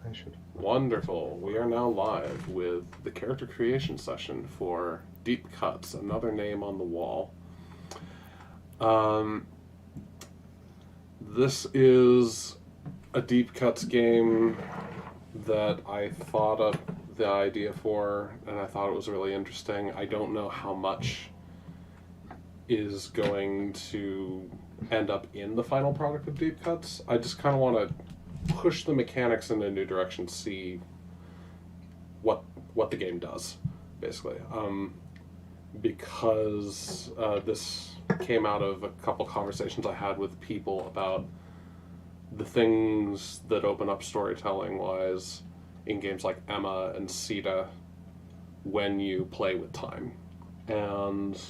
I should. Wonderful. We are now live with the character creation session for Deep Cuts, another name on the wall. Um, this is a Deep Cuts game that I thought of the idea for, and I thought it was really interesting. I don't know how much is going to end up in the final product of Deep Cuts. I just kind of want to push the mechanics in a new direction, see what the game does, basically. Because this came out of a couple conversations I had with people about the things that open up storytelling wise in games like Emma and Sita when you play with time. And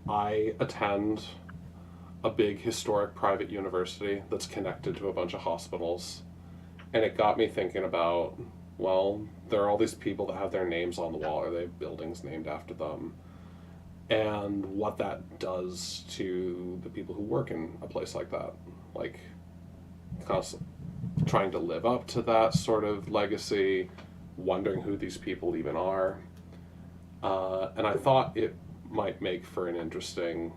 I attend a big historic private university that's connected to a bunch of hospitals. And it got me thinking about, well, there are all these people that have their names on the wall, or they have buildings named after them, and what that does to the people who work in a place like that. Like, trying to live up to that sort of legacy, wondering who these people even are. And I thought it might make for an interesting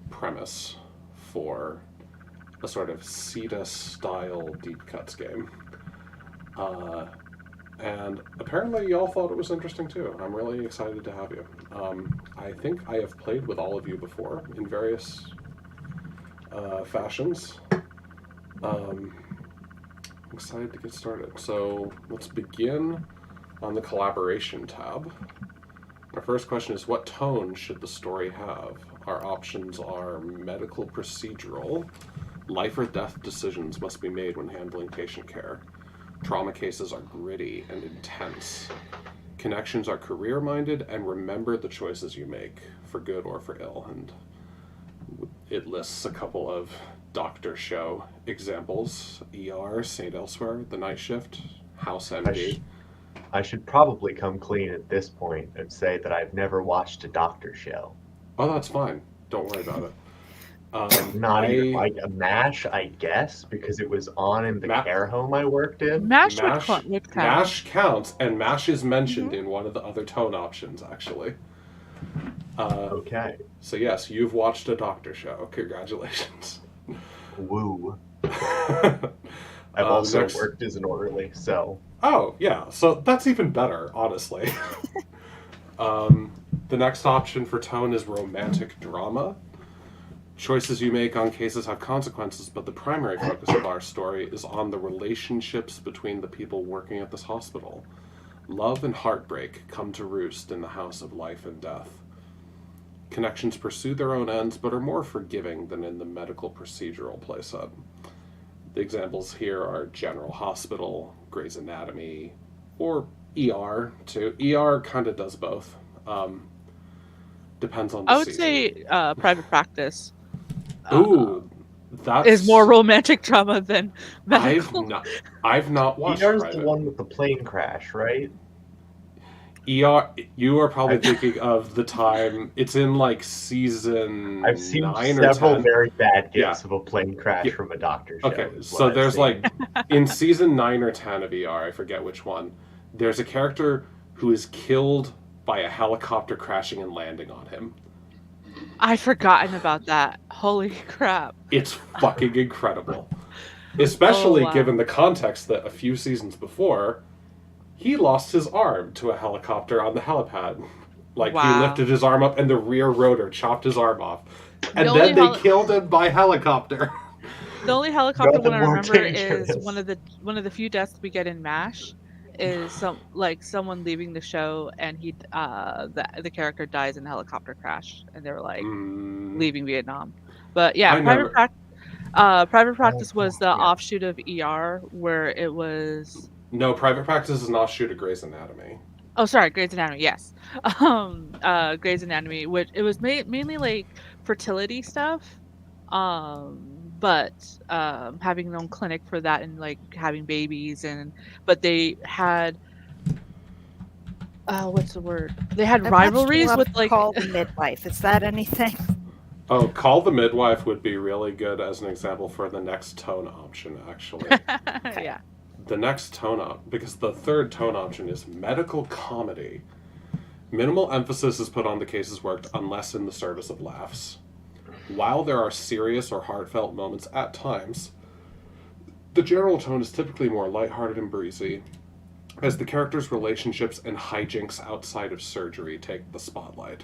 premise for a sort of Sita style Deep Cuts game. And apparently y'all thought it was interesting too. I'm really excited to have you. I think I have played with all of you before in various fashions. I'm excited to get started. So let's begin on the collaboration tab. Our first question is, what tone should the story have? Our options are medical procedural. Life or death decisions must be made when handling patient care. Trauma cases are gritty and intense. Connections are career-minded, and remember the choices you make, for good or for ill. And it lists a couple of Doctor Show examples. ER, St. Elsewhere, The Night Shift, House MD. I should probably come clean at this point and say that I've never watched a doctor show. Oh, that's fine. Don't worry about it. Not even like a MASH, I guess, because it was on in the care home I worked in. MASH would count. MASH counts, and MASH is mentioned in one of the other tone options, actually. Okay. So yes, you've watched a doctor show. Congratulations. Woo. I've also worked as an orderly, so... Oh, yeah. So that's even better, honestly. The next option for tone is romantic drama. Choices you make on cases have consequences, but the primary focus of our story is on the relationships between the people working at this hospital. Love and heartbreak come to roost in the house of life and death. Connections pursue their own ends, but are more forgiving than in the medical procedural playset. The examples here are General Hospital, Grey's Anatomy, or ER, too. ER kind of does both. Depends on the season. I would say Private Practice. Ooh, that is more romantic drama than medical. I've not watched ER's the one with the plane crash, right? ER, you are probably thinking of the time, it's in like season I've seen 9 or several 10. very bad gifs of a plane crash from a doctor show. Okay, so there's like, in season 9 or 10 of ER, I forget which one, there's a character who is killed by a helicopter crashing and landing on him. I'd forgotten about that. Holy crap. It's fucking incredible. Especially given the context that a few seasons before, he lost his arm to a helicopter on the helipad. Like, he lifted his arm up and the rear rotor chopped his arm off. And then they killed him by helicopter. The only helicopter one I remember is one of the few deaths we get in MASH is someone leaving the show, and the character dies in a helicopter crash, and they were like leaving Vietnam. But yeah, Private Practice was the offshoot of ER, where it was. No, Private Practice is an offshoot of Grey's Anatomy. Oh, sorry, Grey's Anatomy. Yes, Grey's Anatomy, which it was mainly like fertility stuff. But having their own clinic for that and like having babies, but they had what's the word? They had rivalries with like Call the Midwife. Is that anything? Oh, Call the Midwife would be really good as an example for the next tone option, actually. Yeah. the next tone up, because the third tone option is medical comedy. Minimal emphasis is put on the cases worked unless in the service of laughs. While there are serious or heartfelt moments at times, the general tone is typically more lighthearted and breezy, as the characters' relationships and hijinks outside of surgery take the spotlight.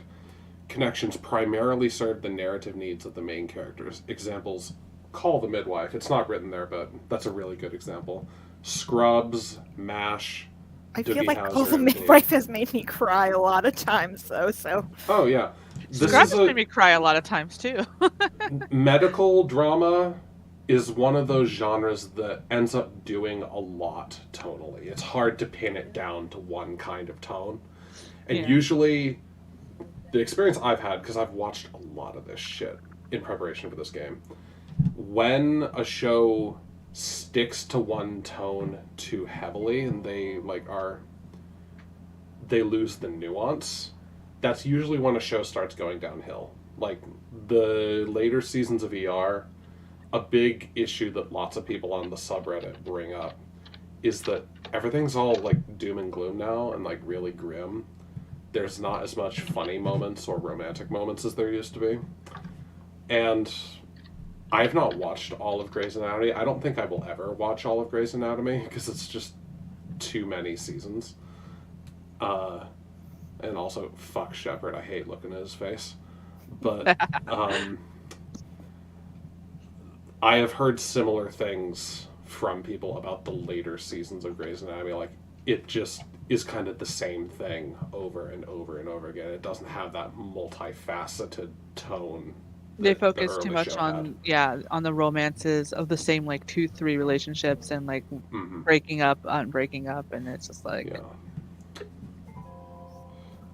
Connections primarily serve the narrative needs of the main characters. Examples: Call the Midwife. It's not written there, but that's a really good example. Scrubs, MASH, I feel Doogie like Howser, Call the and Midwife has made me cry a lot of times, though. So. Oh yeah, this Scrubs is made me cry a lot of times too. medical drama is one of those genres that ends up doing a lot tonally. It's hard to pin it down to one kind of tone. And usually, the experience I've had, because I've watched a lot of this shit in preparation for this game, when a show sticks to one tone too heavily and they lose the nuance, that's usually when a show starts going downhill. Like the later seasons of ER, a big issue that lots of people on the subreddit bring up is that everything's all like doom and gloom now and like really grim. There's not as much funny moments or romantic moments as there used to be. And I've not watched all of Grey's Anatomy. I don't think I will ever watch all of Grey's Anatomy because it's just too many seasons. And also, fuck Shepard. I hate looking at his face. But I have heard similar things from people about the later seasons of Grey's Anatomy. Like, it just is kind of the same thing over and over and over again. It doesn't have that multifaceted tone. They focus too much on the romances of the same like 2-3 relationships and like breaking up, and it's just like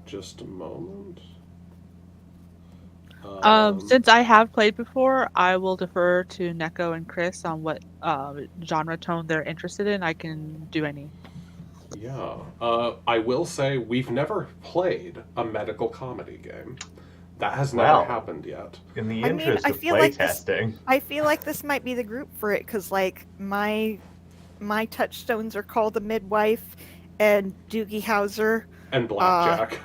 just a moment. Since I have played before, I will defer to Neko and Chris on what genre tone they're interested in. I can do any. Yeah. I will say we've never played a medical comedy game. That has never happened yet. In the interest of playtesting. I feel like this might be the group for it, because like my touchstones are Called the Midwife and Doogie Howser. And Blackjack.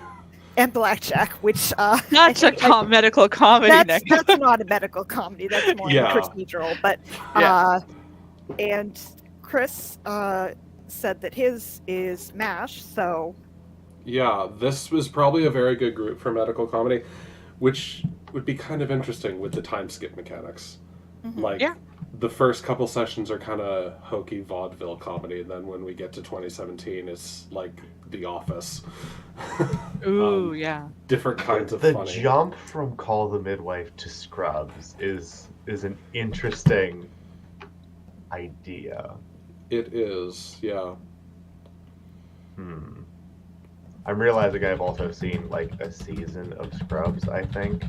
And Blackjack, which not a medical comedy. That's not a medical comedy. That's more procedural. But and Chris said that his is MASH. So yeah, this was probably a very good group for medical comedy, which would be kind of interesting with the time skip mechanics. Like the first couple sessions are kind of hokey vaudeville comedy, and then when we get to 2017, it's like The Office. Ooh, yeah. Different kinds of funny. funny. The jump from Call the Midwife to Scrubs is an interesting idea. It is, yeah. I'm realizing I've also seen like a season of Scrubs, I think.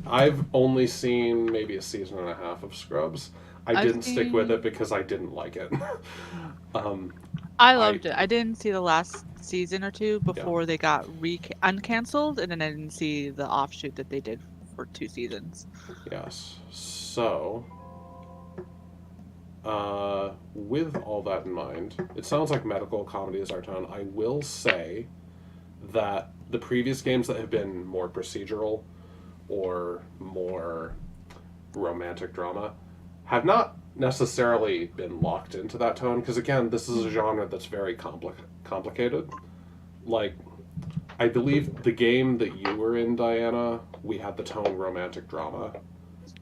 I've only seen maybe a season and a half of Scrubs. I didn't stick with it because I didn't like it. I loved it. I didn't see the last season or two before they got uncanceled, and then I didn't see the offshoot that they did for 2 seasons. Yes. So, with all that in mind, it sounds like medical comedy is our tone. I will say that the previous games that have been more procedural or more romantic drama have not necessarily been locked into that tone, because again, this is a genre that's very complicated. Like, I believe the game that you were in, Diana, we had the tone romantic drama.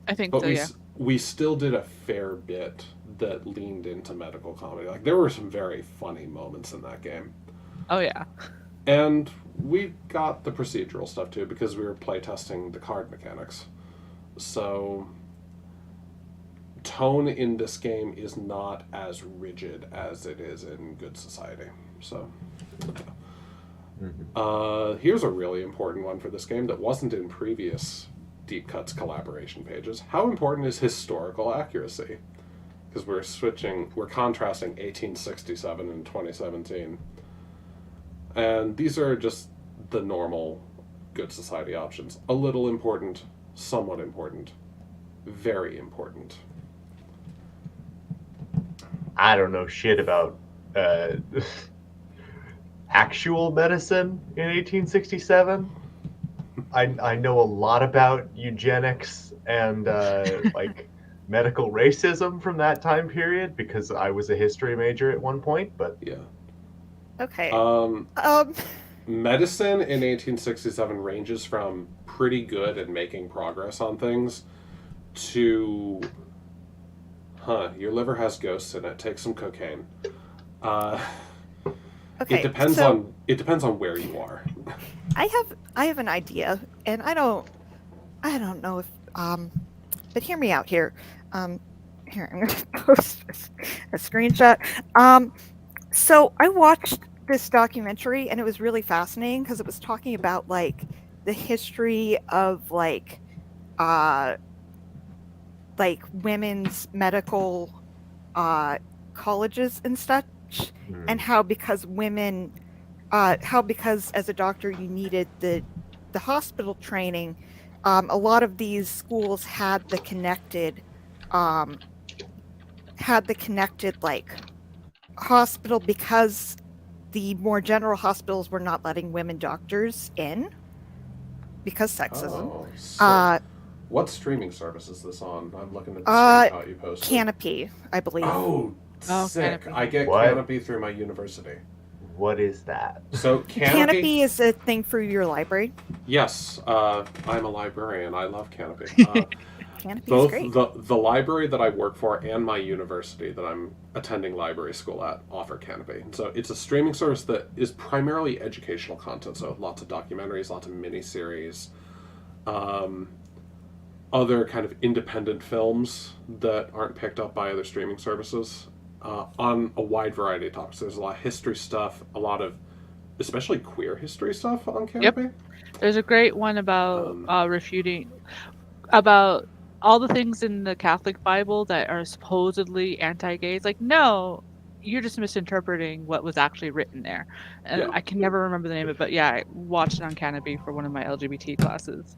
I think but so, yeah. We still did a fair bit that leaned into medical comedy. Like, there were some very funny moments in that game. Oh, yeah. And we got the procedural stuff, too, because we were playtesting the card mechanics. So, tone in this game is not as rigid as it is in Good Society. So, here's a really important one for this game that wasn't in previous Deep Cuts collaboration pages. How important is historical accuracy? Because we're contrasting 1867 and 2017. And these are just the normal Good Society options. A little important, somewhat important. Very important. I don't know shit about actual medicine in 1867. I know a lot about eugenics and like medical racism from that time period because I was a history major at one point. But Yeah. Okay. Medicine in 1867 ranges from pretty good at making progress on things to, your liver has ghosts in it. Take some cocaine. Okay. It depends on where you are. I have an idea, and I don't know if but hear me out here. Here I'm gonna post a screenshot. So I watched this documentary, and it was really fascinating because it was talking about like the history of like women's medical colleges and such, and how because as a doctor you needed the hospital training, a lot of these schools had the connected like hospital because the more general hospitals were not letting women doctors in because sexism. Oh, sick. What streaming service is this on? I'm looking at the screenshot you posted. Canopy, I believe. Oh, sick. Canopy. I get What? Canopy through my university. what is that? So Canopy is a thing for your library. Yes, I'm a librarian. I love Canopy. Canopy is Both great. the library that I work for and my university that I'm attending library school at offer Canopy. So it's a streaming service that is primarily educational content. So lots of documentaries, lots of miniseries, other kind of independent films that aren't picked up by other streaming services on a wide variety of topics. There's a lot of history stuff, a lot of especially queer history stuff on Canopy. Yep. There's a great one about refuting about all the things in the Catholic Bible that are supposedly anti-gay. It's like, no, you're just misinterpreting what was actually written there. And Yeah. I can never remember the name of it, but yeah, I watched it on Canopy for one of my LGBT classes.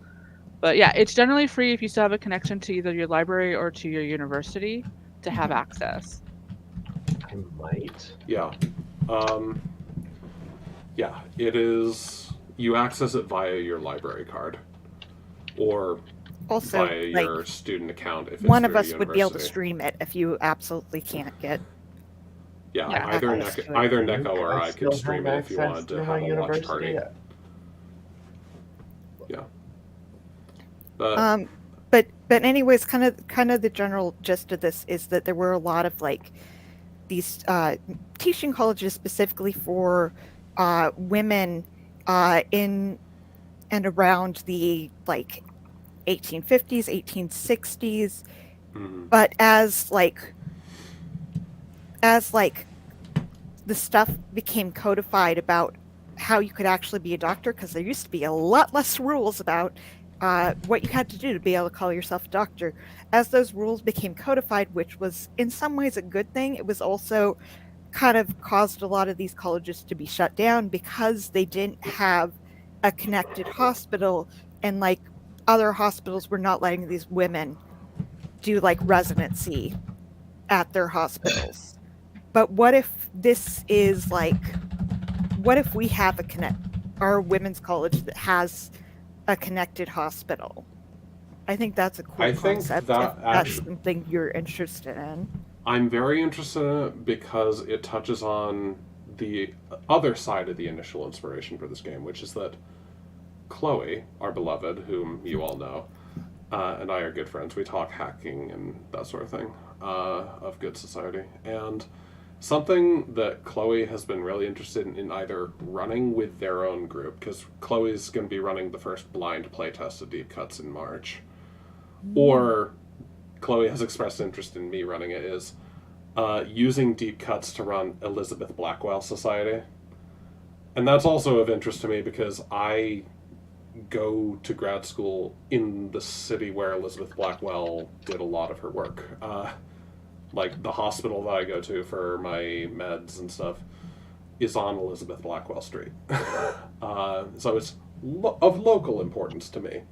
But yeah, it's generally free if you still have a connection to either your library or to your university to have access. I might. Yeah. Yeah, it is. You access it via your library card, or Also, via like, your student account if it's one of through a us would be able to university. stream it if you absolutely can't get. Yeah, Yeah, either access to it. either Neko or I still could stream have it if you access wanted to to my have a watch university party. yet. But But anyways, kind of the general gist of this is that there were a lot of like these teaching colleges specifically for women in and around the like 1850s, 1860s. But as the stuff became codified about how you could actually be a doctor, because there used to be a lot less rules about what you had to do to be able to call yourself a doctor. As those rules became codified, which was in some ways a good thing, it was also kind of caused a lot of these colleges to be shut down because they didn't have a connected hospital, and like other hospitals were not letting these women do like residency at their hospitals. But what if we have our women's college that has a connected hospital? I think that's a cool I think concept that if that's actually- something you're interested in. I'm very interested in it because it touches on the other side of the initial inspiration for this game, which is that Chloe, our beloved, whom you all know, and I are good friends. We talk hacking and that sort of thing of good society. And something that Chloe has been really interested in either running with their own group, because Chloe's going to be running the first blind playtest of Deep Cuts in March, or Chloe has expressed interest in me running it, is using Deep Cuts to run Elizabeth Blackwell Society. And that's also of interest to me because I go to grad school in the city where Elizabeth Blackwell did a lot of her work. Like the hospital that I go to for my meds and stuff is on Elizabeth Blackwell Street. So it's of local importance to me.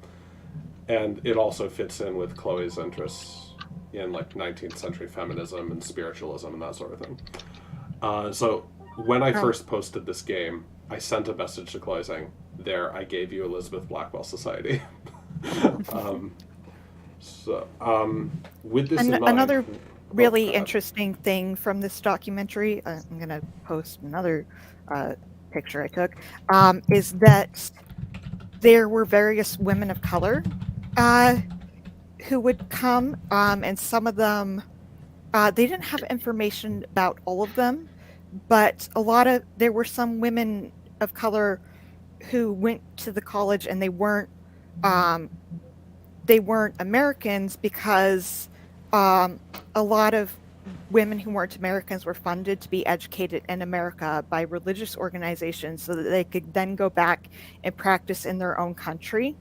And it also fits in with Chloe's interests in like 19th century feminism and spiritualism and that sort of thing. So when I first posted this game, I sent a message to Chloe saying, "There, I gave you Elizabeth Blackwell Society." With this in mind, another really interesting thing from this documentary, I'm going to post another picture I took, is that there were various women of color who would come, and some of them, they didn't have information about all of them, but there were some women of color who went to the college and they weren't Americans because a lot of women who weren't Americans were funded to be educated in America by religious organizations so that they could then go back and practice in their own country,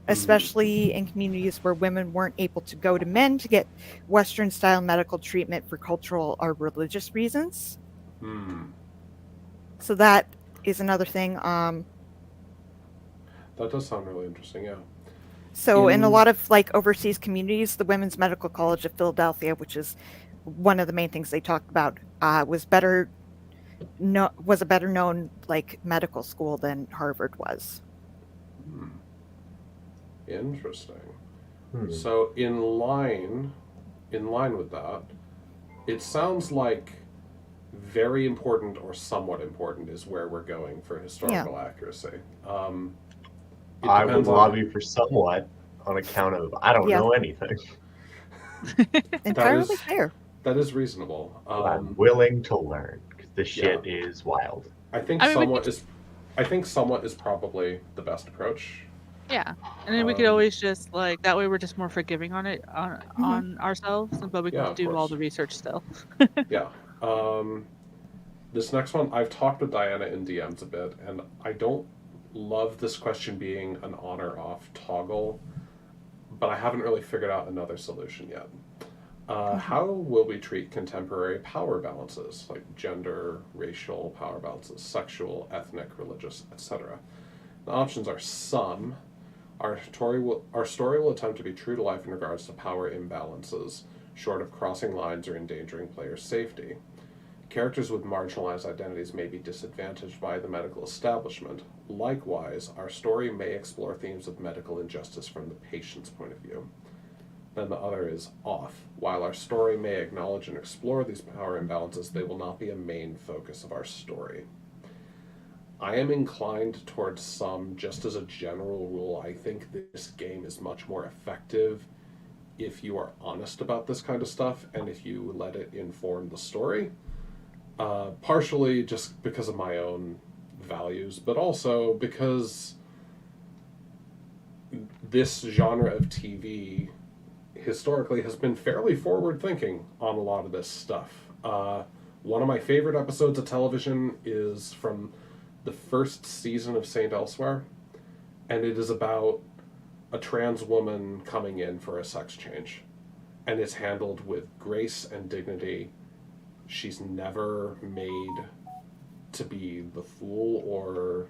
especially in communities where women weren't able to go to men to get Western-style medical treatment for cultural or religious reasons. So that is another thing. That does sound really interesting, yeah. So in a lot of like overseas communities, the Women's Medical College of Philadelphia, which is one of the main things they talked about, was a better known like medical school than Harvard was. Interesting. So in line with that, it sounds like very important or somewhat important is where we're going for historical accuracy. I would lobby for somewhat on account of I don't know anything. Entirely fair. That is reasonable. I'm willing to learn because this shit is wild. I think somewhat is probably the best approach. Yeah, and then we could always just like that way we're just more forgiving on it on ourselves, but we can do all the research still. Yeah. This next one, I've talked with Diana in DMs a bit, and I don't love this question being an on or off toggle, but I haven't really figured out another solution yet. How will we treat contemporary power balances, like gender, racial power balances, sexual, ethnic, religious, etc.? The options are some. Our story will attempt to be true to life in regards to power imbalances, short of crossing lines or endangering players' safety. Characters with marginalized identities may be disadvantaged by the medical establishment. Likewise, our story may explore themes of medical injustice from the patient's point of view. Then the other is off. While our story may acknowledge and explore these power imbalances, they will not be a main focus of our story. I am inclined towards some. Just as a general rule, I think this game is much more effective if you are honest about this kind of stuff and if you let it inform the story. Partially just because of my own values, but also because this genre of TV historically has been fairly forward-thinking on a lot of this stuff. One of my favorite episodes of television is from the first season of Saint Elsewhere, and it is about a trans woman coming in for a sex change, and it's handled with grace and dignity. She's never made to be the fool or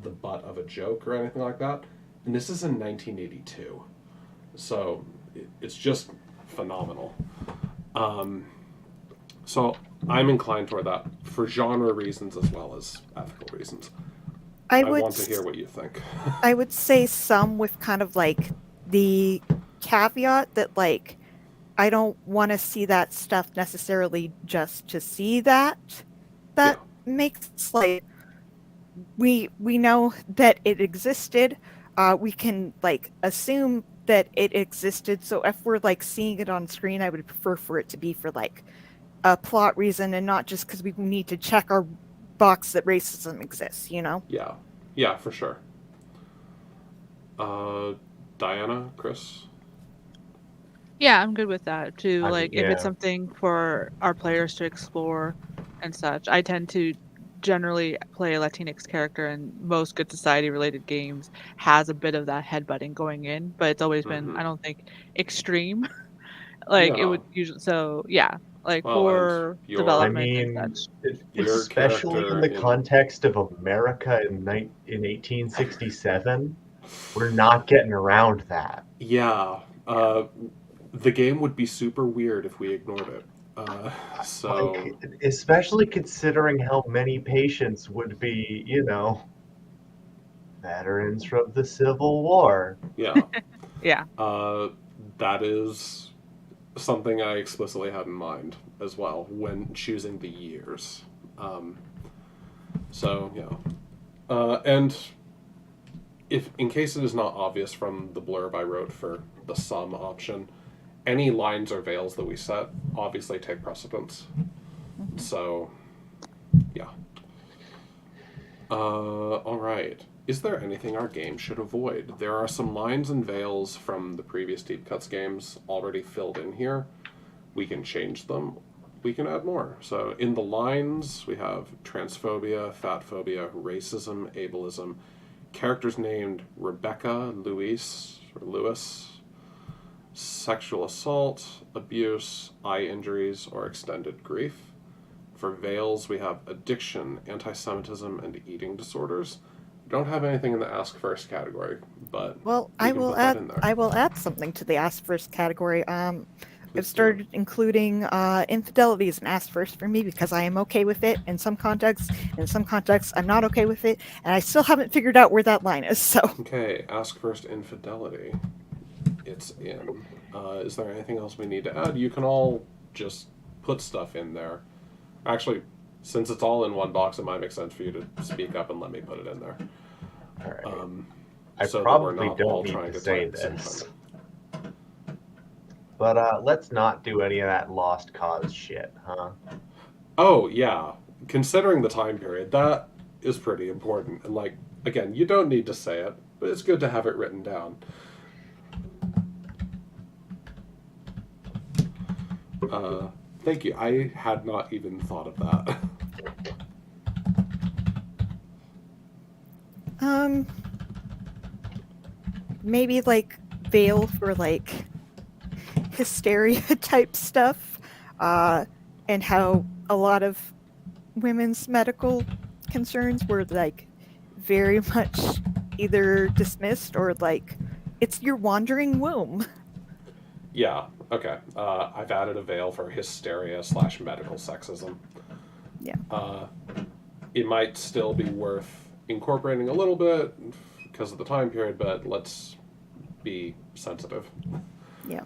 the butt of a joke or anything like that. And this is in 1982. So it's just phenomenal. So I'm inclined toward that for genre reasons as well as ethical reasons. I want to hear what you think. I would say some with kind of like the caveat that like I don't want to see that stuff necessarily just to see that. That makes like we know that it existed. We can like assume that it existed. So if we're like seeing it on screen, I would prefer for it to be for like a plot reason and not just because we need to check our box that racism exists, you know? Yeah, for sure. Diana, Chris? Yeah, I'm good with that too. If it's something for our players to explore and such. I tend to generally play a Latinx character, and most Good Society related games has a bit of that headbutting going in, but it's always been, I don't think, extreme. It would usually, for development and such. Especially in the context of America in 1867. We're not getting around that. Yeah. The game would be super weird if we ignored it. So Like, especially considering how many patients would be, veterans from the Civil War. yeah, Yeah. that is something I explicitly had in mind as well when choosing the years. So yeah, and if in case it is not obvious from the blurb I wrote for the sum option, any lines or veils that we set obviously take precedence. Mm-hmm. So yeah. All right. Is there anything our game should avoid? There are some lines and veils from the previous Deep Cuts games already filled in here. We can change them. We can add more. So in the lines, we have transphobia, fatphobia, racism, ableism, characters named Rebecca, Luis, or Lewis, sexual assault, abuse, eye injuries, or extended grief. For veils, we have addiction, anti-Semitism, and eating disorders. We don't have anything in the Ask First category, but Well, we can put that in there. I will add something to the Ask First category. I've Please do. started including infidelity as an Ask First for me because I am okay with it in some contexts. In some contexts, I'm not okay with it, and I still haven't figured out where that line is. So, Okay, Ask First infidelity. It's in. Is there anything else we need to add? You can all just put stuff in there. Actually, since it's all in one box, it might make sense for you to speak up and let me put it in there. All right. I so probably that don't need to say this. But let's not do any of that lost cause shit, huh? Oh, yeah. Considering the time period, that is pretty important. And, like, again, you don't need to say it, but it's good to have it written down. Thank you. I had not even thought of that. maybe like veil for like hysteria type stuff, and how a lot of women's medical concerns were like very much either dismissed or like it's your wandering womb. Yeah, okay. I've added a veil for hysteria/medical sexism. Yeah. It might still be worth incorporating a little bit because of the time period, but let's be sensitive. Yeah.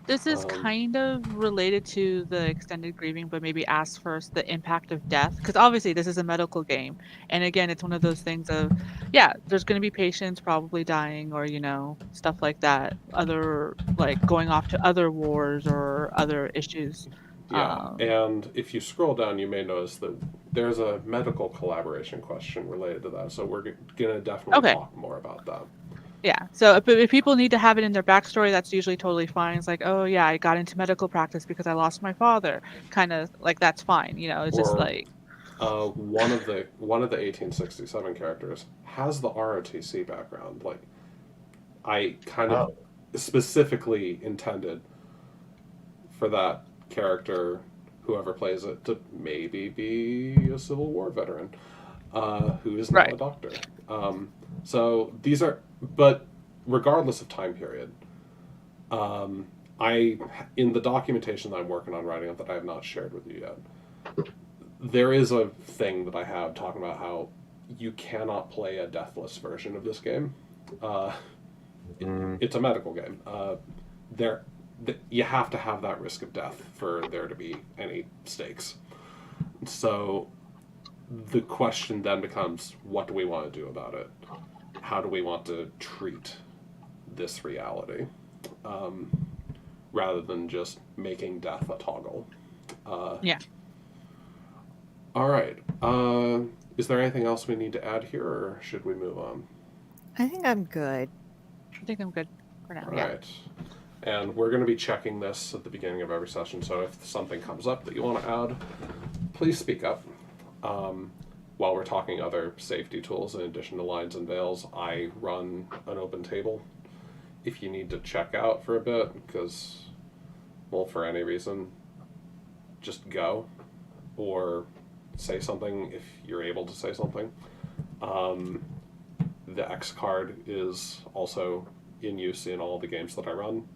This is kind of related to the extended grieving, but maybe ask first the impact of death. Because obviously, this is a medical game. And again, it's one of those things of, yeah, there's going to be patients probably dying or, stuff like that. Other, like going off to other wars or other issues. Yeah, and if you scroll down, you may notice that there's a medical collaboration question related to that. So we're going to definitely talk more about that. Yeah. So if people need to have it in their backstory, that's usually totally fine. It's like, oh yeah, I got into medical practice because I lost my father. Kind of like that's fine. It's just like one of the 1867 characters has the ROTC background. Like I kind of specifically intended for that character, whoever plays it, to maybe be a Civil War veteran who is not a doctor. So these are, but regardless of time period, in the documentation that I'm working on writing up that I have not shared with you yet, there is a thing that I have talking about how you cannot play a deathless version of this game. It's a medical game. You have to have that risk of death for there to be any stakes. So the question then becomes, what do we want to do about it? How do we want to treat this reality? Rather than just making death a toggle. Yeah. All right. Is there anything else we need to add here, or should we move on? I think I'm good. I think I'm good for now. All right. And we're going to be checking this at the beginning of every session, so if something comes up that you want to add, please speak up. While we're talking other safety tools in addition to lines and veils, I run an open table. If you need to check out for a bit, because, well, for any reason, just go. Or say something if you're able to say something. the X card is also in use in all the games that I run.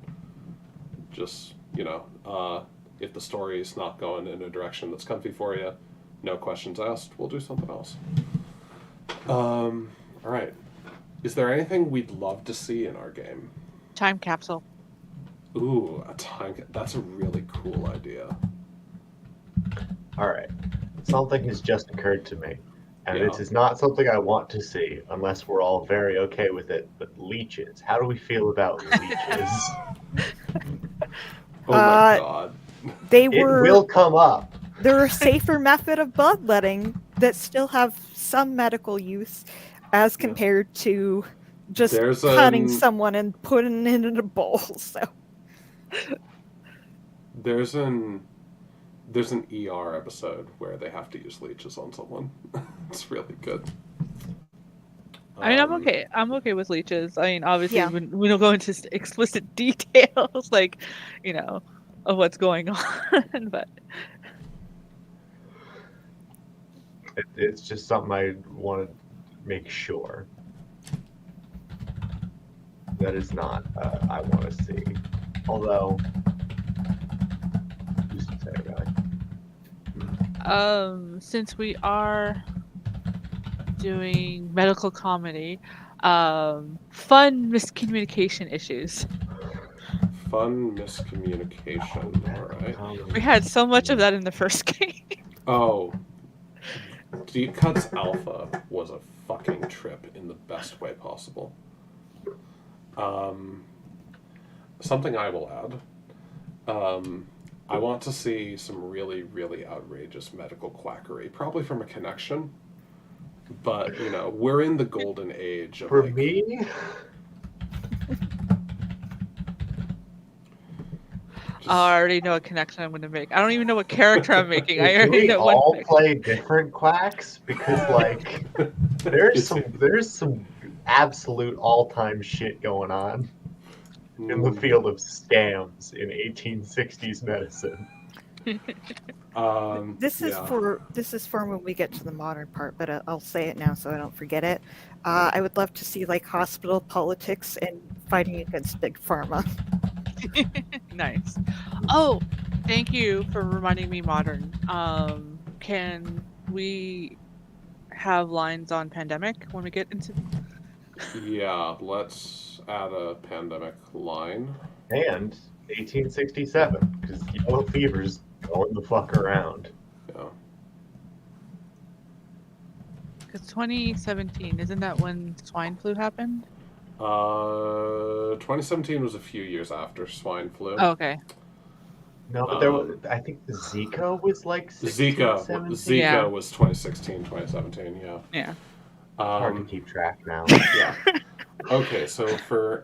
Just, if the story is not going in a direction that's comfy for you, no questions asked, we'll do something else. All right. Is there anything we'd love to see in our game? Time capsule. Ooh, that's a really cool idea. All right. Something has just occurred to me. And Yeah. this is not something I want to see unless we're all very okay with it. But leeches. How do we feel about leeches? Oh my god. They It were. will come up. They're a safer method of bloodletting that still have some medical use, as compared to just cutting someone and putting it in a bowl. So there's an ER episode where they have to use leeches on someone. It's really good. I mean, I'm okay. I'm okay with leeches. I mean, obviously, we don't go into explicit details, like, of what's going on, but it's just something I want to make sure. That is not I want to see. Although, who's to say, really? Since we are doing medical comedy, fun miscommunication issues. Fun miscommunication, alright. We had so much of that in the first game. Oh. Deep Cuts Alpha was a fucking trip in the best way possible. Something I will add. I want to see some really, really outrageous medical quackery, probably from a connection. But, we're in the golden age of, For me? I already know what connection I'm going to make. I don't even know what character I'm making. I Do already we know all one. play different quacks? Because, there's some absolute all-time shit going on in the field of scams in 1860s medicine. This is for when we get to the modern part, but I'll say it now so I don't forget it. I would love to see hospital politics and fighting against big pharma. Nice. Oh, thank you for reminding me modern. Can we have lines on pandemic when we get into? Yeah, let's add a pandemic line. And 1867, because yellow fever's going the fuck around. Yeah. Because 2017, isn't that when swine flu happened? 2017 was a few years after swine flu. Oh, okay. No, but there was, I think the Zika was 16, Zika 17? Zika was 2016, 2017, yeah. Yeah. Hard to keep track now. Yeah. Okay, so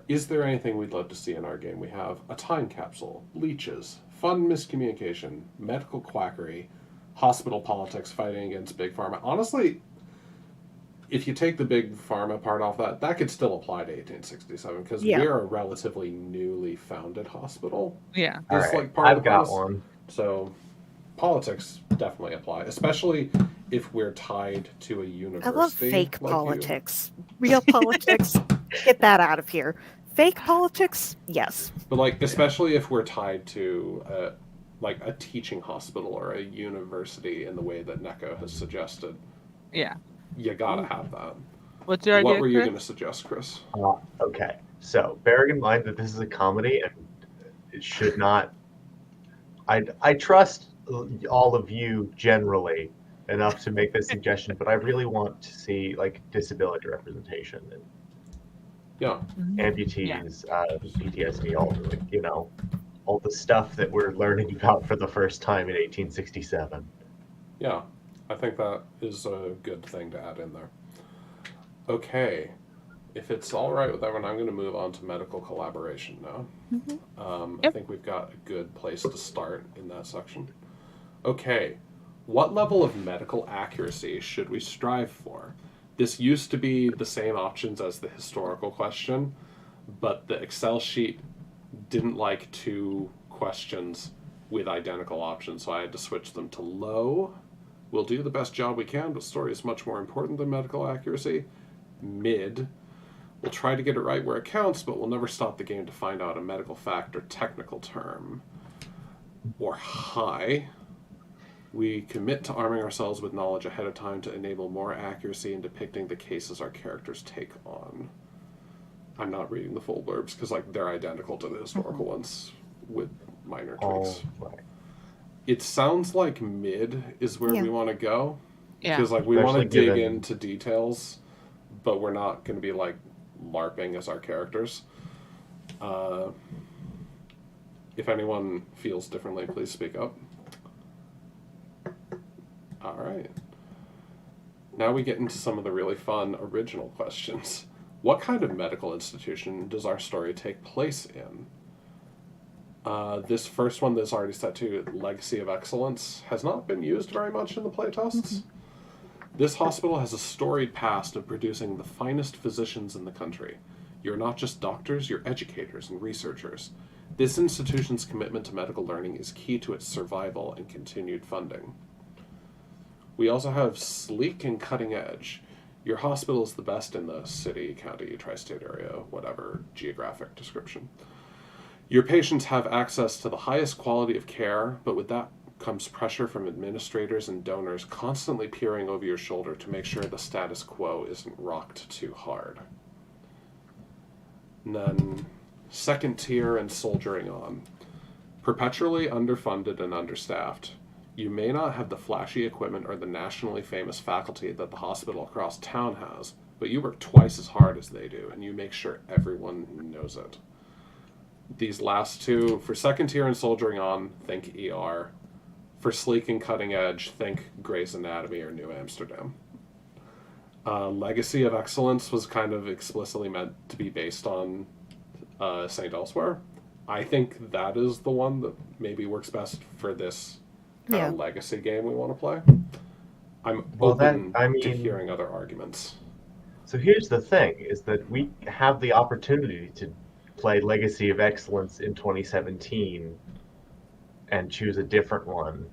is there anything we'd love to see in our game? We have a time capsule, leeches, fun miscommunication, medical quackery, hospital politics, fighting against big pharma. Honestly, if you take the big pharma part off that could still apply to 1867 because we're a relatively newly founded hospital. Yeah. All right, I've got one. So politics definitely apply, especially if we're tied to a university. I love fake politics. Real politics, get that out of here. Fake politics, yes. But especially if we're tied to a teaching hospital or a university in the way that Neko has suggested. Yeah. You gotta have that. What's your idea, What were you Chris? going to suggest, Chris? Okay, so bearing in mind that this is a comedy and it should not. I trust all of you generally enough to make this suggestion, but I really want to see disability representation and amputees, PTSD, all the stuff that we're learning about for the first time in 1867. Yeah, I think that is a good thing to add in there. Okay, if it's all right with everyone, I'm going to move on to medical collaboration now. I think we've got a good place to start in that section. Okay, what level of medical accuracy should we strive for? This used to be the same options as the historical question, but the Excel sheet didn't like 2 questions with identical options, so I had to switch them to low. We'll do the best job we can, but story is much more important than medical accuracy. Mid, We'll try to get it right where it counts, but we'll never stop the game to find out a medical fact or technical term. Or high. We commit to arming ourselves with knowledge ahead of time to enable more accuracy in depicting the cases our characters take on. I'm not reading the full blurbs because they're identical to the historical ones with minor tweaks. Right. It sounds like mid is where we want to go. Yeah. Because we want to dig given... into details, but we're not going to be LARPing as our characters. If anyone feels differently, please speak up. All right. Now we get into some of the really fun original questions. What kind of medical institution does our story take place in? This first one that's already set to Legacy of Excellence has not been used very much in the playtests. This hospital has a storied past of producing the finest physicians in the country. You're not just doctors, you're educators and researchers. This institution's commitment to medical learning is key to its survival and continued funding. We also have sleek and cutting edge. Your hospital is the best in the city, county, tri-state area, whatever geographic description. Your patients have access to the highest quality of care, but with that comes pressure from administrators and donors constantly peering over your shoulder to make sure the status quo isn't rocked too hard. And then, second tier and soldiering on. Perpetually underfunded and understaffed. You may not have the flashy equipment or the nationally famous faculty that the hospital across town has, but you work twice as hard as they do, and you make sure everyone knows it. These last two, for second tier and soldiering on, think ER. For sleek and cutting edge, think Grey's Anatomy or New Amsterdam. Legacy of Excellence was kind of explicitly meant to be based on St. Elsewhere. I think that is the one that maybe works best for this kind of legacy game we want to play. I'm open to hearing other arguments. So here's the thing, is that we have the opportunity to play Legacy of Excellence in 2017 and choose a different one.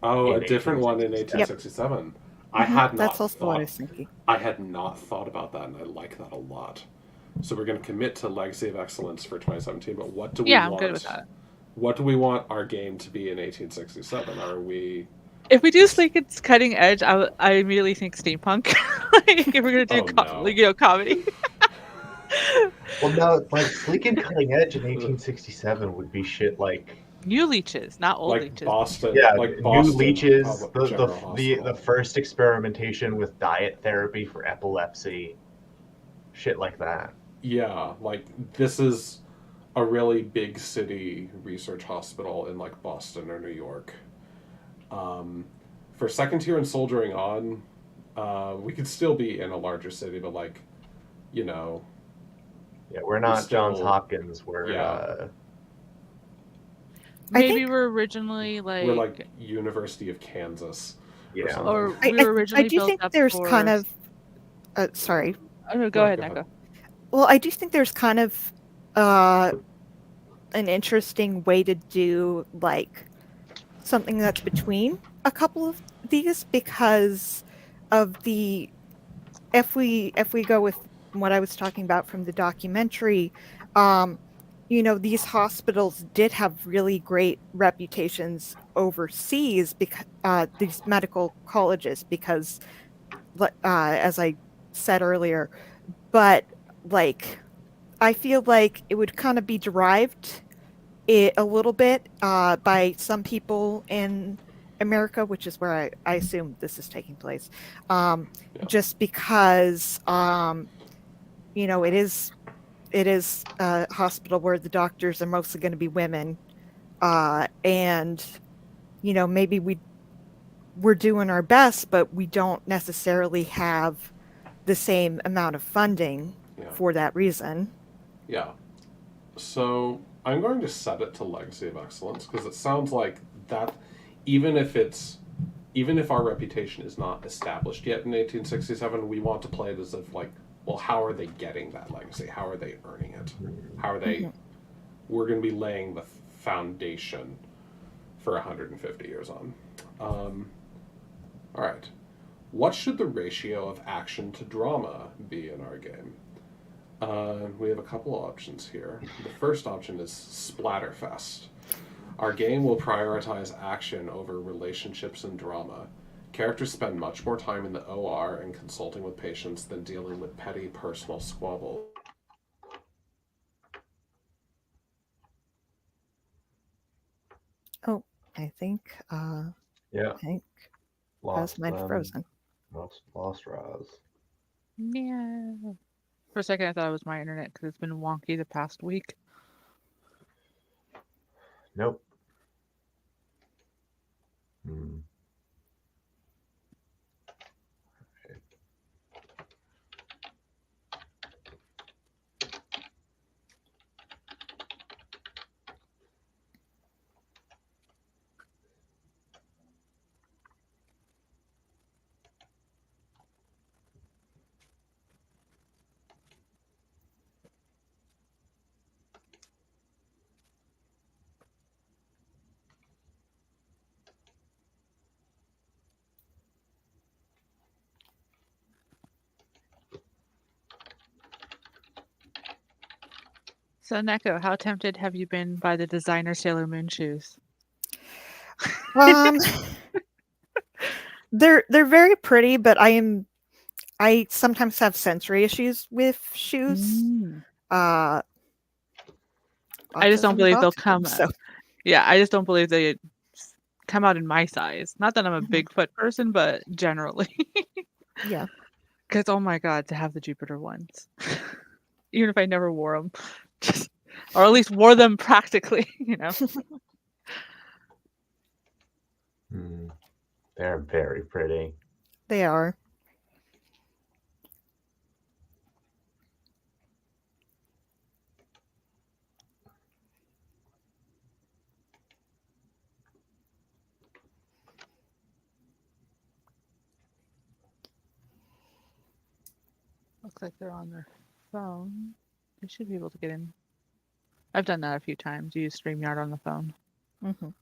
Oh, a different one in 1867. Yep. I had not thought about that, and I like that a lot. So we're going to commit to Legacy of Excellence for 2017, but what do we want? I'm good with that. What do we want our game to be in 1867? Are we... If we do sleek and cutting edge, I immediately think steampunk. If we're going to do comedy. Well, no, sleek and cutting edge in 1867 would be shit like... New leeches, not old leeches. Boston. Yeah, Boston, new leeches, the first experimentation with diet therapy for epilepsy. Shit like that. Yeah, this is a really big city research hospital in Boston or New York. For second tier and soldiering on, we could still be in a larger city, but Yeah, we're not Johns Hopkins. We're maybe we're originally we're University of Kansas. Yeah. Or we were originally I do built think up there's for... kind of sorry. Oh, no, go ahead, Neko. Well, I do think there's kind of an interesting way to do something that's between a couple of these, because of the if we go with what I was talking about from the documentary, these hospitals did have really great reputations overseas, because these medical colleges, because as I said earlier, but I feel like it would kind of be derived a little bit by some people in America, which is where I assume this is taking place, just because it is a hospital where the doctors are mostly going to be women, and maybe we're doing our best, but we don't necessarily have the same amount of funding for that reason. Yeah. So I'm going to set it to Legacy of Excellence, because it sounds like that, even if our reputation is not established yet in 1867, we want to play it as if well, how are they getting that legacy? How are they earning it? How are they... We're going to be laying the foundation for 150 years on. All right. What should the ratio of action to drama be in our game? We have a couple options here. The first option is Splatterfest. Our game will prioritize action over relationships and drama. Characters spend much more time in the OR and consulting with patients than dealing with petty personal squabbles. Oh, I think Yeah, I think lost might have frozen. lost Roz. Yeah. For a second, I thought it was my internet because it's been wonky the past week. Nope. Hmm. So, Neko, how tempted have you been by the designer Sailor Moon shoes? Um, they're very pretty, but I sometimes have sensory issues with shoes. I just don't Autism is believe they'll autism, come. so Yeah, I just don't believe they come out in my size. Not that I'm a big foot person, but generally. yeah. Because, oh my God, to have the Jupiter ones. Even if I never wore them. Just, or at least wore them practically, you know. They're very pretty. They are. Looks like they're on their phone. They should be able to get in. I've done that a few times. You use StreamYard on the phone. Mhm.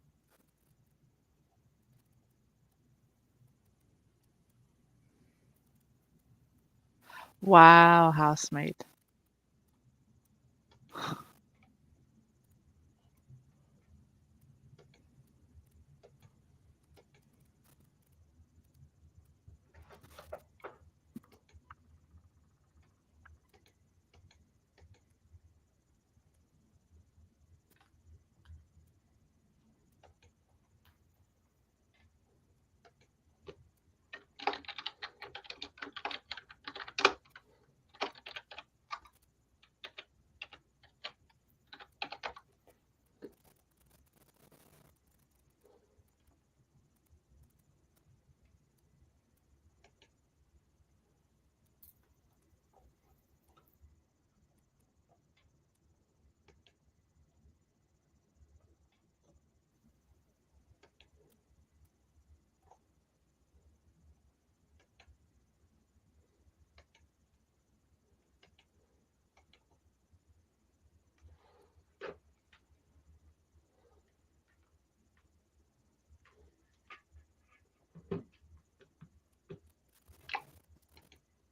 Wow, housemate.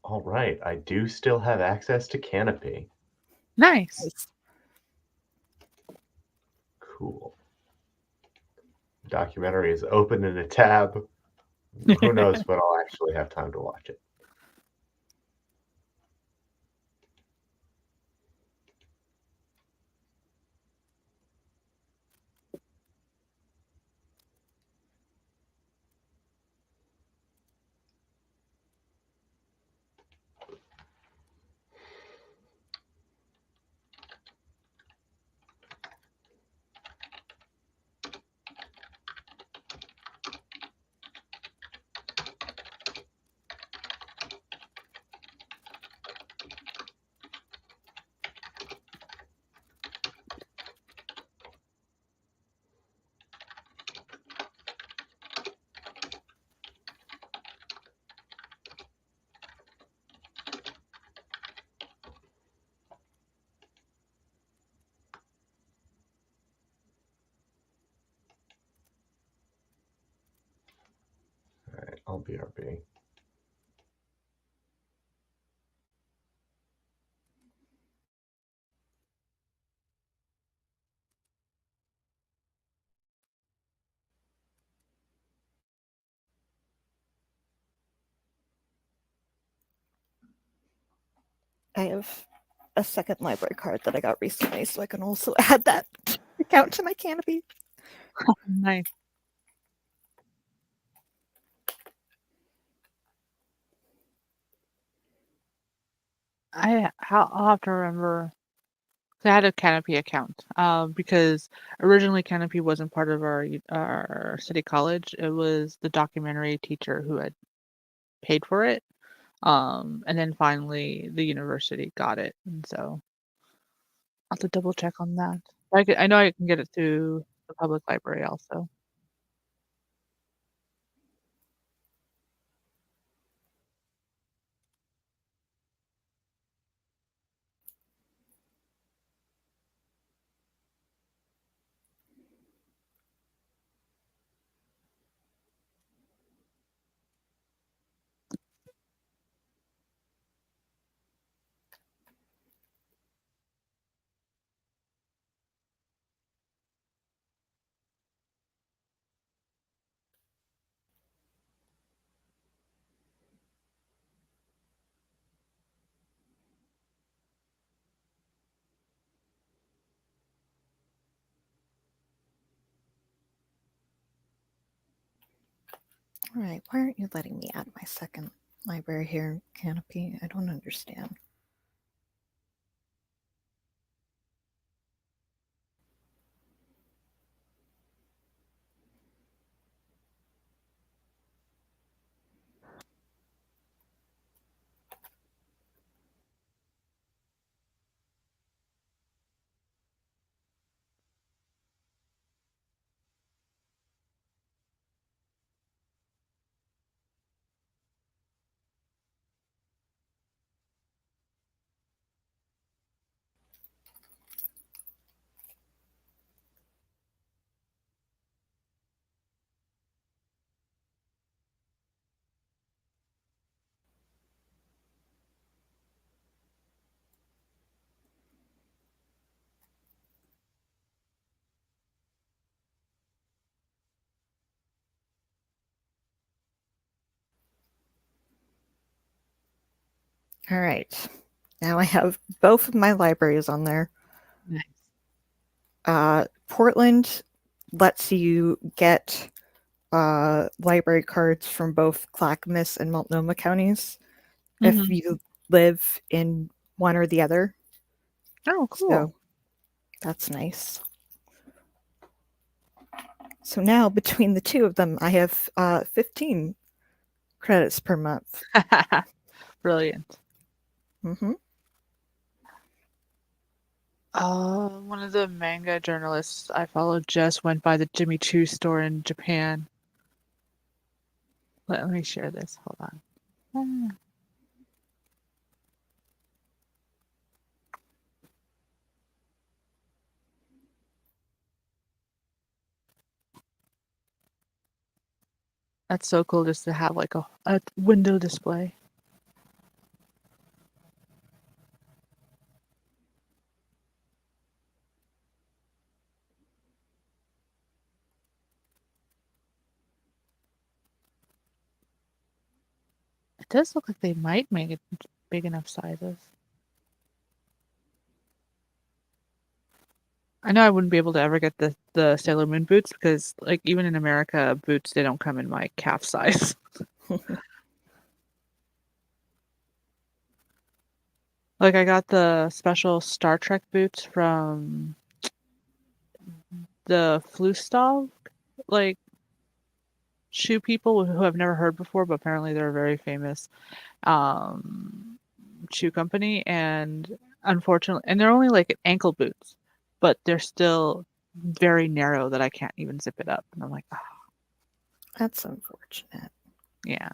All right, I do still have access to Canopy. Nice. Cool. Documentary is open in a tab. Who knows when I'll actually have time to watch it. All right, I'll BRB. I have a second library card that I got recently, so I can also add that account to my Canopy. Nice. I'll have to remember. I had a Canopy account because originally Canopy wasn't part of our city college. It was the documentary teacher who had paid for it. And then finally the university got it, and so I'll have to double check on that. I know I can get it through the public library also. All right, why aren't you letting me add my second library here, Canopy? I don't understand. All right, now I have both of my libraries on there. Nice. Portland lets you get library cards from both Clackamas and Multnomah counties if you live in one or the other. Oh, cool. So that's nice. So now between the two of them, I have 15 credits per month. Brilliant. Mm-hmm. One of the manga journalists I followed just went by the Jimmy Choo store in Japan. Let me share this. Hold on. That's so cool just to have like a window display. It does look like they might make it big enough sizes. I know I wouldn't be able to ever get the Sailor Moon boots because, like, even in America, boots they don't come in my calf size. Like, I got the special Star Trek boots from the Flustov, like, shoe people who I've never heard before, but apparently they're a very famous um, shoe company, and unfortunately, and they're only like ankle boots, but they're still very narrow that I can't even zip it up. And I'm like, oh, That's unfortunate. yeah.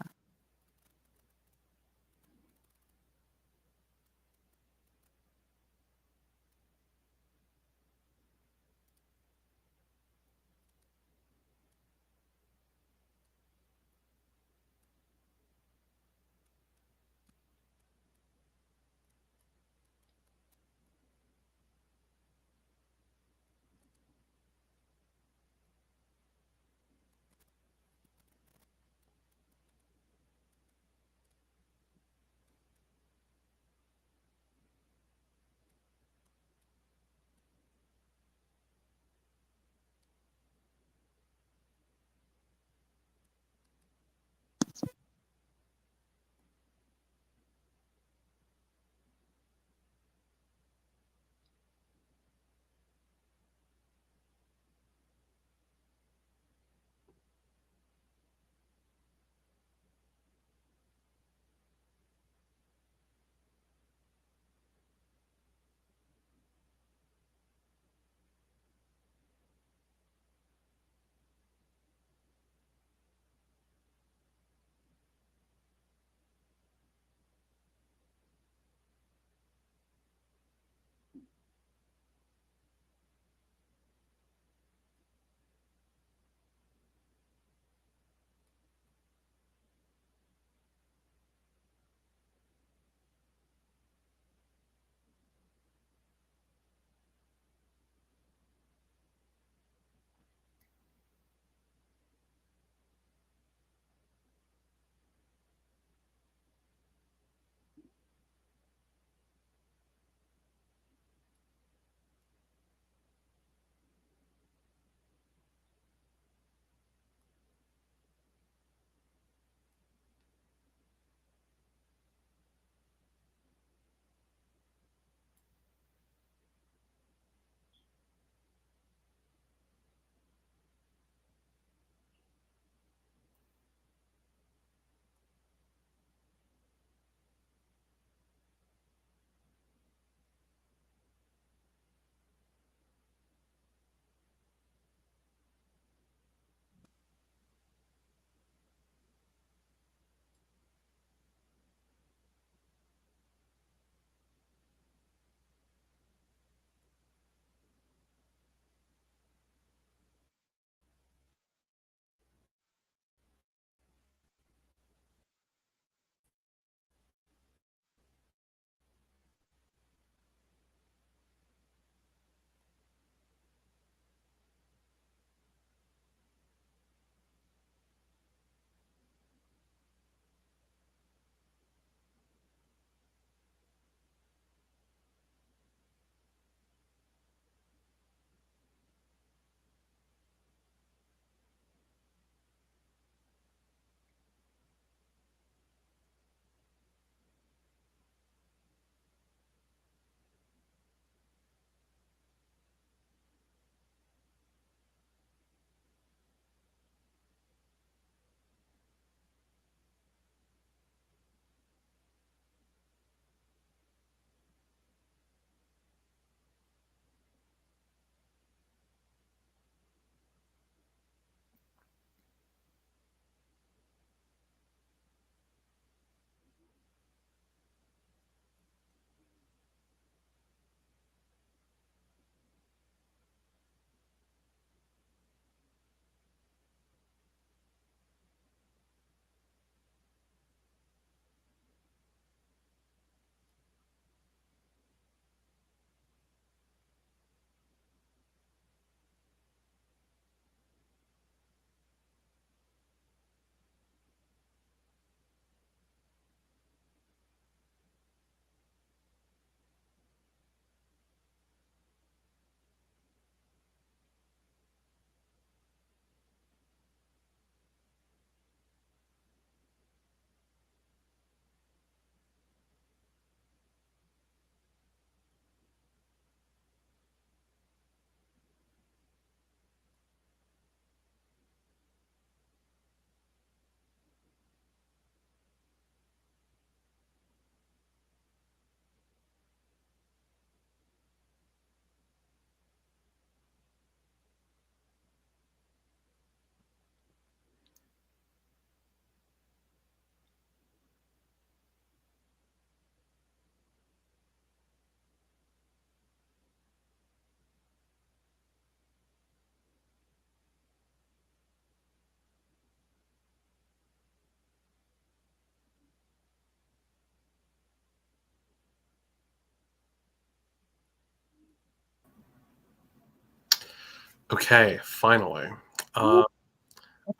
Okay, finally. I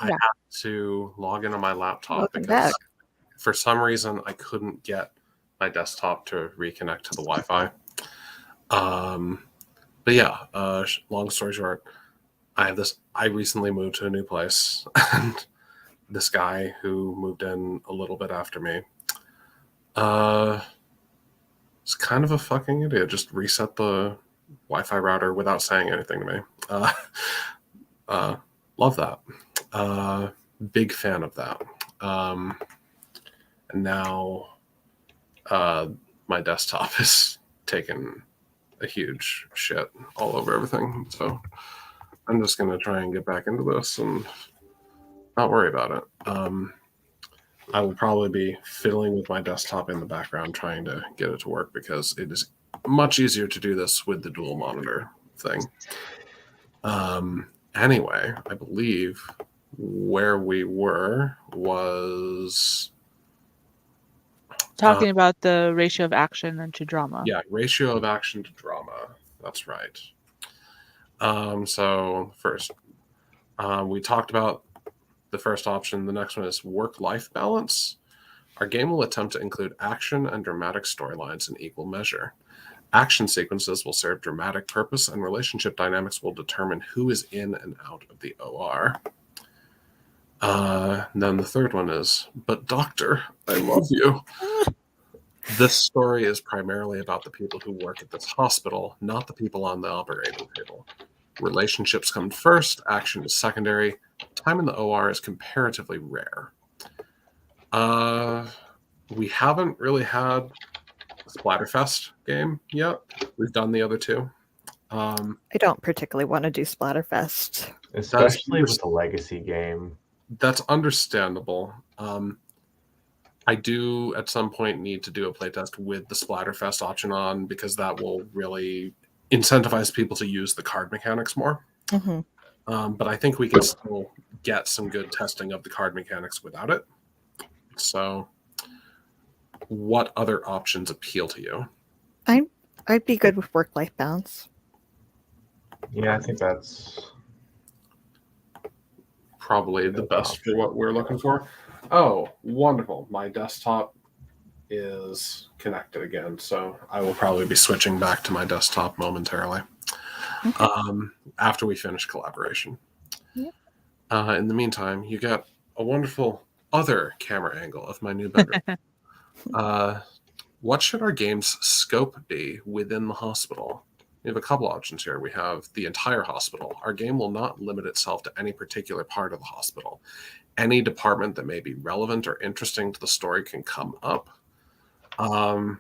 Yeah. have to log into my laptop Welcome because back. for some reason I couldn't get my desktop to reconnect to the Wi-Fi. But yeah, long story short, I recently moved to a new place, and this guy who moved in a little bit after me, is kind of a fucking idiot. Just reset the Wi-Fi router without saying anything to me. Love that. Big fan of that. And now my desktop is taking a huge shit all over everything. So I'm just going to try and get back into this and not worry about it. I will probably be fiddling with my desktop in the background trying to get it to work because it is much easier to do this with the dual monitor thing. Anyway, I believe where we were was Talking about the ratio of action and to drama. Yeah, ratio of action to drama. That's right. So first, we talked about the first option. The next one is work-life balance. Our game will attempt to include action and dramatic storylines in equal measure. Action sequences will serve dramatic purpose, and relationship dynamics will determine who is in and out of the OR. Then the third one is, but doctor, I love you. This story is primarily about the people who work at this hospital, not the people on the operating table. Relationships come first, action is secondary. Time in the OR is comparatively rare. We haven't really had a Splatterfest game yet. We've done the other two. I don't particularly want to do Splatterfest. Especially with a legacy game. That's understandable. I do at some point need to do a playtest with the Splatterfest option on because that will really incentivize people to use the card mechanics more. Mm-hmm. But I think we can still get some good testing of the card mechanics without it. So what other options appeal to you? I'd be good with work-life balance. Yeah, I think that's probably the best for what we're looking for. Oh, wonderful. My desktop is connected again, so I will probably be switching back to my desktop momentarily. Okay. After we finish collaboration. Yep. In the meantime, you get a wonderful other camera angle of my new bedroom. What should our game's scope be within the hospital? We have a couple options here. We have the entire hospital. Our game will not limit itself to any particular part of the hospital. Any department that may be relevant or interesting to the story can come up. I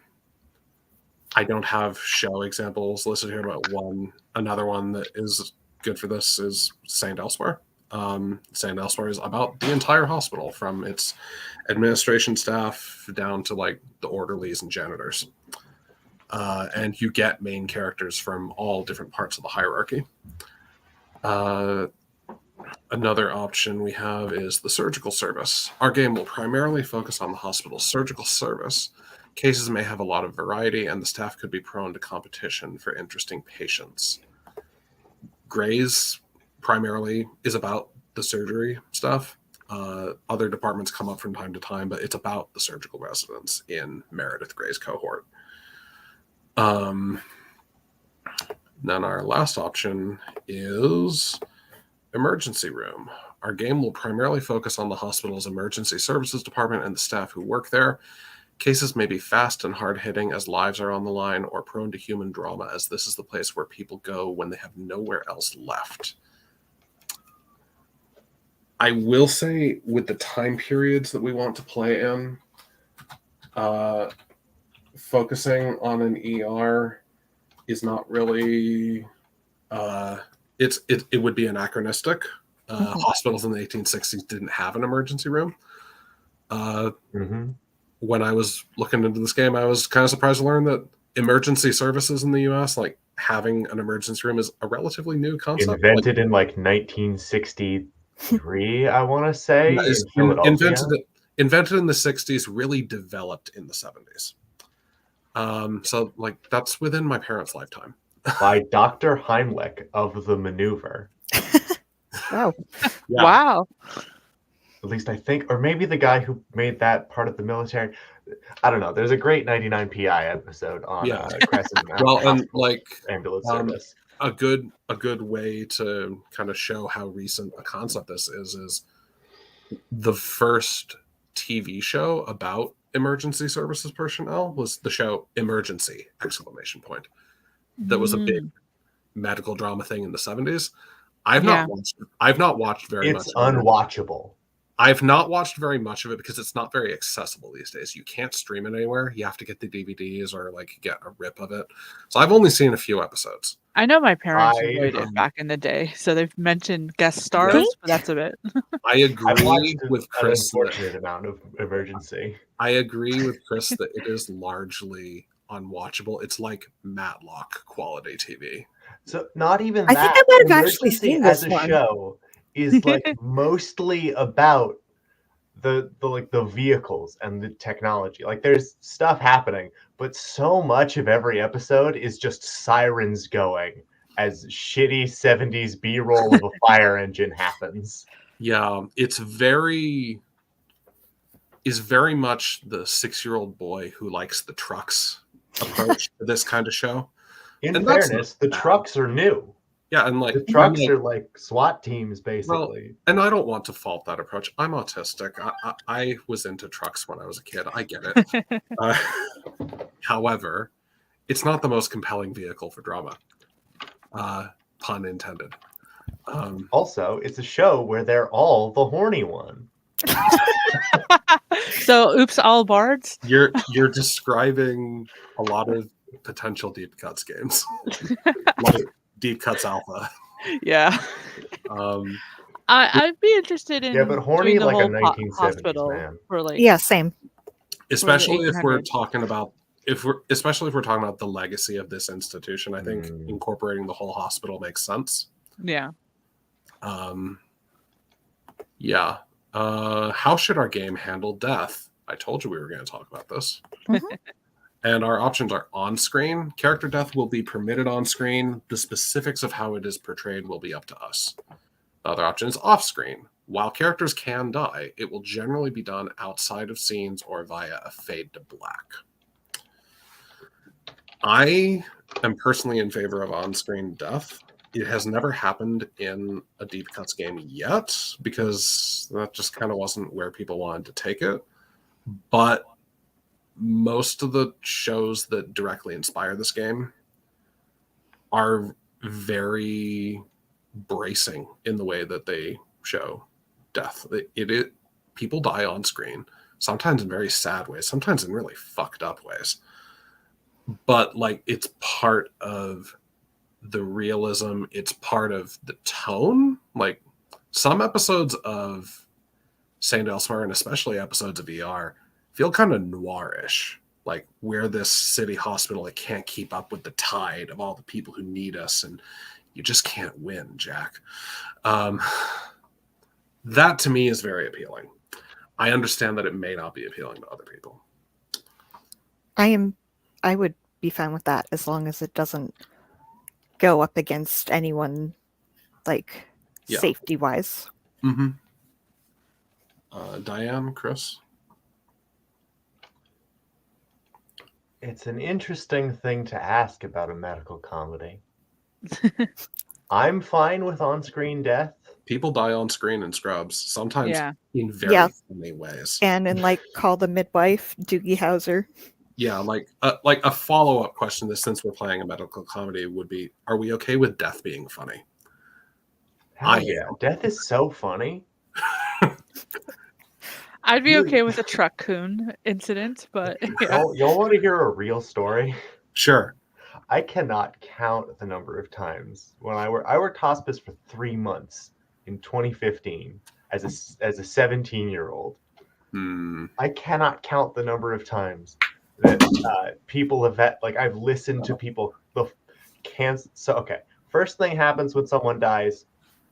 don't have show examples listed here, but another one that is good for this is St. Elsewhere. St. Elsewhere is about the entire hospital, from its administration staff down to like the orderlies and janitors. And you get main characters from all different parts of the hierarchy. Another option we have is the surgical service. Our game will primarily focus on the hospital's surgical service. Cases may have a lot of variety, and the staff could be prone to competition for interesting patients. Gray's primarily is about the surgery stuff. Other departments come up from time to time, but it's about the surgical residents in Meredith Gray's cohort. Then our last option is emergency room. Our game will primarily focus on the hospital's emergency services department and the staff who work there. Cases may be fast and hard-hitting as lives are on the line, or prone to human drama as this is the place where people go when they have nowhere else left. I will say, with the time periods that we want to play in, focusing on an ER is not really... It would be anachronistic. Hospitals in the 1860s didn't have an emergency room. When I was looking into this game, I was kind of surprised to learn that emergency services in the U.S., like having an emergency room, is a relatively new concept. Invented in like 1963, I want to say, in Philadelphia. Invented in the 60s, really developed in the 70s. So like that's within my parents' lifetime. by Dr. Heimlich of The Maneuver. Wow. Yeah. Wow. At least I think, or maybe the guy who made that part of the military. I don't know. There's a great 99 PI episode on Crescent Well, and Hospital like ambulance service. a good way to kind of show how recent a concept this is the first TV show about emergency services personnel was the show Emergency! ! That was a big medical drama thing in the 70s. I've not watched very much. It's unwatchable. I've not watched very much of it because it's not very accessible these days. You can't stream it anywhere. You have to get the DVDs or like get a rip of it. So I've only seen a few episodes. I know my parents enjoyed it back in the day, so they've mentioned guest stars, but that's a bit. I agree with Chris. An unfortunate amount of Emergency. I agree with Chris that it is largely unwatchable. It's like Matlock quality TV. So not even I that. think I might have actually seen this as a one. show is like mostly about the vehicles and the technology. Like there's stuff happening, but so much of every episode is just sirens going as shitty 70s B-roll of a fire engine happens. Yeah, it's very much the 6-year-old boy who likes the trucks approach to this kind of show. In fairness, the trucks are new. Yeah, and like the trucks are like SWAT teams, basically. Well, and I don't want to fault that approach. I'm autistic. I was into trucks when I was a kid. I get it. However, it's not the most compelling vehicle for drama. Pun intended. Also, it's a show where they're all the horny one. So, oops, all bards. You're describing a lot of potential deep cuts games. Like Deep Cuts Alpha. Yeah. I'd be interested in but horny doing the like whole a 1970s hospital man. for like same. Especially if we're talking about the legacy of this institution, I think incorporating the whole hospital makes sense. Yeah. Yeah. How should our game handle death? I told you we were going to talk about this. Mm-hmm. And our options are on screen. Character death will be permitted on screen. The specifics of how it is portrayed will be up to us. The other option is off screen. While characters can die, it will generally be done outside of scenes or via a fade to black. I am personally in favor of on-screen death. It has never happened in a Deep Cuts game yet because that just kind of wasn't where people wanted to take it. But most of the shows that directly inspire this game are very bracing in the way that they show death. People die on screen, sometimes in very sad ways, sometimes in really fucked up ways. But like it's part of the realism, it's part of the tone. Like some episodes of Saint Elsewhere, and especially episodes of ER, feel kind of noirish. Like we're this city hospital that can't keep up with the tide of all the people who need us, and you just can't win, Jack. That to me is very appealing. I understand that it may not be appealing to other people. I would be fine with that as long as it doesn't go up against anyone, like safety wise. Mm-hmm. Diane, Chris? It's an interesting thing to ask about a medical comedy. I'm fine with on-screen death. People die on screen in Scrubs, sometimes in very funny ways. And in like Call the Midwife, Doogie Howser. Yeah, like a follow-up question that since we're playing a medical comedy would be, are we okay with death being funny? Hell yeah. Death is so funny. I'd be okay with a truck-coon incident, but y'all want to hear a real story? Sure. I cannot count the number of times when I worked hospice for 3 months in 2015 as a 17-year-old. I cannot count the number of times that people have had, like I've listened to people cancel. So okay, first thing happens when someone dies,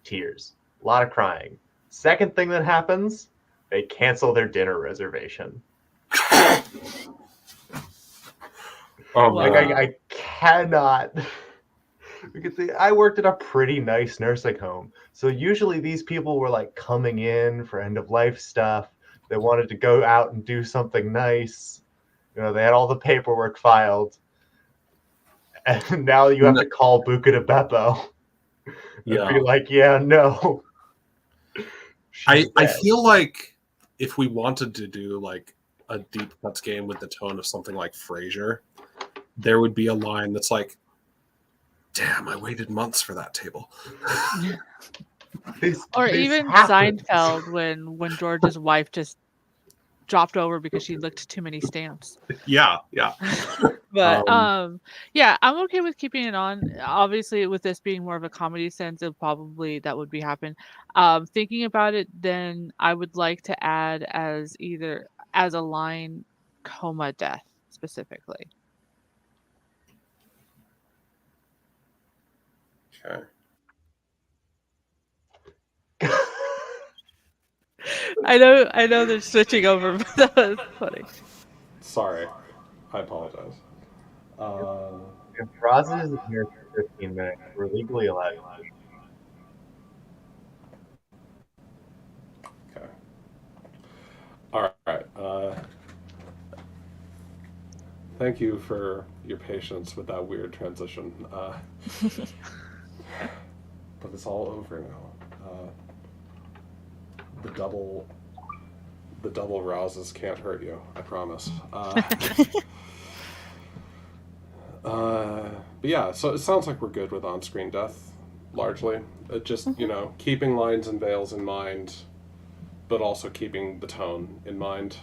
tears, a lot of crying. Second thing that happens, they cancel their dinner reservation. Oh, like I cannot. Because I worked at a pretty nice nursing home. So usually these people were like coming in for end of life stuff. They wanted to go out and do something nice. They had all the paperwork filed. And now you have to call Buca de Beppo and be like, yeah, no. I feel like if we wanted to do like a deep cuts game with the tone of something like Frasier, there would be a line that's like, damn, I waited months for that table. This even happens. Seinfeld when George's wife just dropped over because she licked too many stamps. Yeah. But yeah, I'm okay with keeping it on. Obviously, with this being more of a comedy sense, of probably that would be happen. Thinking about it, then I would like to add as a line, coma death specifically. Okay. I know they're switching over, but that was funny. Sorry, I apologize. If Roz is here for 15 minutes, we're legally allowed. Okay. All right. Thank you for your patience with that weird transition. But it's all over now. The double rouses can't hurt you, I promise. But yeah, so it sounds like we're good with on-screen death, largely. Just, keeping lines and veils in mind, but also keeping the tone in mind.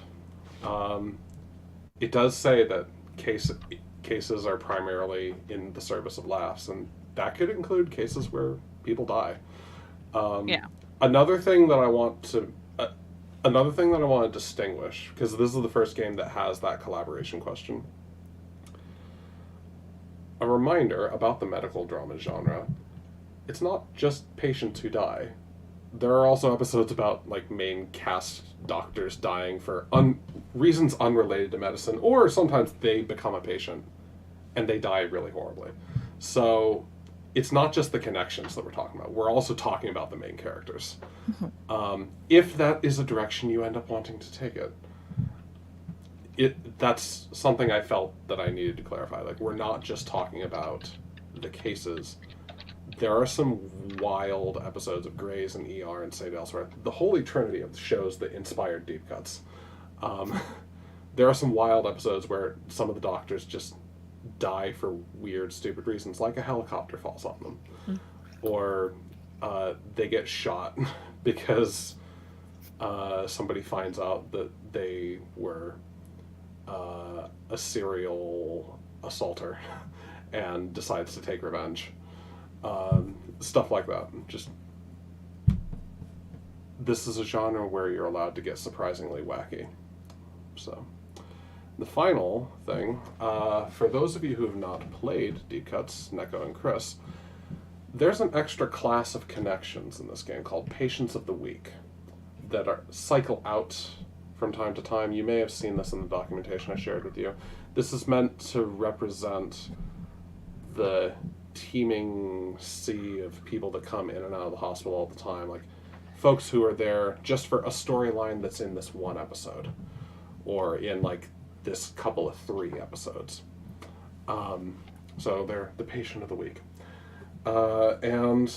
It does say that cases are primarily in the service of laughs, and that could include cases where people die. Yeah. Another thing that I want to distinguish, because this is the first game that has that collaboration question. A reminder about the medical drama genre. It's not just patients who die. There are also episodes about like main cast doctors dying for reasons unrelated to medicine, or sometimes they become a patient and they die really horribly. So it's not just the connections that we're talking about. We're also talking about the main characters. If that is a direction you end up wanting to take that's something I felt that I needed to clarify. Like, we're not just talking about the cases. There are some wild episodes of Grey's and ER and St. Elsewhere. The holy trinity of the shows that inspired deep cuts. There are some wild episodes where some of the doctors just die for weird, stupid reasons, like a helicopter falls on them. Or they get shot because somebody finds out that they were a serial assaulter and decides to take revenge. Stuff like that. Just, this is a genre where you're allowed to get surprisingly wacky. So, the final thing, for those of you who have not played Deep Cuts, Neko and Chris, there's an extra class of connections in this game called Patients of the Week that cycle out from time to time. You may have seen this in the documentation I shared with you. This is meant to represent the teeming sea of people that come in and out of the hospital all the time, like folks who are there just for a storyline that's in this one episode, or in like this couple of 3 episodes. So they're the patient of the week. And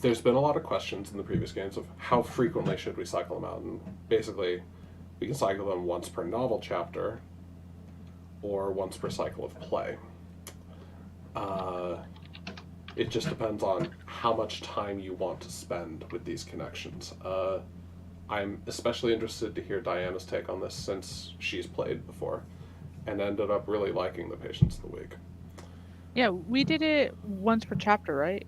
there's been a lot of questions in the previous games of how frequently should we cycle them out, and basically we can cycle them once per novel chapter or once per cycle of play. It just depends on how much time you want to spend with these connections. I'm especially interested to hear Diana's take on this, since she's played before and ended up really liking the Patients of the Week. Yeah, we did it once per chapter, right?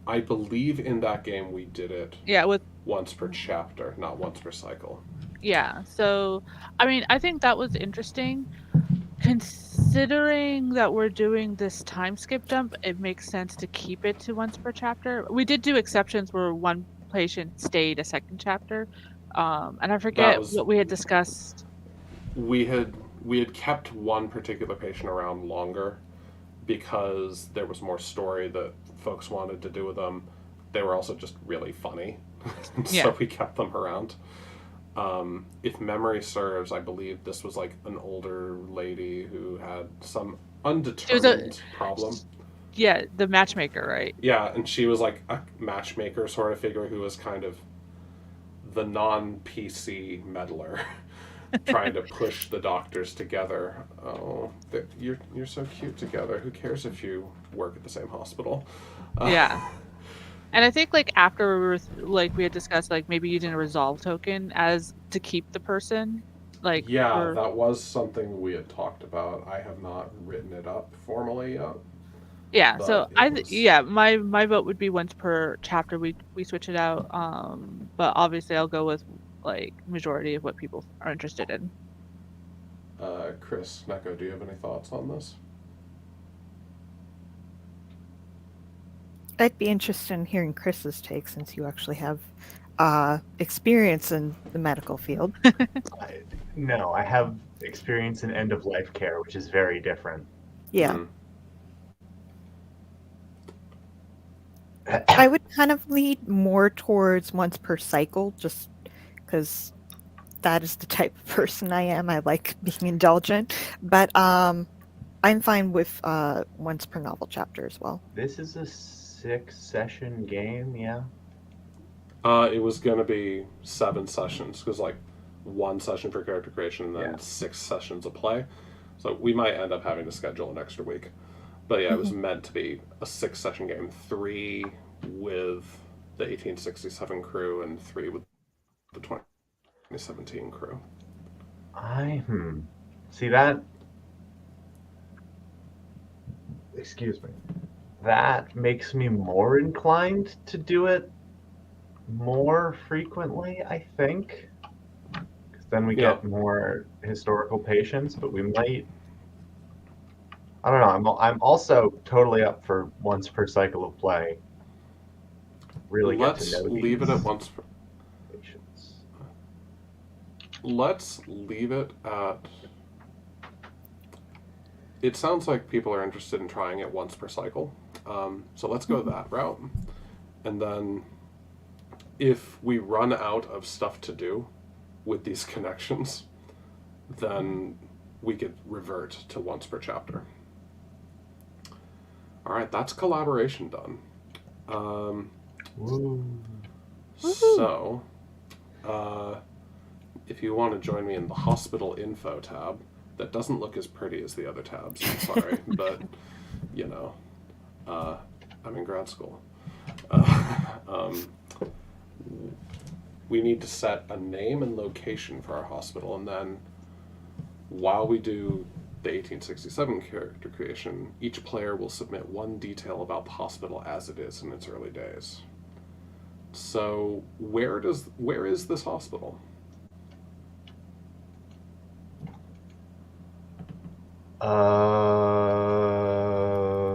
I believe in that game we did it with once per chapter, not once per cycle. Yeah, so I mean, I think that was interesting. Considering that we're doing this time skip jump, it makes sense to keep it to once per chapter. We did do exceptions where one patient stayed a second chapter, and I forget what we had discussed. We had kept one particular patient around longer because there was more story that folks wanted to do with them. They were also just really funny, so we kept them around. If memory serves, I believe this was like an older lady who had some undetermined problem. Yeah, the matchmaker, right? Yeah, and she was like a matchmaker sort of figure who was kind of the non-PC meddler, trying to push the doctors together. Oh, you're so cute together. Who cares if you work at the same hospital? Yeah. And I think like after we had discussed like maybe using a resolve token as to keep the person. Like that was something we had talked about. I have not written it up formally yet. Yeah, so my vote would be once per chapter we switch it out. But obviously I'll go with like majority of what people are interested in. Chris, Neko, do you have any thoughts on this? I'd be interested in hearing Chris's take since you actually have experience in the medical field. No, I have experience in end-of-life care, which is very different. Yeah. Mm-hmm. I would kind of lead more towards once per cycle, just because that is the type of person I am. I like being indulgent, but I'm fine with once per novel chapter as well. This is a 6-session game, yeah? It was going to be 7 sessions, because like 1 session for character creation and then 6 sessions of play. So we might end up having to schedule an extra week. But yeah, it was meant to be a 6-session game, 3 with the 1867 crew and 3 with the 2017 crew. See that? Excuse me. That makes me more inclined to do it more frequently, I think. Because then we get more historical patience, but we might... I don't know. I'm also totally up for once per cycle of play. Really get to know these. Let's leave it at once per... Patience. Let's leave it at... It sounds like people are interested in trying it once per cycle. So let's go that route. And then if we run out of stuff to do with these connections, then we could revert to once per chapter. All right, that's collaboration done. So, if you want to join me in the hospital info tab, that doesn't look as pretty as the other tabs, I'm sorry, but, you know, I'm in grad school. We need to set a name and location for our hospital, and then while we do the 1867 character creation, each player will submit one detail about the hospital as it is in its early days. So, where is this hospital?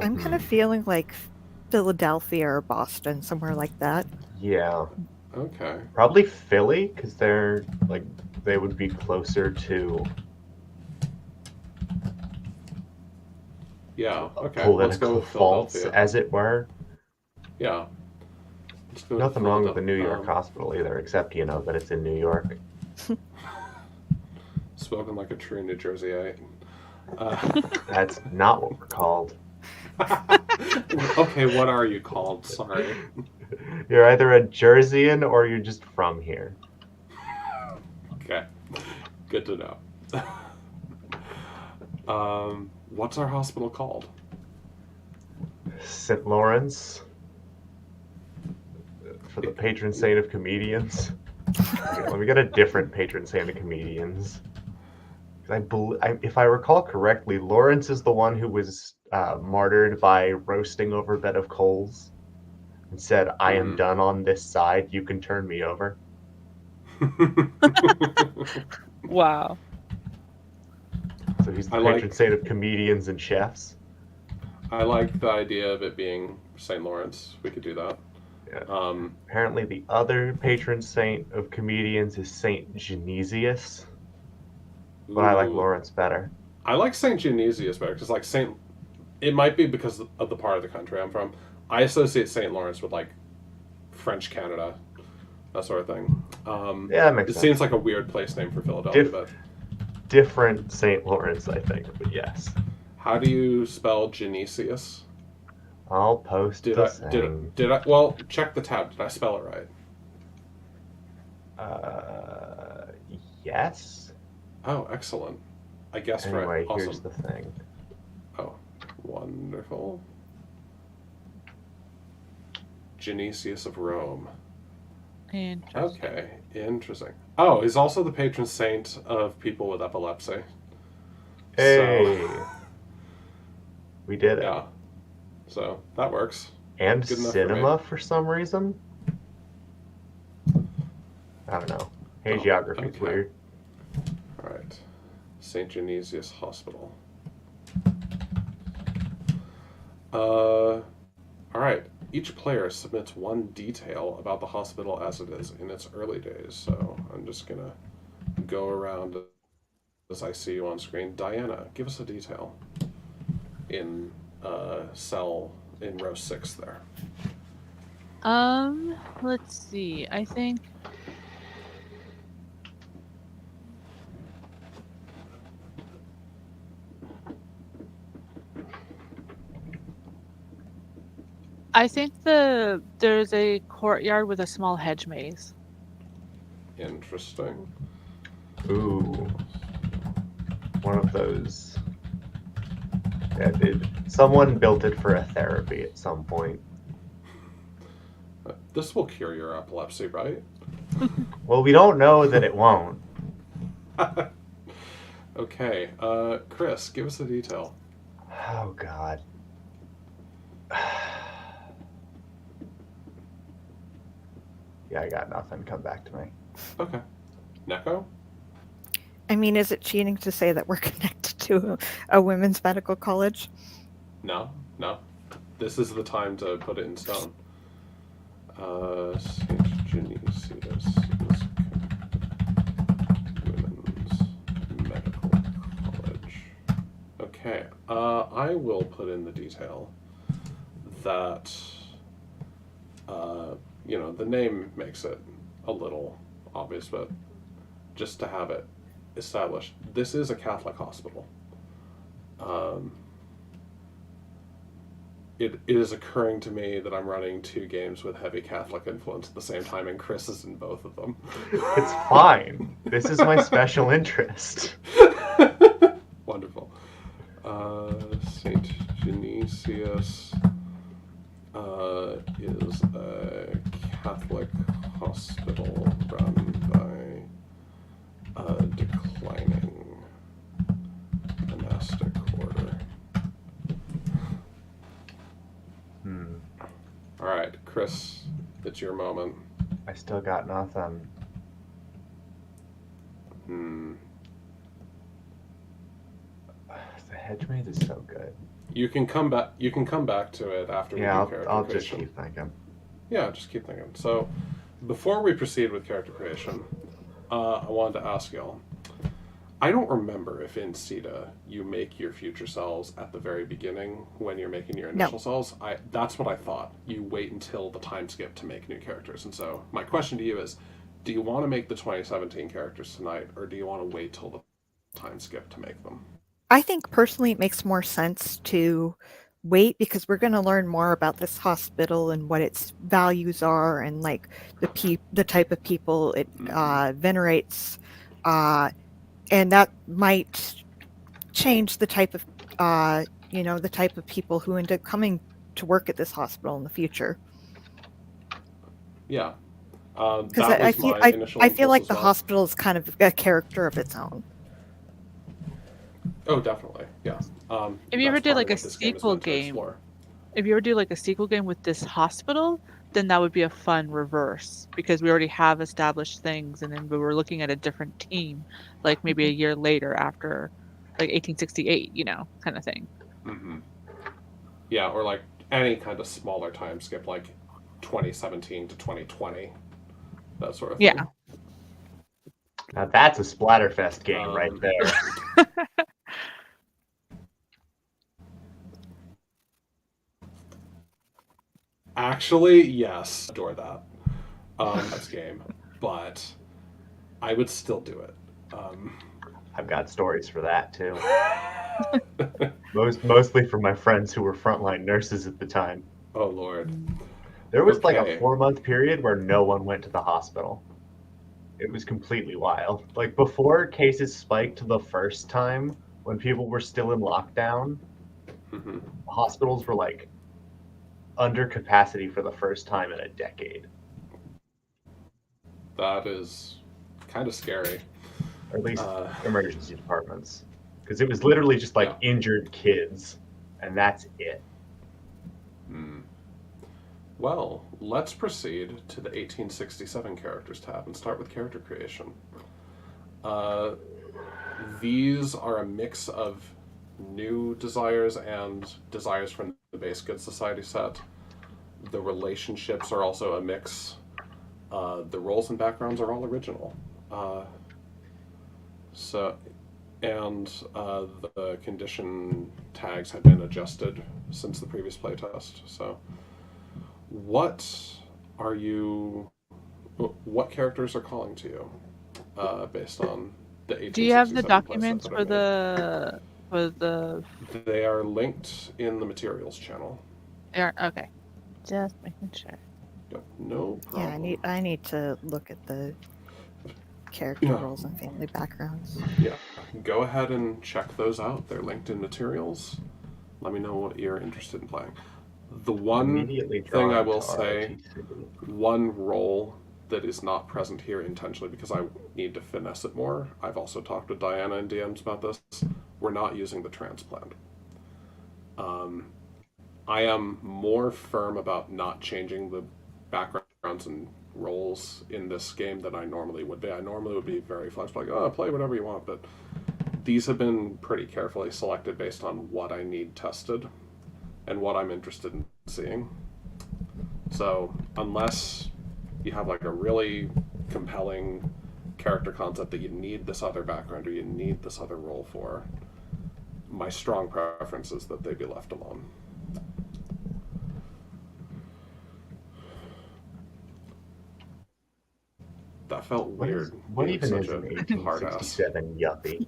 I'm kind of feeling like Philadelphia or Boston, somewhere like that. Yeah. Okay. Probably Philly, because they would be closer to... Yeah, okay. Political Let's go with faults, as it were. Yeah. Nothing wrong with the New York hospital either, except, that it's in New York. Spoken like a true New Jerseyite. That's not what we're called. Okay, what are you called? Sorry. You're either a Jerseyan or you're just from here. Okay. Good to know. What's our hospital called? St. Lawrence. For the patron saint of comedians. Okay, let me get a different patron saint of comedians. If I recall correctly, Lawrence is the one who was martyred by roasting over a bed of coals and said, "I am done on this side, you can turn me over." Wow. So he's the patron saint of comedians and chefs. I like the idea of it being St. Lawrence. We could do that. Yeah. Apparently the other patron saint of comedians is St. Genesius. But I like Lawrence better. I like St. Genesius better, because like St. It might be because of the part of the country I'm from. I associate St. Lawrence with like French Canada, that sort of thing. Yeah, that makes It sense. seems like a weird place name for Philadelphia, but Different St. Lawrence, I think, but yes. how do you spell Genesius? I'll post Did the I thing. did I well check the tab? Did I spell it right? Yes. Oh, excellent. I guessed Anyway, right. Awesome. here's the thing. Oh, wonderful. Genesius of Rome. Interesting. Okay, interesting. Oh, he's also the patron saint of people with epilepsy. Hey, So, we did it. yeah. So that works. And Good enough for cinema for some reason. I don't know. Hey, Oh, geography's okay. weird. All right. St. Genesius Hospital. All right. Each player submits one detail about the hospital as it is in its early days. So I'm just gonna go around as I see you on screen. Diana, give us a detail in cell in row 6 there. Let's see. I think there's a courtyard with a small hedge maze. Interesting. Ooh, one of those. Yeah, someone built it for a therapy at some point. This will cure your epilepsy, right? Well, we don't know that it won't. Okay, Chris, give us a detail. Oh, God. Yeah, I got nothing. Come back to me. Okay. Neko? I mean, is it cheating to say that we're connected to a women's medical college? No. This is the time to put it in stone. St. Genesius is Women's Medical College. Okay, I will put in the detail that, the name makes it a little obvious, but just to have it established, this is a Catholic hospital. It is occurring to me that I'm running 2 games with heavy Catholic influence at the same time, and Chris is in both of them. It's fine. This is my special interest. Wonderful. St. Genesius is a Catholic hospital run by a declining monastic order. All right, Chris, it's your moment. I still got nothing. The hedge maze is so good. You can come back. You can come back to it after we do character I'll creation. just keep thinking. Yeah, just keep thinking. So, before we proceed with character creation, I wanted to ask y'all. I don't remember if in CETA you make your future selves at the very beginning when you're making your initial selves. That's what I thought. You wait until the time skip to make new characters. And so my question to you is, do you want to make the 2017 characters tonight, or do you want to wait till the time skip to make them? I think personally it makes more sense to wait because we're going to learn more about this hospital and what its values are and like the type of people it venerates. And that might change the type of, the type of people who end up coming to work at this hospital in the future. Yeah. Because I feel like the hospital is kind of a character of its own. Oh, definitely. Yeah. If you ever did like a sequel game, if you ever do like a sequel game with this hospital, then that would be a fun reverse because we already have established things, and then we were looking at a different team, like maybe a year later after, like 1868, kind of thing. Mm-hmm. Yeah, or like any kind of smaller time skip, like 2017 to 2020, that sort of thing. Yeah. Now that's a Splatterfest game right there. Actually, yes, adore that. That's game, but I would still do it. I've got stories for that too. Mostly from my friends who were frontline nurses at the time. Oh Lord. There was like a Okay. 4-month period where no one went to the hospital. It was completely wild. Like before cases spiked the first time when people were still in lockdown, Mhm. hospitals were like under capacity for the first time in a decade. That is kind of scary. Or at least emergency departments. Because it was literally just like Yeah. injured kids, and that's it. Hmm. Well, let's proceed to the 1867 characters tab and start with character creation. These are a mix of new desires and desires from the base Good Society set. The relationships are also a mix. The roles and backgrounds are all original. The condition tags have been adjusted since the previous playtest. So, what characters are calling to you based on the 1867 Do you have the playset documents that I for made? the? They are linked in the materials channel. Okay, just making sure. Yep, no problem. Yeah, I need to look at the character roles and family backgrounds. Yeah, go ahead and check those out. They're linked in materials. Let me know what you're interested in playing. The one thing I will say, one role that is not present here intentionally because I need to finesse it more. I've also talked with Diana in DMs about this. We're not using the transplant. I am more firm about not changing the backgrounds and roles in this game than I normally would be. I normally would be very flexible, like, oh, play whatever you want, but these have been pretty carefully selected based on what I need tested and what I'm interested in seeing. So unless you have like a really compelling character concept that you need this other background or you need this other role for, my strong preference is that they be left alone. That felt weird. What even is an 1867 yuppie?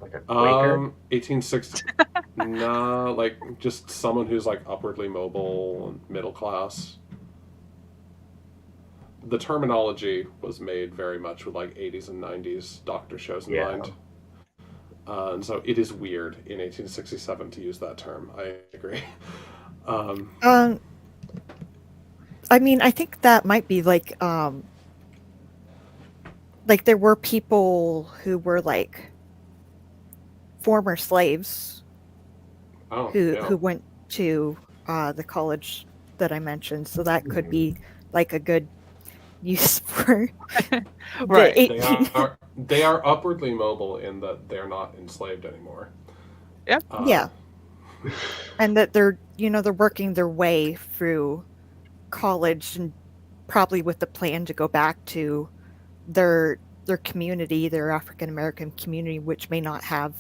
Like a Quaker? 1860. Nah, like just someone who's like upwardly mobile and middle class. The terminology was made very much with like 80s and 90s doctor shows in mind. And so it is weird in 1867 to use that term. I agree. I mean, I think that might be like there were people who were like former slaves who went to the college that I mentioned, so that could be like a good use for right. They are upwardly mobile in that they're not enslaved anymore. Yep. Yeah. And that they're working their way through college and probably with the plan to go back to their community, their African American community, which may not have,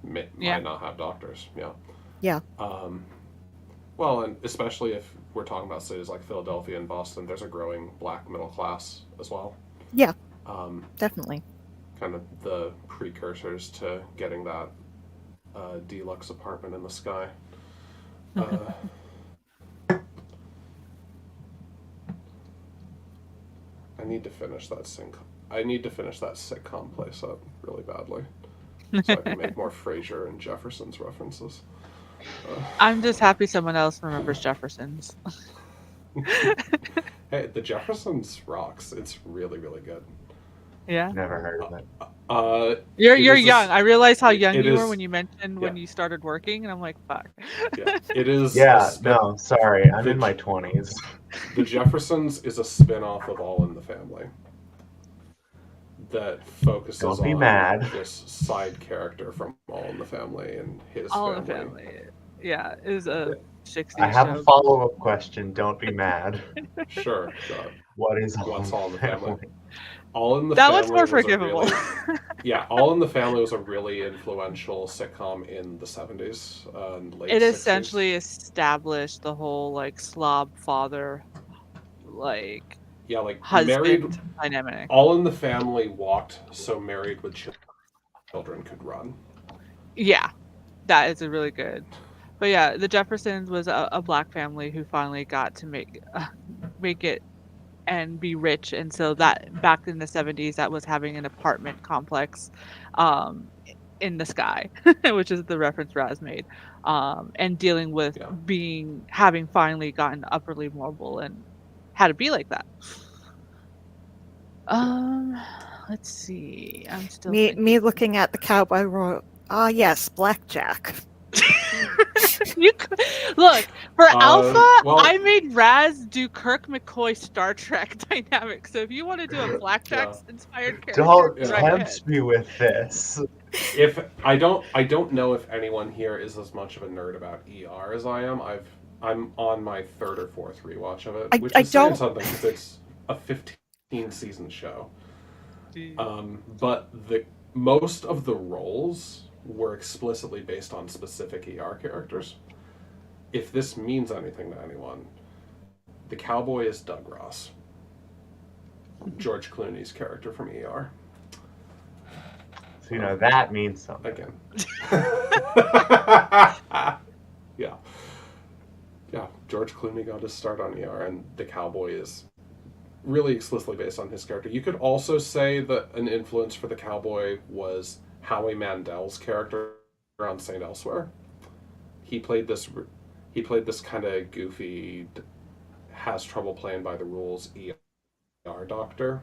might not have doctors. Yeah. Yeah. Well, and especially if we're talking about cities like Philadelphia and Boston, there's a growing black middle class as well. Yeah. Definitely. Kind of the precursors to getting that deluxe apartment in the sky. I need to finish that sitcom playset really badly, so I can make more Frasier and Jefferson's references. I'm just happy someone else remembers Jefferson's. Hey, the Jeffersons rocks. It's really, really good. Yeah. Never heard of it. You're young. I realized how young you were when you mentioned when you started working, and I'm like, fuck. Yeah, it is. Yeah, no, sorry. I'm in my 20s. The Jeffersons is a spin-off of All in the Family that focuses on this side character from All in the Family and his All family. in the Family. Yeah, it was a 60s I have show. a follow-up question. Don't be mad. Sure. What is What's All in the Family? Family? All in the that Family was more forgivable. Yeah, All in the Family was a really influential sitcom in the 70s and late It 60s. essentially established the whole like slob father, like husband married. dynamic. All in the Family walked so Married with Children could run. Yeah, that is a really good. But yeah, the Jeffersons was a black family who finally got to make it and be rich, and so that back in the 70s, that was having an apartment complex um, in the sky, which is the reference Raz made, and dealing with having finally gotten upperly mobile and how to be like that. Let's see. I'm still me looking at the cowboy royal. Ah, yes, blackjack. You could, look for Alpha. I made Raz do Kirk McCoy Star Trek dynamic. So if you want to do a blackjack inspired character, don't tempt me with this. If I don't know if anyone here is as much of a nerd about ER as I am. I'm on my third or fourth rewatch of it, which is saying something because it's a 15-season show. But most of the roles were explicitly based on specific ER characters. If this means anything to anyone, the cowboy is Doug Ross, George Clooney's character from ER. So that means something. Again. Yeah. George Clooney got his start on ER, and the cowboy is really explicitly based on his character. You could also say that an influence for the cowboy was Howie Mandel's character on St. Elsewhere. He played this kind of goofy, has trouble playing by the rules ER doctor.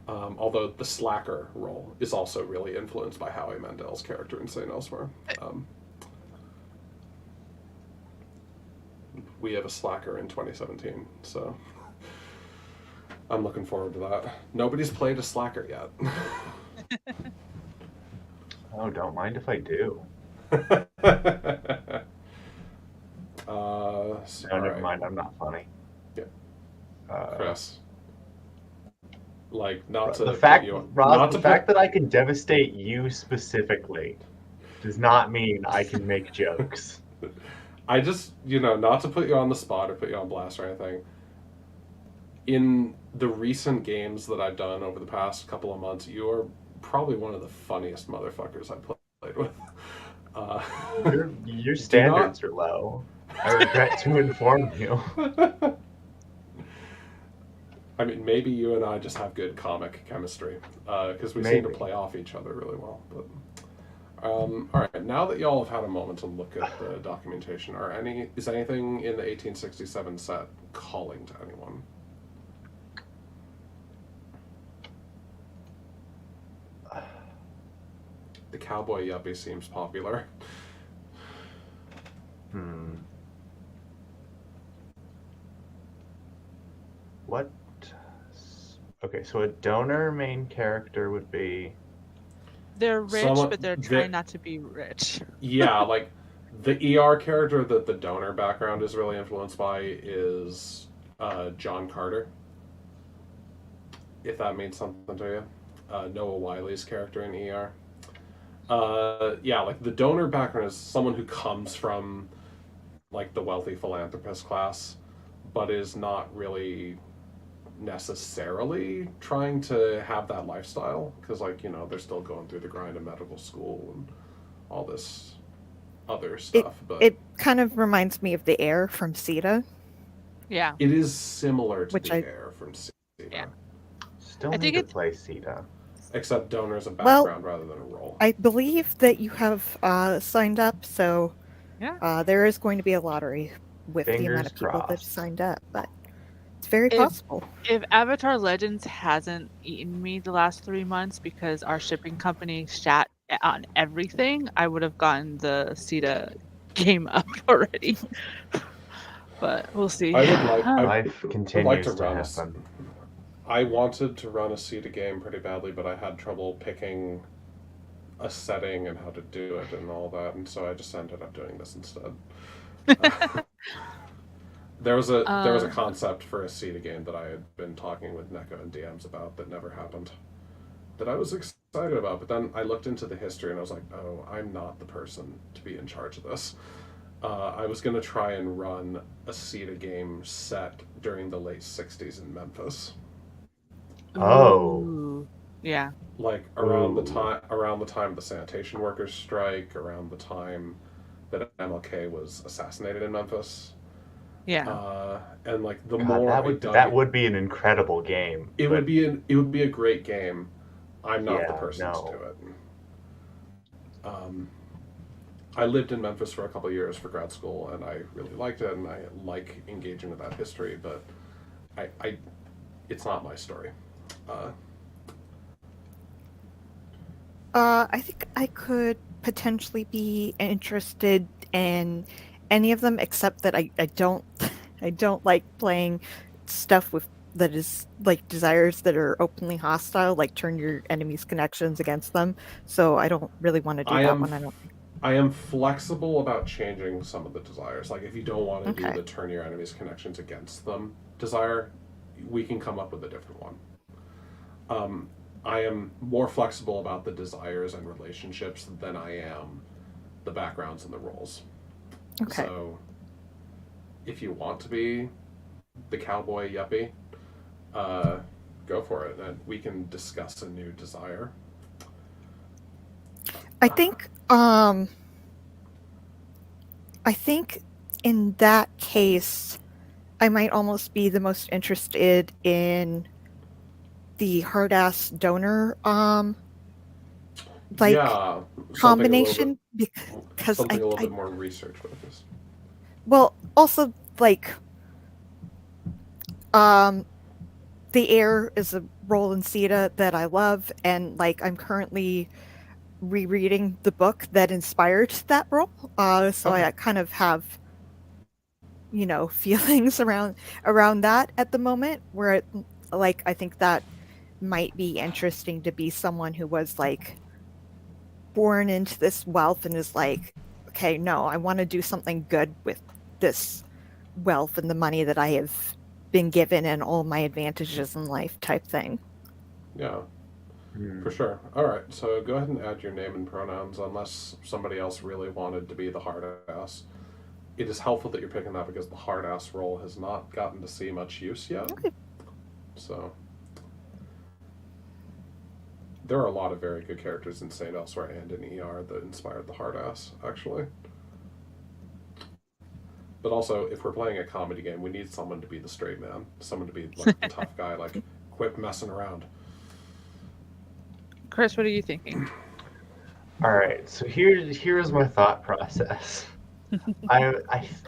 Although the slacker role is also really influenced by Howie Mandel's character in St. Elsewhere. We have a slacker in 2017, so I'm looking forward to that. Nobody's played a slacker yet. Oh, don't mind if I do. No, never mind. I'm not funny. Yeah. Chris. Not to the fact, Roz, the fact that I can devastate you specifically does not mean I can make jokes. I just, not to put you on the spot or put you on blast or anything. In the recent games that I've done over the past couple of months, you are probably one of the funniest motherfuckers I've played with. Your standards are low. I regret to inform you. I mean, maybe you and I just have good comic chemistry because we seem to play off each other really well. But all right, now that y'all have had a moment to look at the documentation, is anything in the 1867 set calling to anyone? The cowboy yuppie seems popular. What? Okay, so a donor main character would be... They're rich, but they're trying not to be rich. Yeah, the ER character that the donor background is really influenced by is John Carter. If that means something to you. Noah Wiley's character in ER. The donor background is someone who comes from the wealthy philanthropist class, but is not really necessarily trying to have that lifestyle because they're still going through the grind of medical school and all this other stuff. But it kind of reminds me of the Heir from Sita. Yeah, it is similar to the Heir from Sita. Yeah, still need to play Sita. Except donor's a background rather than a role. I believe that you have signed up, so there is going to be a lottery with the amount of people that signed up, but it's very possible. If Avatar Legends hasn't eaten me the last 3 months because our shipping company shat on everything, I would have gotten the Sita game up already. But we'll see. Life continues to happen. I wanted to run a Sita game pretty badly, but I had trouble picking a setting and how to do it and all that, and so I just ended up doing this instead. There was a concept for a Sita game that I had been talking with Neko and DMs about that never happened. That I was excited excited about. But then I looked into the history and I was like, oh, I'm not the person to be in charge of this. I was going to try and run a CETA game set during the late 60s in Memphis. Oh. Ooh. Yeah. Like around the time of the sanitation workers strike, around the time that MLK was assassinated in Memphis. Yeah. And like the God, more that would be an incredible game. it would be a great game. I'm not the Yeah, person to no. do it. I lived in Memphis for a couple of years for grad school, and I really liked it, and I like engaging with that history. But it's not my story. I think I could potentially be interested in any of them, except that I don't I don't like playing stuff with that is like desires that are openly hostile, like turn your enemy's connections against them. So I don't really want to do that one. I am flexible about changing some of the desires. Like if you don't want to do Okay. the turn your enemy's connections against them desire, we can come up with a different one. I am more flexible about the desires and relationships than I am the backgrounds and the roles. Okay. So if you want to be the cowboy yuppie, go for it, and we can discuss a new desire. I think in that case I might almost be the most interested in the hard ass donor like Yeah, combination because something a little bit more research focused. Well, also like the Heir is a role in CETA that I love, and like I'm currently rereading the book that inspired that role. So Okay. I kind of have feelings around that at the moment, where like I think that might be interesting to be someone who was like born into this wealth and is like, okay, no, I want to do something good with this wealth and the money that I have been given and all my advantages in life type thing. Yeah, for sure. All right, so go ahead and add your name and pronouns unless somebody else really wanted to be the hard ass. It is helpful that you're picking that because the hard ass role has not gotten to see much use yet. Okay. So there are a lot of very good characters in Saint Elsewhere and in ER that inspired the hard ass, actually. But also, if we're playing a comedy game, we need someone to be the straight man, someone to be like the tough guy, like quit messing around. Chris, what are you thinking? All right, so here's my thought process. I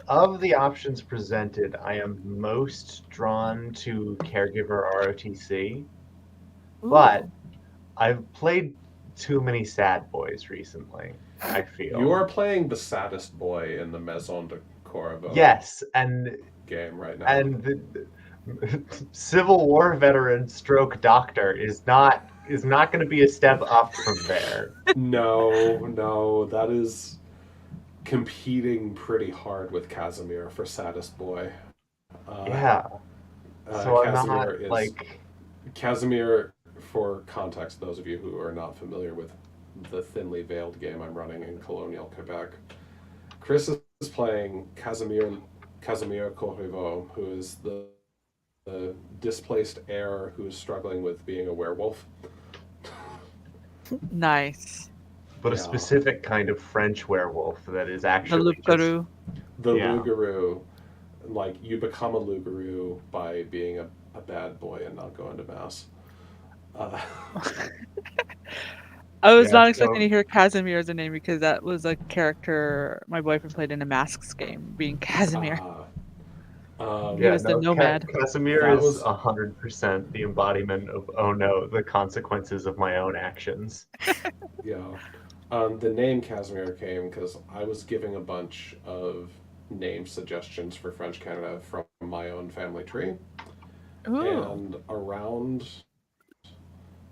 of the options presented, I am most drawn to caregiver ROTC, but I've played too many sad boys recently, I feel. You are playing the saddest boy in the Maison de Corvo game right now. And the Civil War veteran stroke doctor is not going to be a step up from there. No, that is competing pretty hard with Casimir for saddest boy. Yeah. So I'm Casimir not like Casimir. For context, those of you who are not familiar with the thinly veiled game I'm running in colonial Quebec, Chris is playing Casimir Corriveau, who is the displaced heir who is struggling with being a werewolf. Nice. But a specific kind of French werewolf that is actually the loup-garou. The loup-garou. Like, you become a loup-garou by being a bad boy and not going to mass. I was not expecting to hear Casimir as a name because that was a character my boyfriend played in a Masks game, being Casimir. He was the nomad. Casimir is 100% the embodiment of, oh no, the consequences of my own actions. Yeah. The name Casimir came because I was giving a bunch of name suggestions for French Canada from my own family tree. Ooh. And around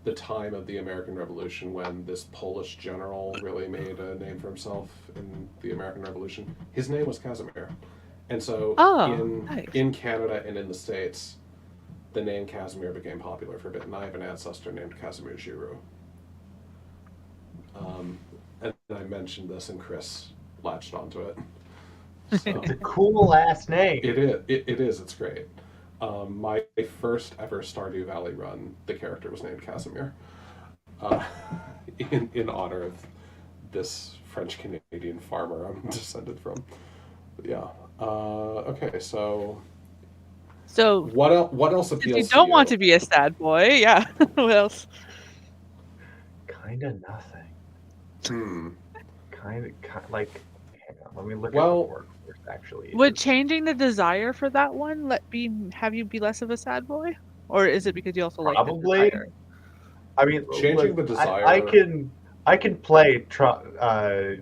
the time of the American Revolution, when this Polish general really made a name for himself in the American Revolution, his name was Casimir. And so in Canada and in the States, the name Casimir became popular for a bit, and I have an ancestor named Casimir Giroux. And I mentioned this, and Chris latched onto it. So. It's a cool last name. It is. It is. It's great. My first ever Stardew Valley run, the character was named Casimir, in honor of this French Canadian farmer I'm descended from. But yeah. Okay. So what else? What else appeals? If you don't want to be a sad boy, yeah. What else? Kind of nothing. Kind of like. Hang on, let me look at the workforce actually. Would changing the desire for that one have you be less of a sad boy, or is it because you also like the desire? I mean, changing the desire. I can play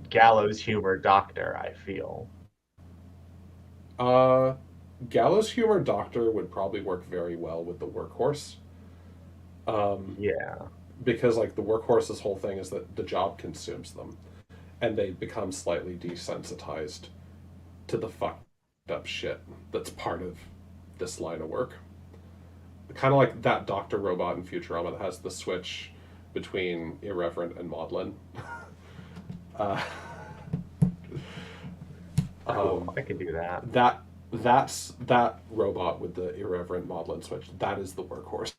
gallows humor doctor. I feel. Gallows humor doctor would probably work very well with the workhorse. Yeah. Because like the workhorse's whole thing is that the job consumes them, and they become slightly desensitized to the fucked up shit that's part of this line of work. Kind of like that doctor robot in Futurama that has the switch between irreverent and maudlin. Cool. I can do that. That's that robot with the irreverent maudlin switch. That is the workhorse.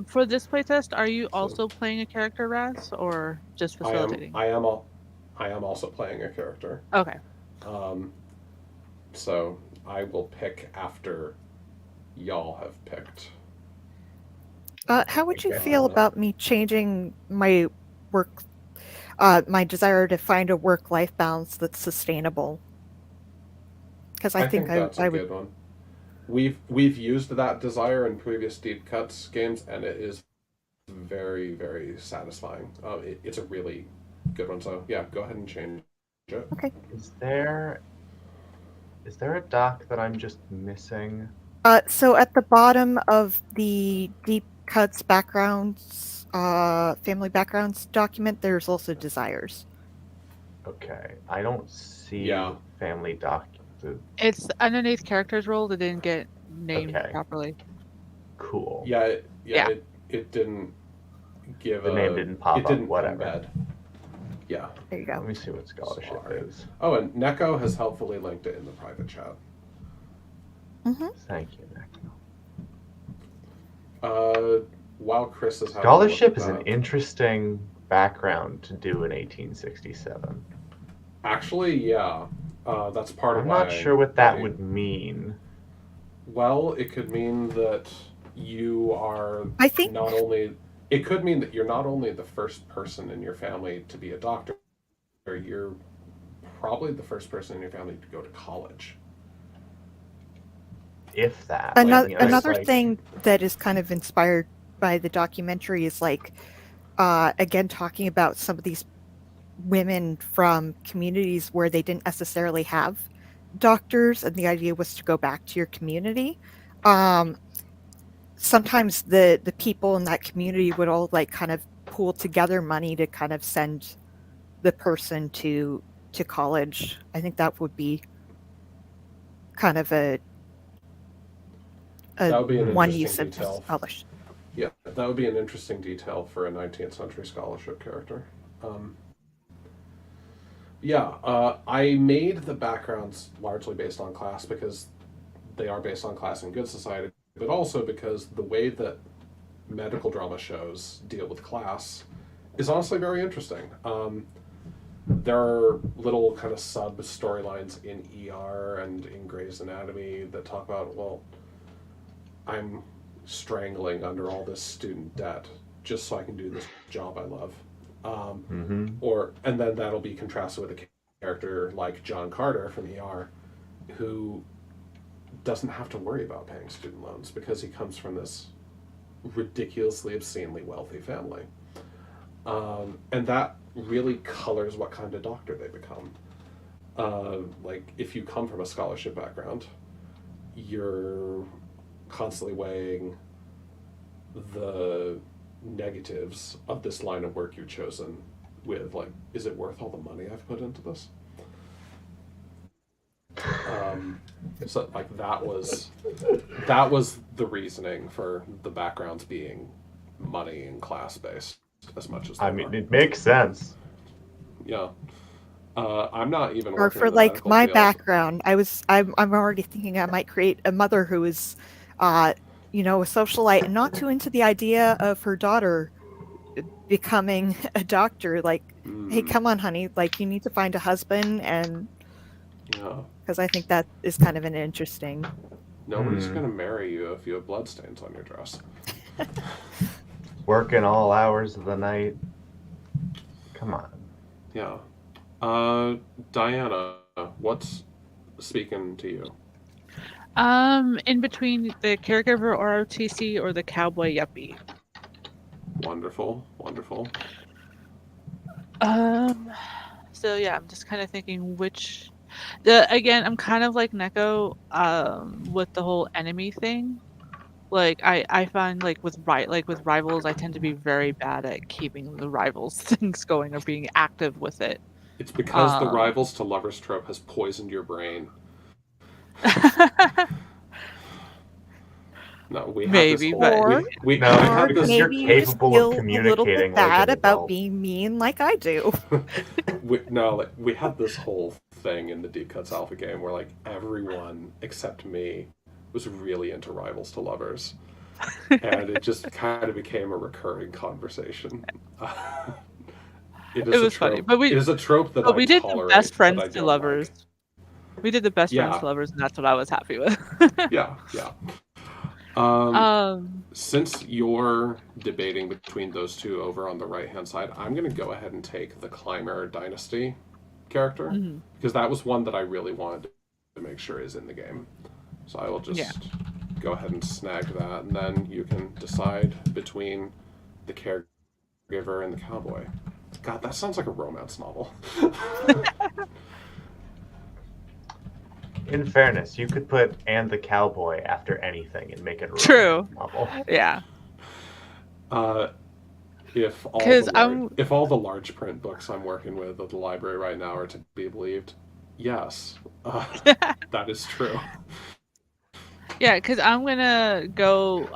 For this playtest, are you also playing a character, Raz, or just facilitating? I am also playing a character. Okay. So I will pick after y'all have picked. How would you feel about me changing my work, my desire to find a work-life balance that's sustainable? Because I think that's a good one. We've used that desire in previous Deep Cuts games, and it is very, very satisfying. It's a really good one. So yeah, go ahead and change it. Okay. Is there a doc that I'm just missing? So at the bottom of the Deep Cuts backgrounds, family backgrounds document, there's also desires. Okay, I don't see family doc. It's underneath characters role that didn't get named properly. Cool. Yeah. It didn't give the name didn't pop it didn't up. Whatever. Embed. Yeah. There you go. Let me see what scholarship is. Oh, and Neko has helpfully linked it in the private chat. Mm-hmm. Thank you, Neko. While Chris is scholarship is an interesting background to do in 1867. Actually, yeah. That's part of I'm not sure what that would mean. Well, it could mean that you are it could mean that you're not only the first person in your family to be a doctor, you're probably the first person in your family to go to college. If that. Another thing that is kind of inspired by the documentary is again, talking about some of these women from communities where they didn't necessarily have doctors, and the idea was to go back to your community. Sometimes the people in that community would all kind of pool together money to kind of send the person to college. I think that would be kind of a one use of scholarship. Yeah, that would be an interesting detail for a 19th century scholarship character. I made the backgrounds largely based on class because they are based on class in Good Society, but also because the way that medical drama shows deal with class is honestly very interesting. There are little kind of sub-storylines in ER and in Grey's Anatomy that talk about, well, I'm strangling under all this student debt just so I can do this job I love. And then that'll be contrasted with a character like John Carter from ER, who doesn't have to worry about paying student loans because he comes from this ridiculously, obscenely wealthy family. And that really colors what kind of doctor they become. If you come from a scholarship background, you're constantly weighing the negatives of this line of work you've chosen with, is it worth all the money I've put into this? So like that was the reasoning for the backgrounds being money and class based as much as they I mean, were. it makes sense. Yeah. I'm not even Or working for in the like medical my field. background, I'm already thinking I might create a mother who is, a socialite and not too into the idea of her daughter becoming a doctor. Like, hey, come on, honey, like you need to find a husband, and Yeah. because I think that is kind of an interesting. Nobody's gonna marry you if you have bloodstains on your dress. Working all hours of the night. Come on. Yeah. Diana, what's speaking to you? In between the caregiver ROTC or the cowboy yuppie. Wonderful, wonderful. So yeah, I'm just kind of thinking which. Again, I'm kind of like Neko, with the whole enemy thing. Like I find like with rivals, I tend to be very bad at keeping the rivals things going or being active with it. It's because the rivals to lovers trope has poisoned your brain. No, we maybe, have this but whole, we No, have because this. you're Maybe you just capable feel of a little communicating bit like bad an about adult. being mean, like I do. We had this whole thing in the Deep Cuts Alpha game where like everyone except me was really into rivals to lovers, and it just kind of became a recurring conversation. It was funny, but it is a trope that I we did the tolerate, best friends but I to don't lovers. like. We did the best friends Yeah. to lovers, and that's what I was happy with. Yeah. Since you're debating between those two over on the right-hand side, I'm going to go ahead and take the Climber Dynasty character, because that was one that I really wanted to make sure is in the game. So I will just go ahead and snag that, and then you can decide between the caregiver and the cowboy. God, that sounds like a romance novel. In fairness, you could put "and the cowboy" after anything and make it a True. romance novel. Yeah. If all the large print books I'm working with at the library right now are to be believed, yes, that is true. Yeah, because I'm gonna go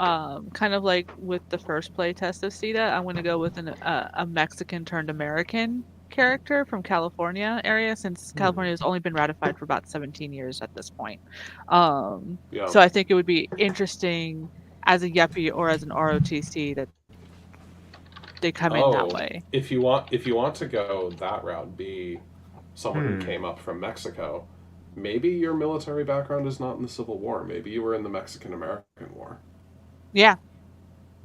kind of like with the first playtest of Sita. I'm gonna go with a Mexican turned American character from California area, since California has only been ratified for about 17 years at this point. So I think it would be interesting as a yuppie or as an ROTC that they come in that way. If you want to go that route, be someone who came up from Mexico. Maybe your military background is not in the Civil War. Maybe you were in the Mexican-American War. Yeah.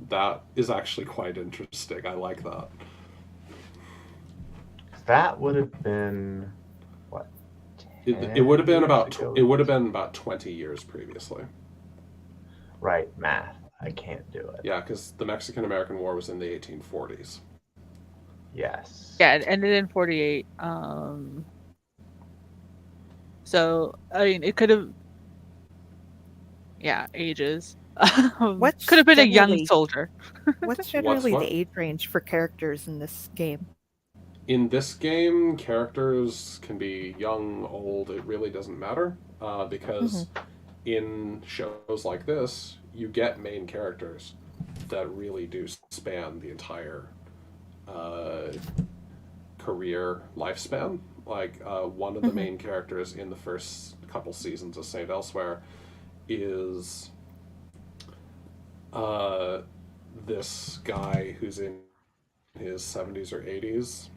That is actually quite interesting. I like that. That would have been what? It would have been about 20 years previously. Right, math. I can't do it. Yeah, because the Mexican-American War was in the 1840s. Yes. Yeah, it ended in 48. So, I mean, it could have... Yeah, ages. Could have been a young soldier. What's generally the age range for characters in this game? In this game, characters can be young, old. It really doesn't matter. Because in shows like this, you get main characters that really do span the entire career lifespan. Like, one of the main characters in the first couple seasons of Saint Elsewhere is this guy who's in his 70s or 80s,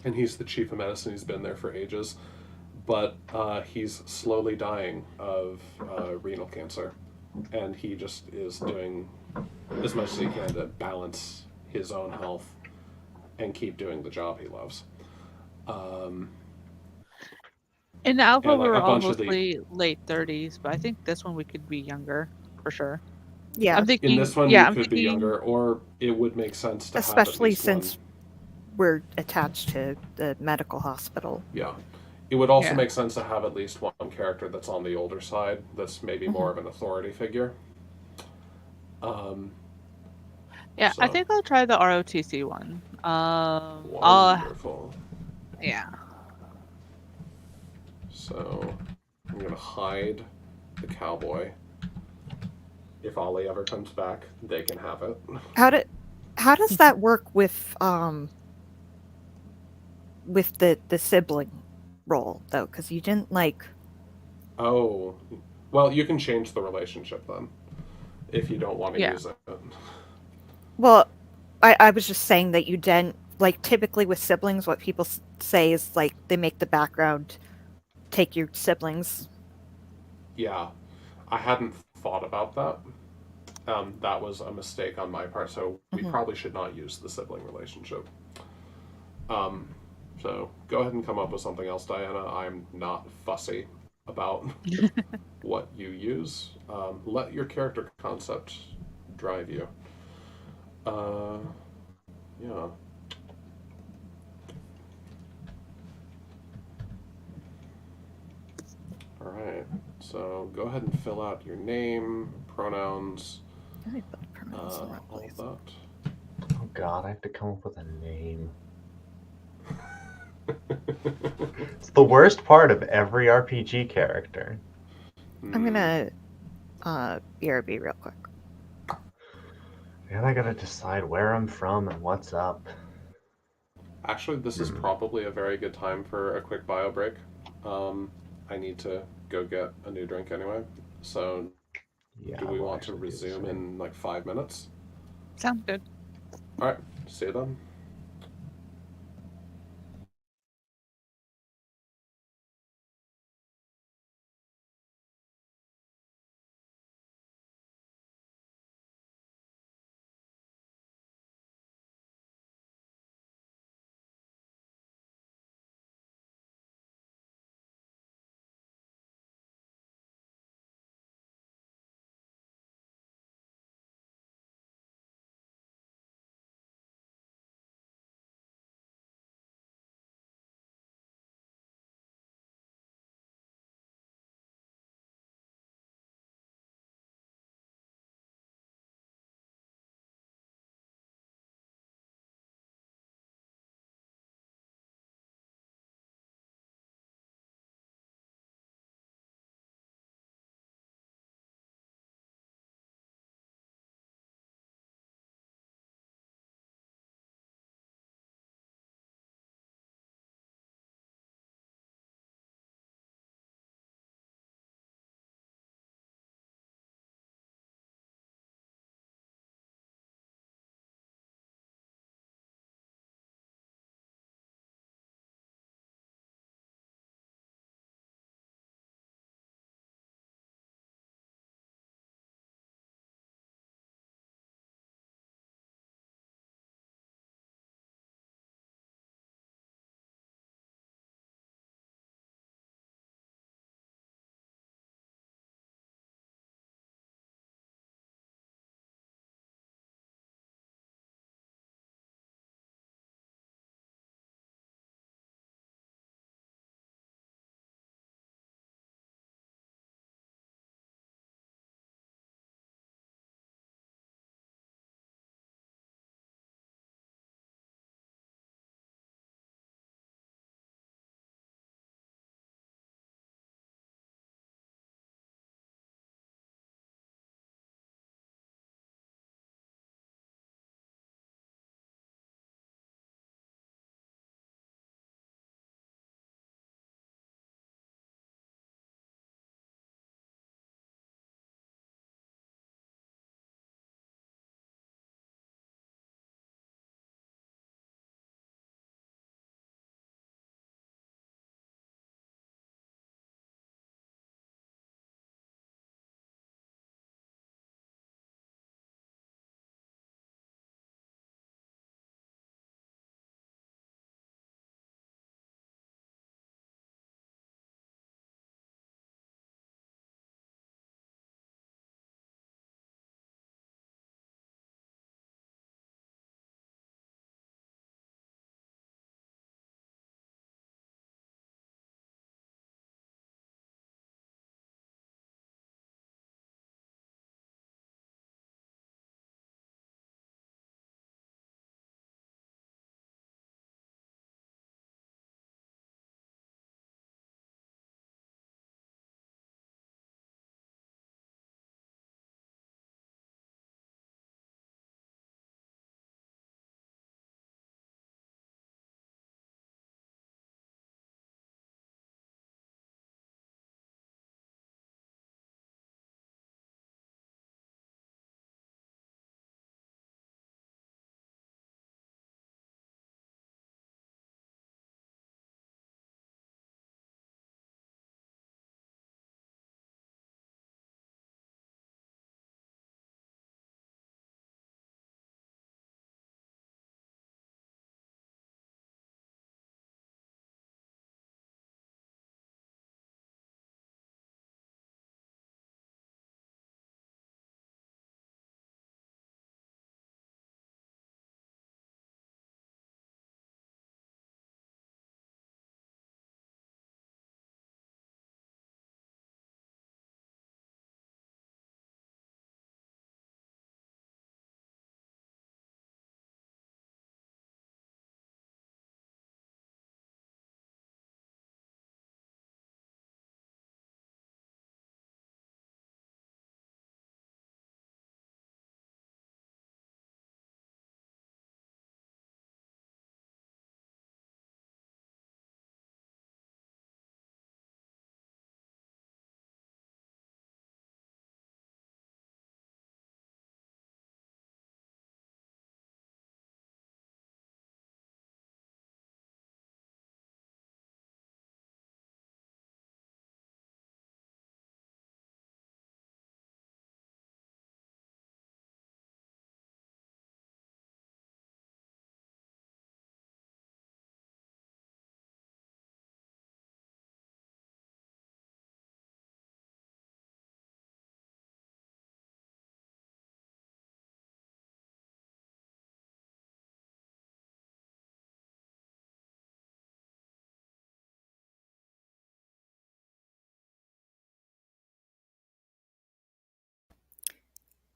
and he's the chief of medicine. He's been there for ages, but he's slowly dying of renal cancer, and he just is doing as much as he can to balance his own health and keep doing the job he loves. In the Alpha, we were all mostly late 30s, but I think this one we could be younger, for sure. Yeah. I'm thinking, in this one, you could be younger, or it would make sense to especially have since we're attached to the medical hospital. Yeah. It would also make sense to have at least one character that's on the older side, that's maybe more of an authority figure. Yeah, so. I think I'll try the ROTC one. Wonderful. Yeah. So, I'm gonna hide the cowboy. If Ollie ever comes back, they can have it. How does that work with the sibling role though? Because you didn't like. Oh, well, you can change the relationship then if you don't want to Yeah. use it. Well, I was just saying that you didn't like typically with siblings. What people say is like they make the background take your siblings. Yeah, I hadn't thought about that. That was a mistake on my part, so we Mhm. probably should not use the sibling relationship. Um, so go ahead and come up with something else, Diana. I'm not fussy about what you use. Let your character concept drive you. Uh, yeah. All right. So go ahead and fill out your name, pronouns, I put pronouns in the wrong all place. of Oh God, I have to come up with a name. that. It's the worst part of every RPG character. I'm gonna BRB real quick. And I gotta decide where I'm from and what's up. Actually, this is probably a very good time for a quick bio break. I need to go get a new drink anyway. So, Yeah, do we we'll want to actually do the resume same. in like 5 minutes? Sounds good. All right. See you then.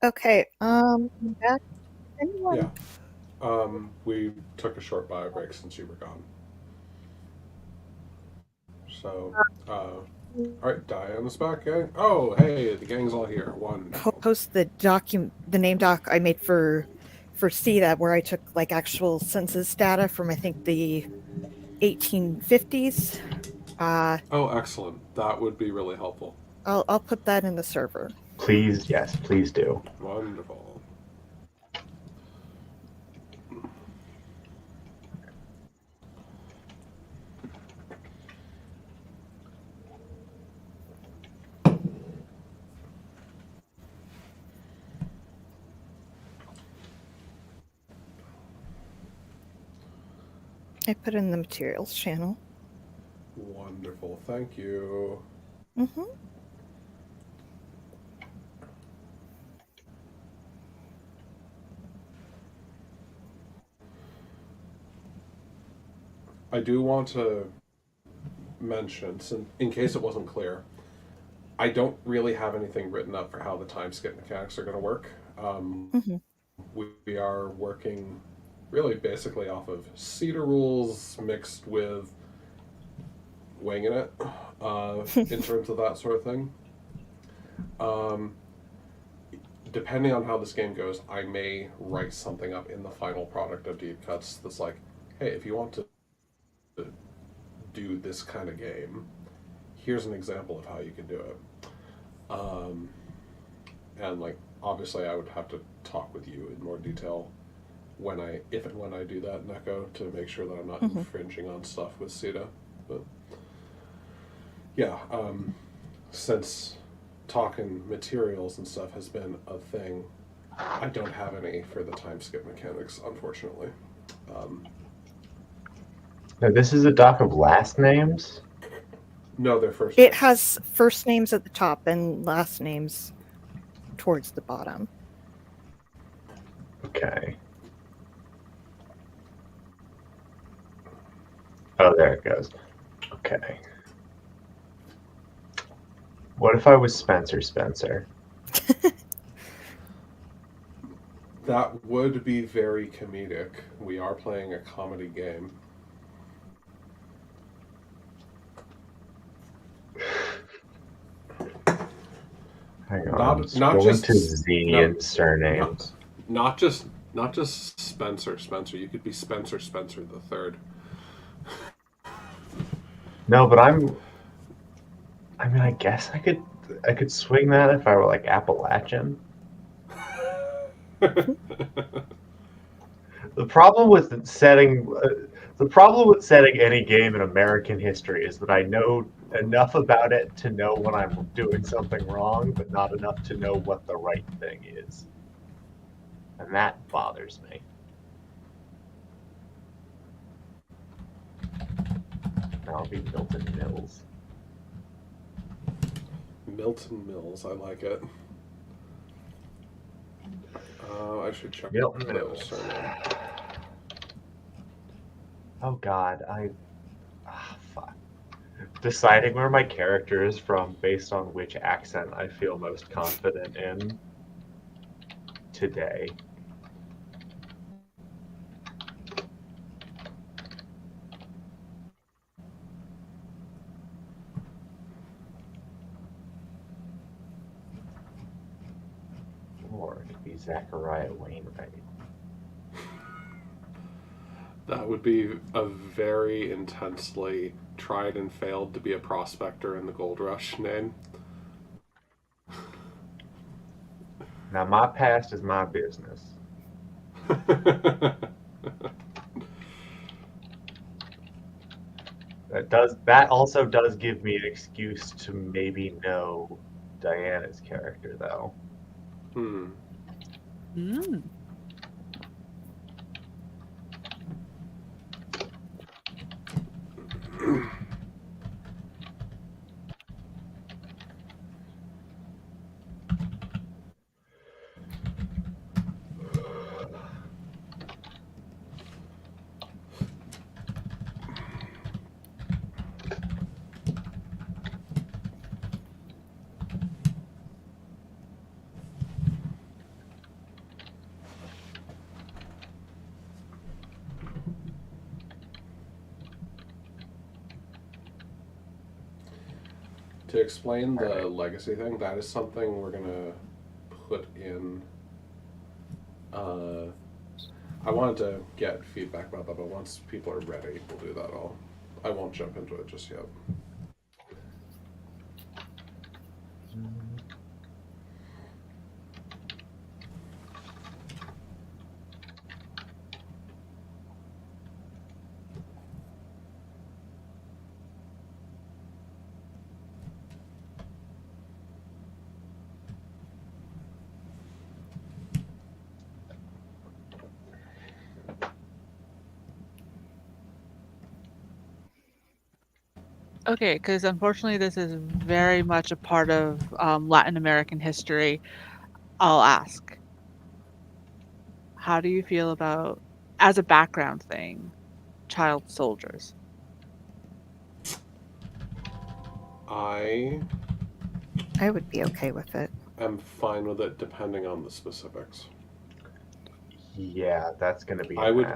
Okay. Back. Anyone? Yeah. We took a short bio break since you were gone. So, all right, Diana's back, gang. Oh, hey, the gang's all here. Wonderful. Post the name doc I made for CETA, where I took like actual census data from I think the 1850s. Oh, excellent. That would be really helpful. I'll put that in the server. Please, yes, please do. Wonderful. I put in the materials channel. Wonderful. Thank you. Mm-hmm. I do want to mention, in case it wasn't clear, I don't really have anything written up for how the time skip mechanics are going to work. Mm-hmm. We are working really basically off of CETA rules mixed with winging it in terms of that sort of thing. Depending on how this game goes, I may write something up in the final product of Deep Cuts that's like, hey, if you want to do this kind of game, here's an example of how you can do it. And like, obviously, I would have to talk with you in more detail if and when I do that, Neko, to make sure that I'm not infringing on stuff with CETA. But yeah, since talking materials and stuff has been a thing, I don't have any for the time skip mechanics, unfortunately. Now, this is a doc of last names? No, they're first. It has first names at the top and last names towards the bottom. Okay. Oh, there it goes. Okay. What if I was Spencer? That would be very comedic. We are playing a comedy game. Hang on. Not I'm scrolling just to Z and surnames. Not just Spencer. You could be Spencer the third. No, but I mean, I guess I could swing that if I were like Appalachian. The problem with setting any game in American history is that I know enough about it to know when I'm doing something wrong, but not enough to know what the right thing is. And that bothers me. Now I'll be Milton Mills. Milton Mills, I like it. I should check Milton the Mills. surname. Oh God, fuck. Deciding where my character is from based on which accent I feel most confident in today. Or it could be Zachariah Wainwright. That would be a very intensely tried and failed to be a prospector in the gold rush name. Now my past is my business. That also does give me an excuse to maybe know Diana's character though. To explain the legacy thing, that is something we're gonna put in. I wanted to get feedback about that, but once people are ready, we'll do that. I won't jump into it just yet. Okay, because unfortunately this is very much a part of Latin American history. I'll ask, how do you feel about, as a background thing, child soldiers? I would be okay with it. am fine with it depending on the specifics. Yeah, that's going to be I would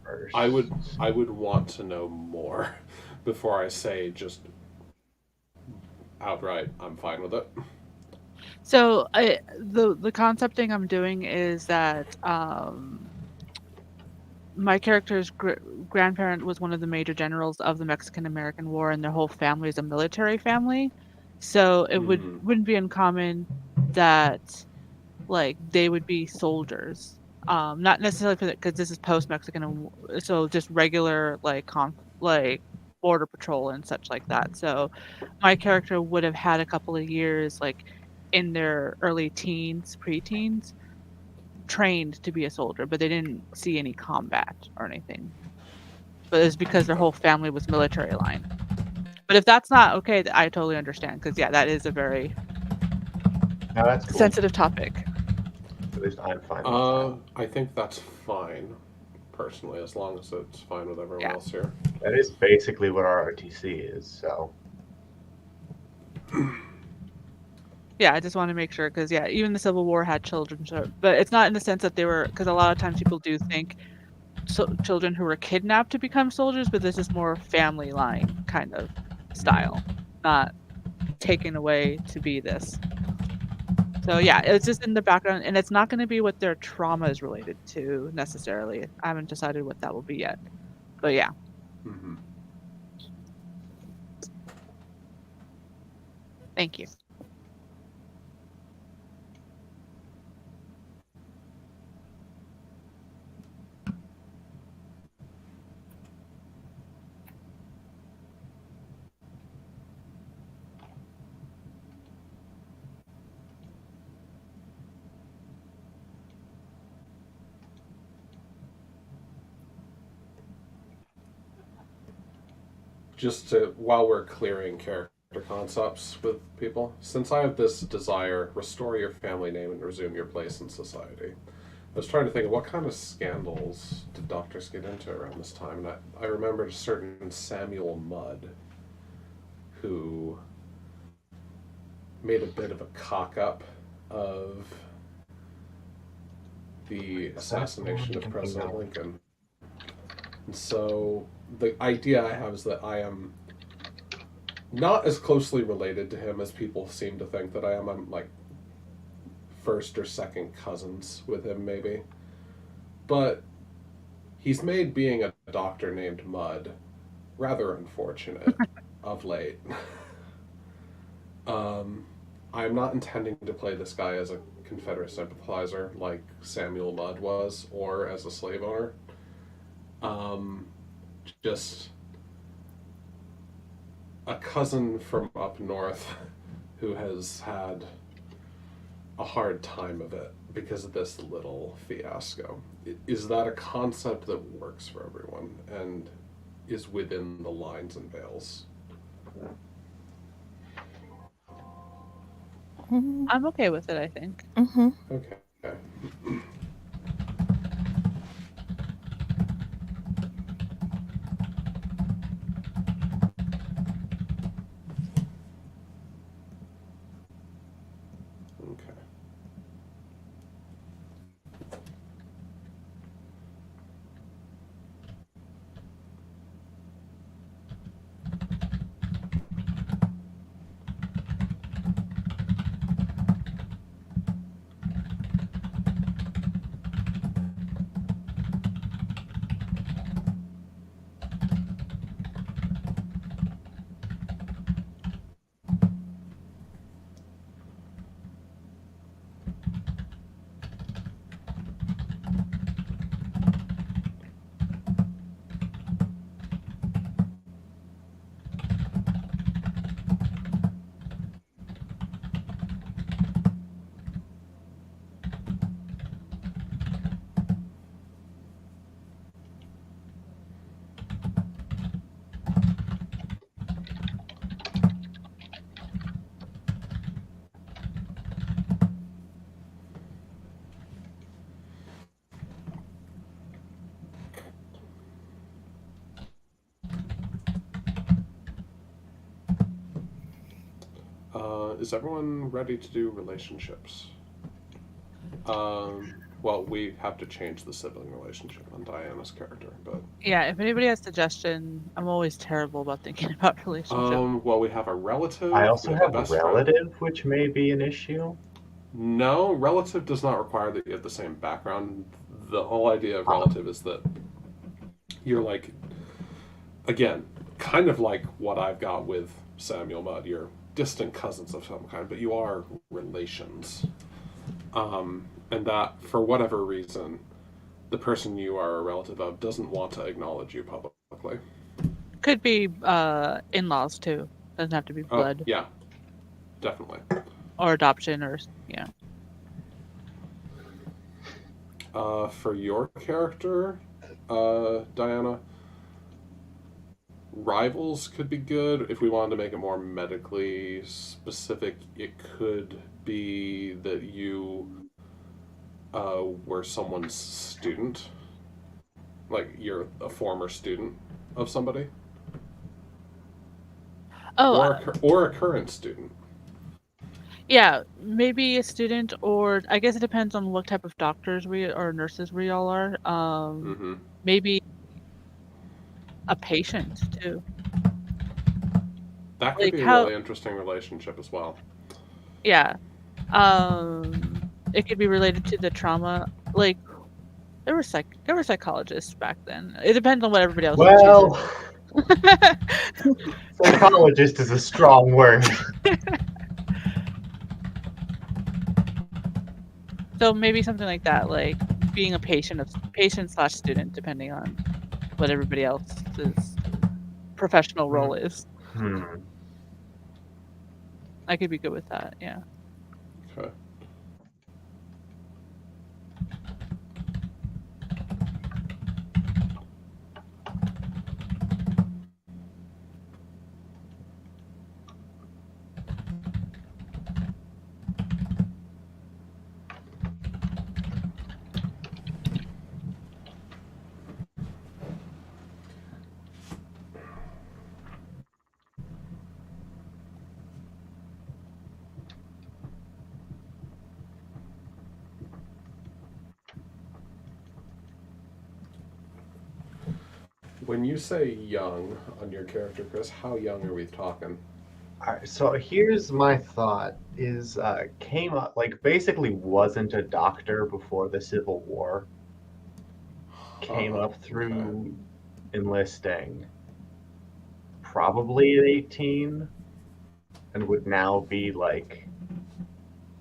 first. I would want to know more before I say just outright I'm fine with it. So the concepting I'm doing is that my character's grandparent was one of the major generals of the Mexican-American War, and their whole family is a military family. So it wouldn't be uncommon that like they would be soldiers, not necessarily because this is post Mexican, so just regular like border patrol and such like that. So my character would have had a couple of years like in their early teens, preteens, trained to be a soldier, but they didn't see any combat or anything. But it's because their whole family was military line. But if that's not okay, I totally understand, because yeah, that is a very that's cool. sensitive topic. At least I'm fine with that. I think that's fine, personally, as long as it's fine with everyone else here. That is basically what our RTC is, so. Yeah, I just want to make sure, because yeah, even the Civil War had children, but it's not in the sense that they were, because a lot of times people do think children who were kidnapped to become soldiers, but this is more family line kind of style, not taken away to be this. So yeah, it's just in the background, and it's not going to be what their trauma is related to necessarily. I haven't decided what that will be yet, but yeah. Mm-hmm. Thank you. Just to, while we're clearing character concepts with people, since I have this desire, restore your family name and resume your place in society. I was trying to think of what kind of scandals did doctors get into around this time, and I remembered a certain Samuel Mudd who made a bit of a cock-up of the assassination of President Lincoln. And so the idea I have is that I am not as closely related to him as people seem to think that I am. I'm like first or second cousins with him, maybe. But he's made being a doctor named Mudd rather unfortunate of late. I'm not intending to play this guy as a Confederate sympathizer like Samuel Mudd was, or as a slave owner. Just a cousin from up north who has had a hard time of it because of this little fiasco. Is that a concept that works for everyone and is within the lines and veils? I'm okay with it, I think. Mm-hmm. Okay. Is everyone ready to do relationships? Well, we have to change the sibling relationship on Diana's character, but Yeah, if anybody has suggestion, I'm always terrible about thinking about relationships. well, we have a relative. I We also have a have best friend. relative, which may be an issue. No, relative does not require that you have the same background. The whole idea of relative is that you're like, again, kind of like what I've got with Samuel Mudd. You're distant cousins of some kind, but you are relations. And that, for whatever reason, the person you are a relative of doesn't want to acknowledge you publicly. Could be in-laws too. Doesn't have to be blood. Oh, yeah, definitely. Or adoption, or yeah. For your character, Diana, rivals could be good. If we wanted to make it more medically specific, it could be that you were someone's student. Like, you're a former student of somebody. Oh, or a current student. Yeah, maybe a student, or I guess it depends on what type of doctors or nurses we all are. Maybe a patient too. That could Like be a how- really interesting relationship as well. Yeah. It could be related to the trauma. Like there were psychologists back then. It depends on what everybody else Well, chooses. psychologist is a strong word. So maybe something like that, like being a patient/student, depending on what everybody else's professional role is. I could be good with that, yeah. Okay. When you say young on your character, Chris, how young are we talking? All right, so here's my thought: is came up like basically wasn't a doctor before the Civil War. Came up through enlisting, probably at 18, and would now be like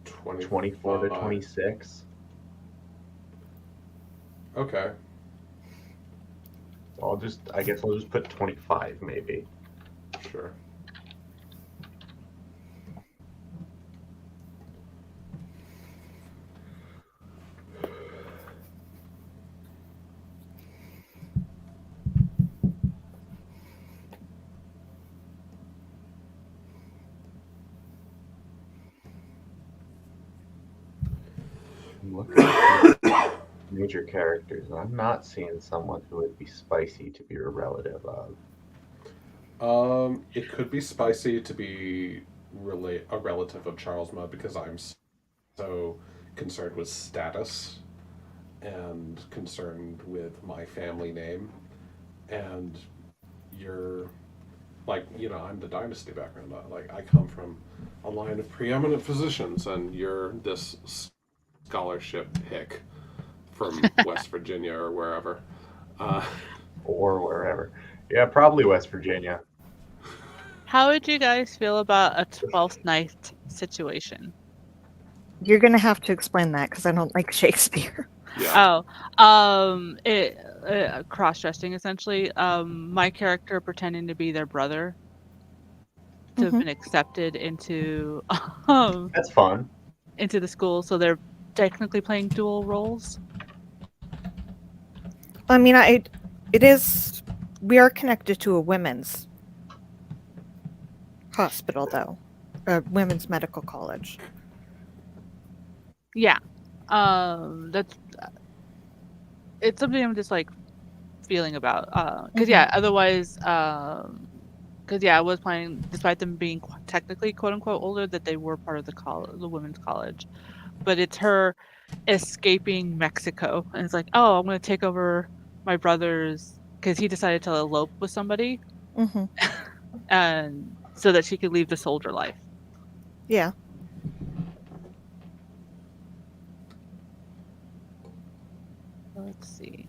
24 to 26. Okay. I guess I'll just put 25 maybe. Sure. I'm looking at major characters, and I'm not seeing someone who would be spicy to be a relative of. It could be spicy to be a relative of Charles Mudd because I'm so concerned with status and concerned with my family name, and you're like, I'm the dynasty background. Like, I come from a line of preeminent physicians, and you're this scholarship hick from West Virginia or wherever. Or wherever. Yeah, probably West Virginia. How would you guys feel about a 12th night situation? You're going to have to explain that because I don't like Shakespeare. Yeah. Cross-dressing, essentially. My character pretending to be their brother to have been accepted into that's fun. Into the school, so they're technically playing dual roles. I mean, we are connected to a women's hospital, though, a women's medical college. Yeah, it's something I'm just like feeling about, because otherwise, I was planning, despite them being not technically quote unquote older, that they were part of the women's college, but it's her escaping Mexico, and it's like, oh, I'm going to take over my brother's, because he decided to elope with somebody, Mm-hmm. and so that she could leave the soldier life. Yeah. Let's see.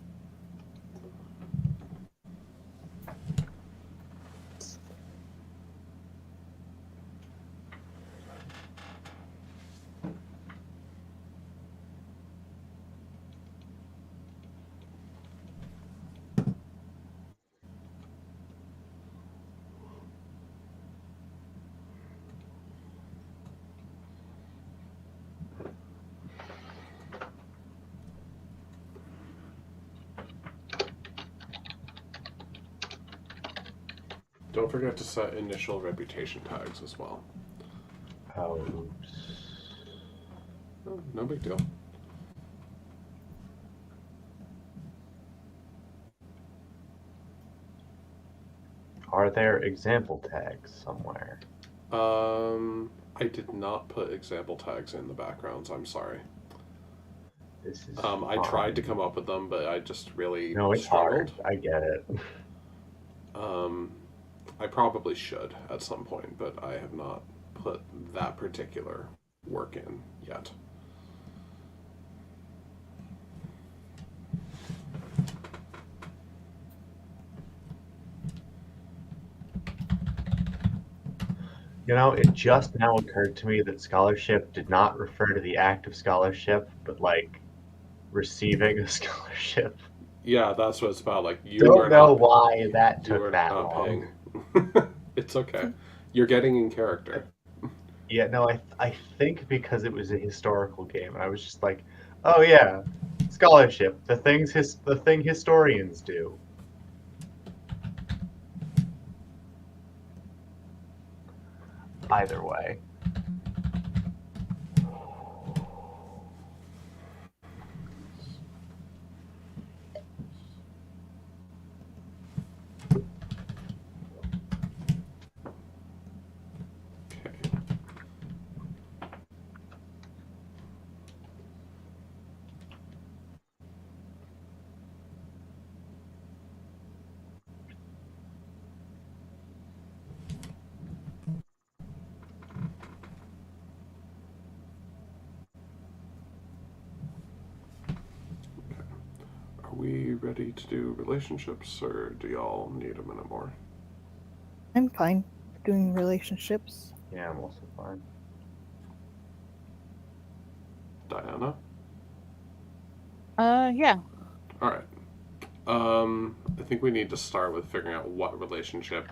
Don't forget to set initial reputation tags as well. Oh, oops. Oh, no big deal. Are there example tags somewhere? I did not put example tags in the backgrounds. I'm sorry. This is I tried to come up with them, but I just really No, it's struggled. hard. I get it. I probably should at some point, but I have not put that particular work in yet. You know, it just now occurred to me that scholarship did not refer to the act of scholarship, but like receiving a scholarship. Yeah, that's what it's about. Like, you Don't were know not, why that you took were that not long. paying. It's okay. You're getting in character. Yeah, no, I think because it was a historical game, and I was just like, oh yeah, scholarship, the thing historians do. Either way. Okay. Are we ready to do relationships, or do y'all need a minute more? I'm fine doing relationships. Yeah, I'm also fine. Diana? Yeah. All right. I think we need to start with figuring out what relationship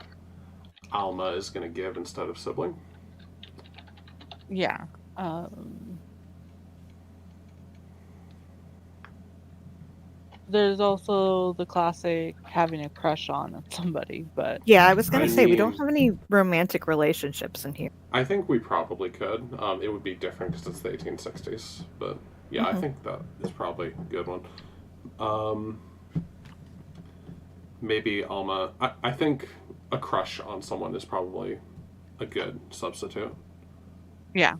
Alma is going to give instead of sibling. Yeah. There's also the classic having a crush on somebody, but Yeah, I was gonna I say we don't mean- have any romantic relationships in here. I think we probably could. It would be different because it's the 1860s, but yeah, I think that is probably a good one. Maybe Alma. I think a crush on someone is probably a good substitute. yeah.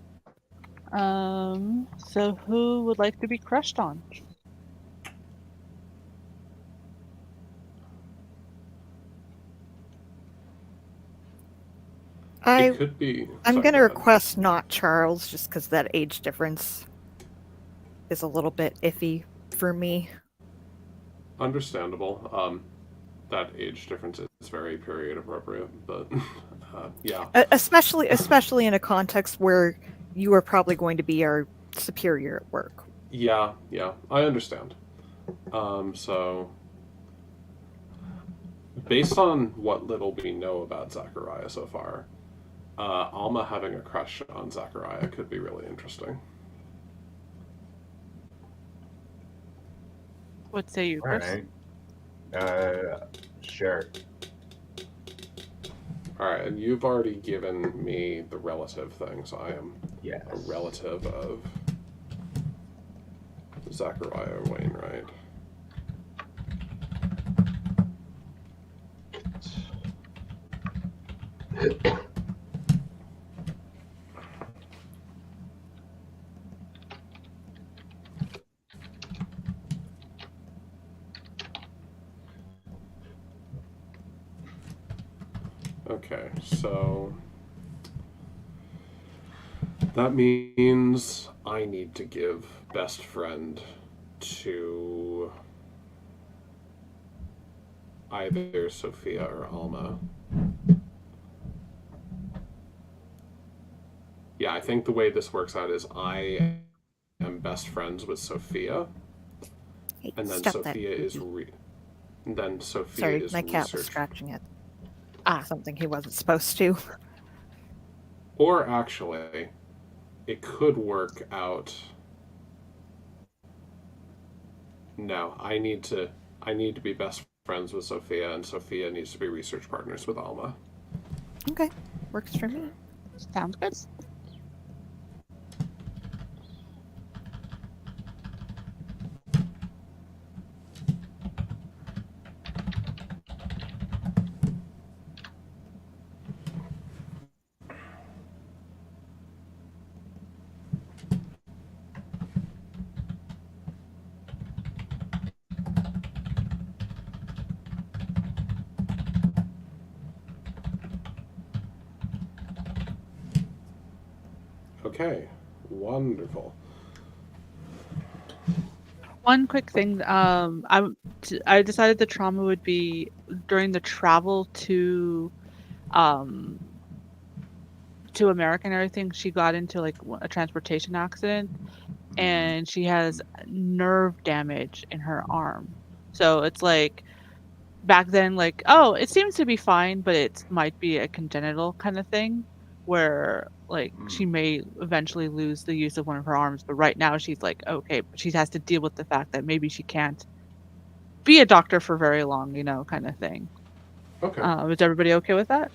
So who would like to be crushed on? It could be. I'm sorry, gonna go ahead. request not Charles, just because that age difference is a little bit iffy for me. Understandable. That age difference is very period appropriate, but yeah. Especially in a context where you are probably going to be our superior at work. Yeah, I understand. So, based on what little we know about Zachariah so far, Alma having a crush on Zachariah could be really interesting. What say you, All Chris? right. Sure. All right, and you've already given me the relative thing, so I am Yes. a relative of Zachariah Wainwright. That means I need to give best friend to either Sophia or Alma. Yeah, I think the way this works out is I am best friends with Sophia, Hey, and then stop Sophia that. is then Sophia Sorry, is my cat was research. scratching at Ah. something he wasn't supposed to. Or actually, it could work out. No, I need to be best friends with Sophia, and Sophia needs to be research partners with Alma. Okay, works for me. Sounds good. Okay, wonderful. One quick thing, I decided the trauma would be during the travel to America and everything. She got into like a transportation accident, and she has nerve damage in her arm. So it's like back then, like, oh, it seems to be fine, but it might be a congenital kind of thing where like she may eventually lose the use of one of her arms, but right now she's like okay, but she has to deal with the fact that maybe she can't be a doctor for very long, kind of thing. Okay, Is everybody okay with that?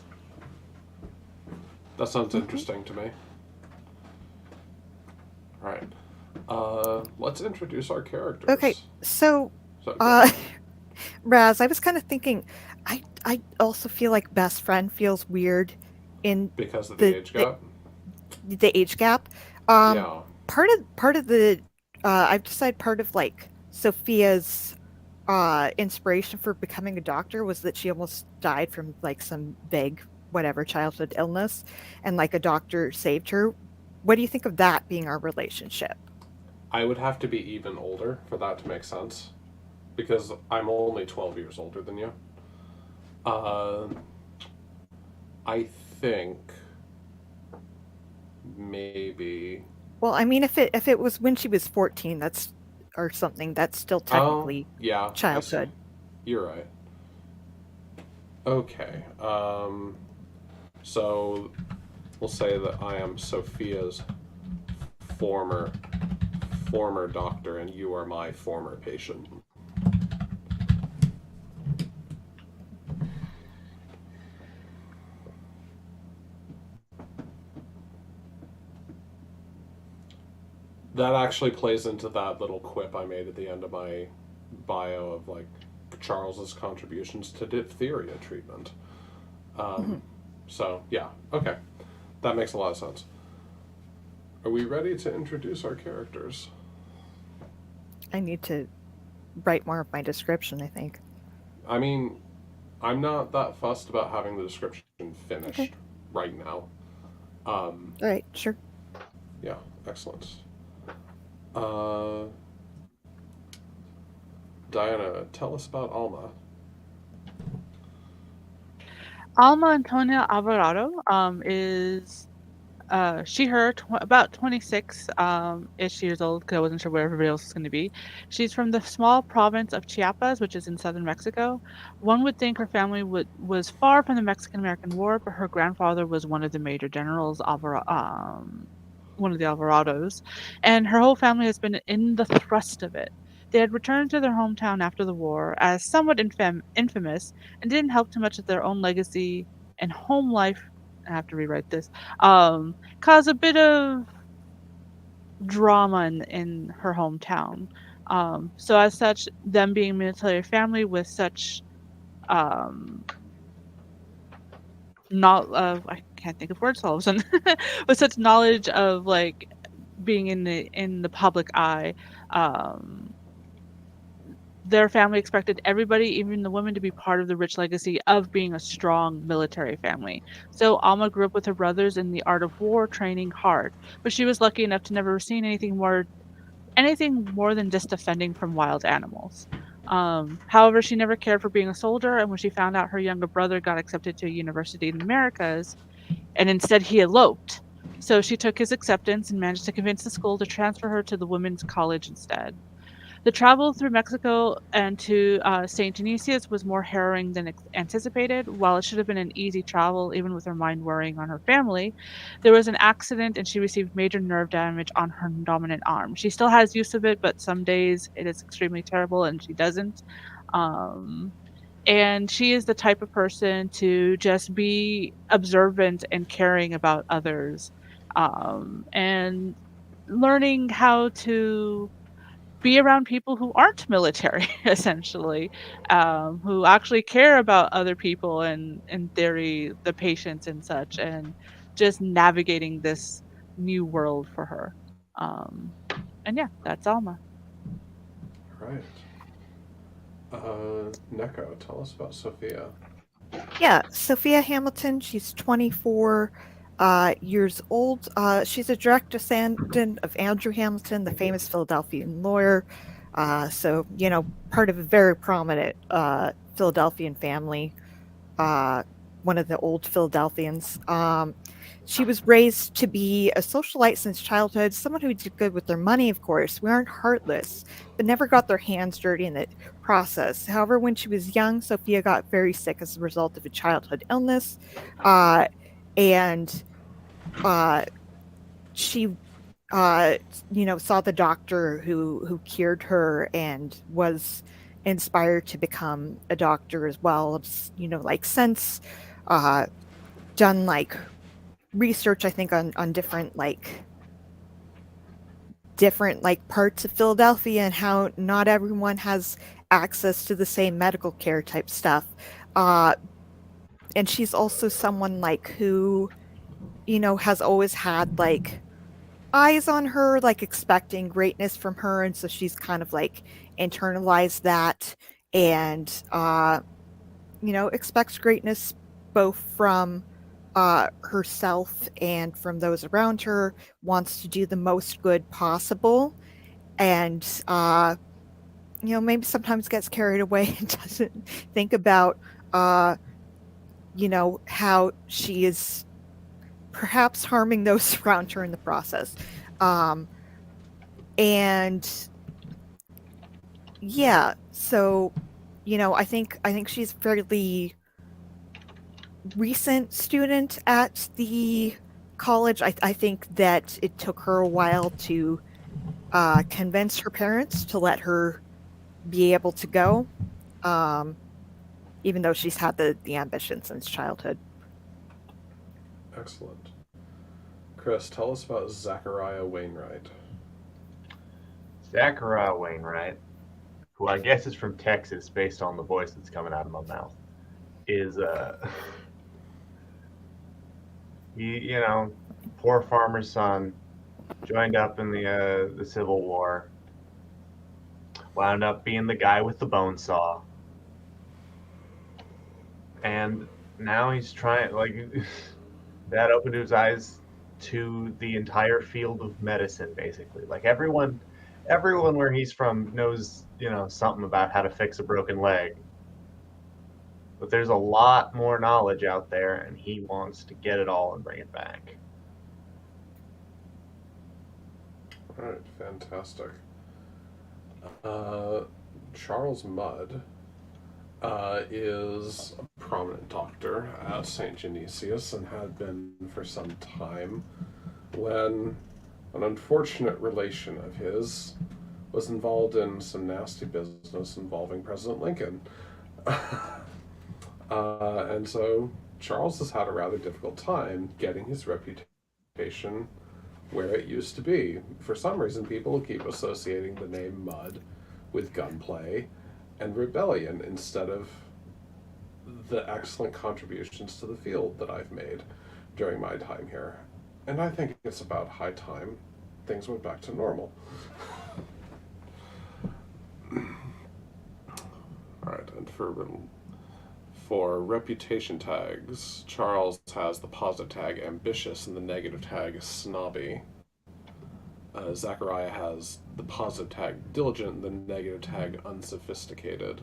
that sounds interesting to me. All right, let's introduce our characters. Okay, so So, Raz, I was kind of thinking, I also feel like best friend feels weird in because of the age gap. The age gap. Yeah. Part of the I've decided part of like Sophia's inspiration for becoming a doctor was that she almost died from like some vague whatever childhood illness, and like a doctor saved her. What do you think of that being our relationship? I would have to be even older for that to make sense, because I'm only 12 years older than you. I think maybe. Well, I mean, if it was when she was 14, that's or something, that's still technically yeah, childhood. You're right. Okay. So we'll say that I am Sophia's former doctor, and you are my former patient. That actually plays into that little quip I made at the end of my bio of like Charles's contributions to diphtheria treatment. So yeah, okay, that makes a lot of sense. Are we ready to introduce our characters? I need to write more of my description, I think. I mean, I'm not that fussed about having the description finished right now. All right, sure. Yeah, excellent. Diana, tell us about Alma. Alma Antonia Alvarado is her about 26 ish years old, because I wasn't sure where everybody else was going to be. She's from the small province of Chiapas, which is in southern Mexico. One would think her family was far from the Mexican-American War, but her grandfather was one of the major generals, one of the Alvarados, and her whole family has been in the thrust of it. They had returned to their hometown after the war as somewhat infamous, and didn't help too much with their own legacy and home life. I have to rewrite this. Cause a bit of drama in her hometown. So as such, them being a military family with such not I can't think of words all of a sudden with such knowledge of like being in the public eye, their family expected everybody, even the women, to be part of the rich legacy of being a strong military family. So Alma grew up with her brothers in the art of war, training hard, but she was lucky enough to never have seen anything more than just defending from wild animals. However, she never cared for being a soldier, and when she found out her younger brother got accepted to a university in the Americas, and instead he eloped, so she took his acceptance and managed to convince the school to transfer her to the women's college instead. The travel through Mexico and to St. Genesius was more harrowing than anticipated. While it should have been an easy travel, even with her mind worrying on her family, there was an accident and she received major nerve damage on her dominant arm. She still has use of it, but some days it is extremely terrible and she doesn't. Um, and she is the type of person to just be observant and caring about others, and learning how to be around people who aren't military, essentially, who actually care about other people and, in theory, the patients and such, and just navigating this new world for her. Um, and yeah, that's Alma. Right. Neko, tell us about Sophia. Yeah, Sophia Hamilton. She's 24 years old. She's a direct descendant of Andrew Hamilton, the famous Philadelphian lawyer. So, part of a very prominent Philadelphian family, uh, one of the old Philadelphians. She was raised to be a socialite since childhood, someone who did good with their money, of course. We aren't heartless, but never got their hands dirty in the process. However, when she was young, Sophia got very sick as a result of a childhood illness. Uh, and uh, she saw the doctor who cured her and was inspired to become a doctor as well. It's, like since done like research, I think, on different like parts of Philadelphia and how not everyone has access to the same medical care type stuff. Uh, and she's also someone like who, has always had like eyes on her, like expecting greatness from her. And so she's kind of like internalized that and, expects greatness both from herself and from those around her, wants to do the most good possible. And, maybe sometimes gets carried away and doesn't think about, how she is perhaps harming those around her in the process. Um, and yeah, so I think she's fairly recent student at the college. I think that it took her a while to convince her parents to let her be able to go, um, even though she's had the ambition since childhood. Excellent. Chris, tell us about Zachariah Wainwright. Zachariah Wainwright, who I guess is from Texas based on the voice that's coming out of my mouth, is poor farmer's son, joined up in the Civil War, wound up being the guy with the bone saw, and now he's trying that opened his eyes to the entire field of medicine, basically. Like everyone where he's from knows, something about how to fix a broken leg. But there's a lot more knowledge out there, and he wants to get it all and bring it back. All right, fantastic. Charles Mudd is a prominent doctor at St. Genesius and had been for some time when an unfortunate relation of his was involved in some nasty business involving President Lincoln. And so Charles has had a rather difficult time getting his reputation where it used to be. For some reason, people keep associating the name Mudd with gunplay and rebellion instead of the excellent contributions to the field that I've made during my time here. And I think it's about high time things went back to normal. For reputation tags, Charles has the positive tag ambitious and the negative tag is snobby. Zachariah has the positive tag diligent and the negative tag unsophisticated.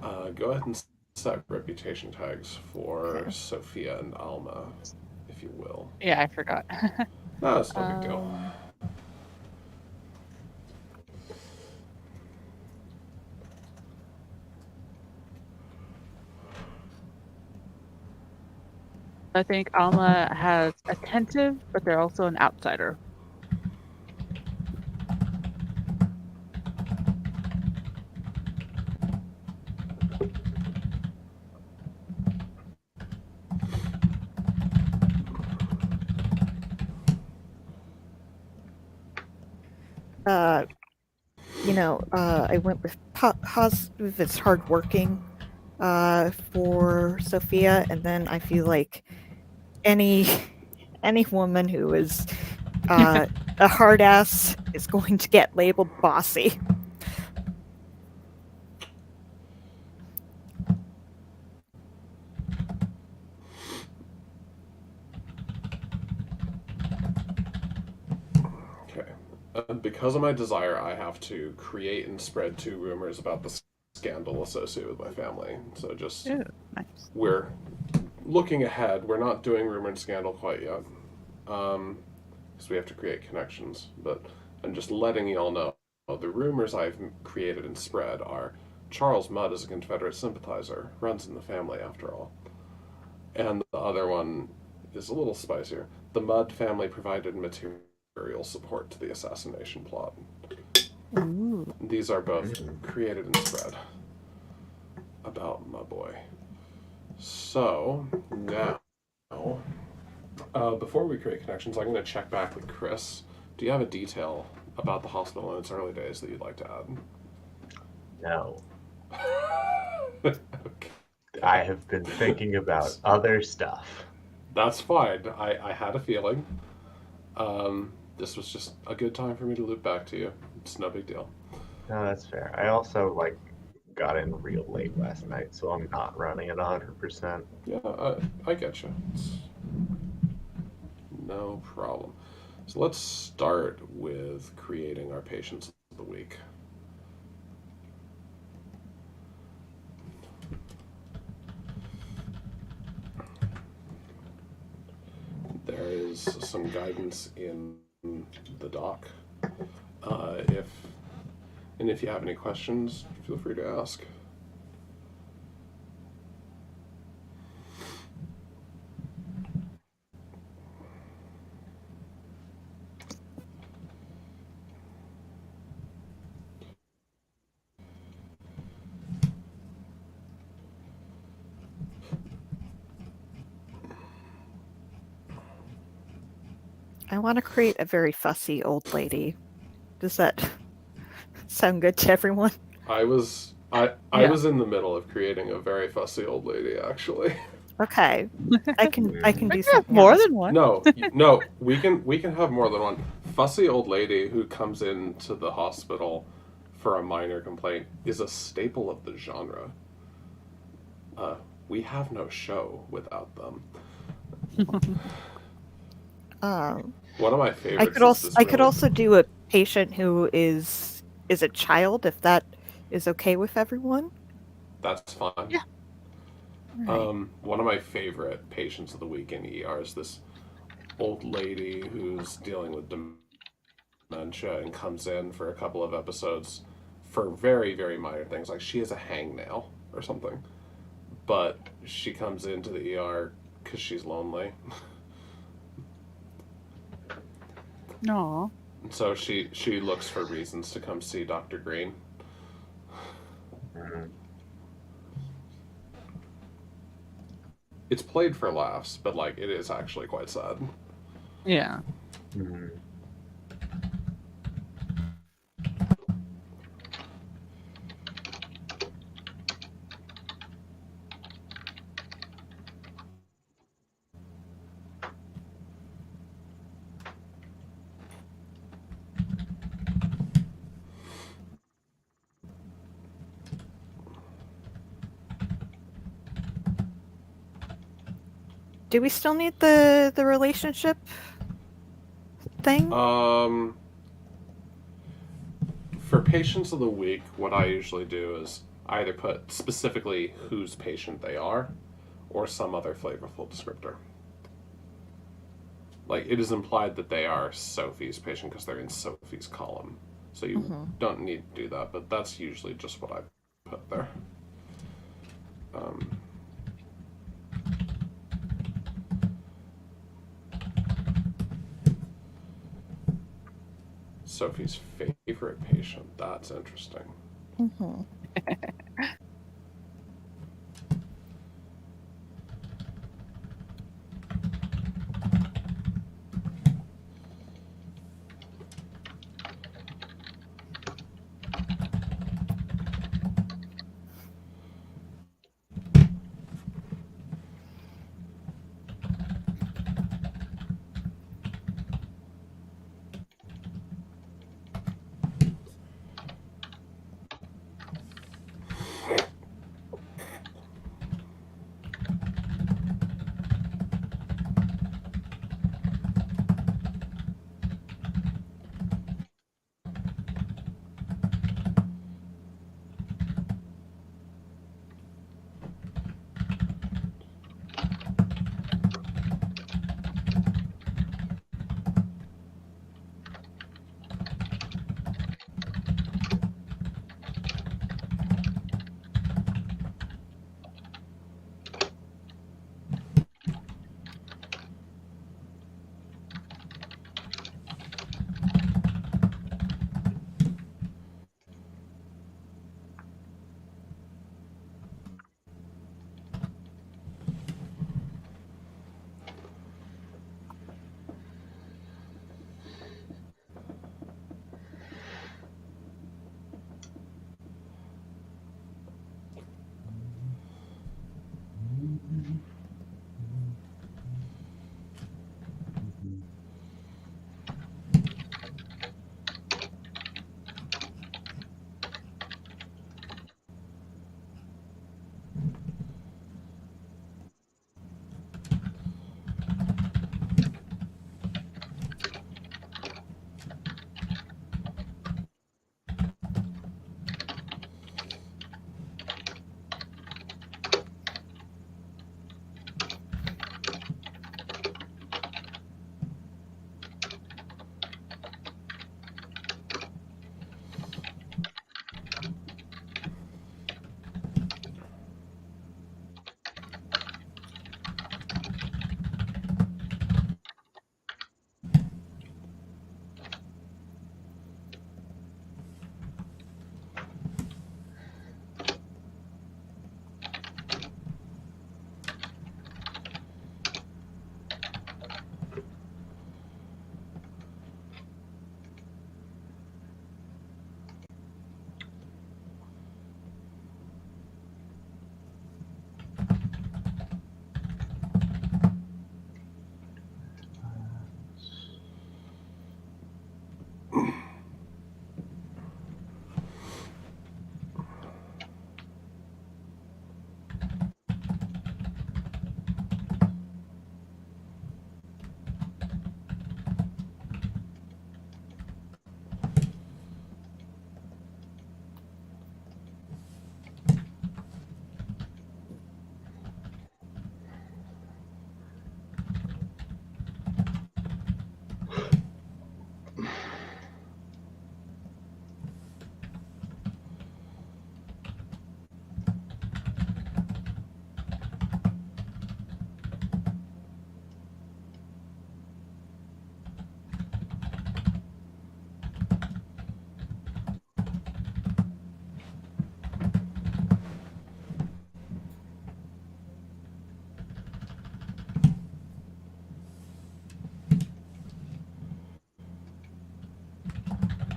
Go ahead and set reputation tags for Sophia and Alma, if you will. Yeah, I forgot. No, it's no big deal. I think Alma has attentive, but they're also an outsider. I went with positive. It's hardworking for Sophia, and then I feel like any woman who is a hard ass is going to get labeled bossy. Because of my desire, I have to create and spread 2 rumors about the scandal associated with my family. So just nice. We're looking ahead. We're not doing rumor and scandal quite yet, because we have to create connections. But I'm just letting y'all know the rumors I've created and spread are Charles Mudd is a Confederate sympathizer, runs in the family after all, and the other one is a little spicier. The Mudd family provided material support to the assassination plot. Ooh. These are both created and spread about my boy. So now, before we create connections, I'm going to check back with Chris. Do you have a detail about the hospital in its early days that you'd like to add? No. Okay. I have been thinking about other stuff. That's fine. I had a feeling. This was just a good time for me to loop back to you. It's no big deal. No, that's fair. I also got in real late last night, so I'm not running at 100%. Yeah, I get you. It's no problem. So let's start with creating our patients of the week. There is some guidance in the doc. If you have any questions, feel free to ask. I want to create a very fussy old lady. Does that sound good to everyone? I was in the middle of creating a very fussy old lady, actually. Okay, I can do Have something more else. than one. No, we can have more than one. Fussy old lady who comes into the hospital for a minor complaint is a staple of the genre. We have no show without them. One of my favorites. I could also do a patient who is a child, if that is okay with everyone. That's fine. Yeah. Right. One of my favorite patients of the week in ER is this old lady who's dealing with dementia and comes in for a couple of episodes for very, very minor things, like she has a hangnail or something. But she comes into the ER because she's lonely. No. So she looks for reasons to come see Dr. Green. Mm-hmm. It's played for laughs, but it is actually quite sad. Yeah. Mm-hmm. Do we still need the relationship thing? For patients of the week, what I usually do is I either put specifically whose patient they are or some other flavorful descriptor. Like, it is implied that they are Sophie's patient because they're in Sophie's column. So you don't need to do that, but that's usually just what I put there. Sophie's favorite patient. That's interesting.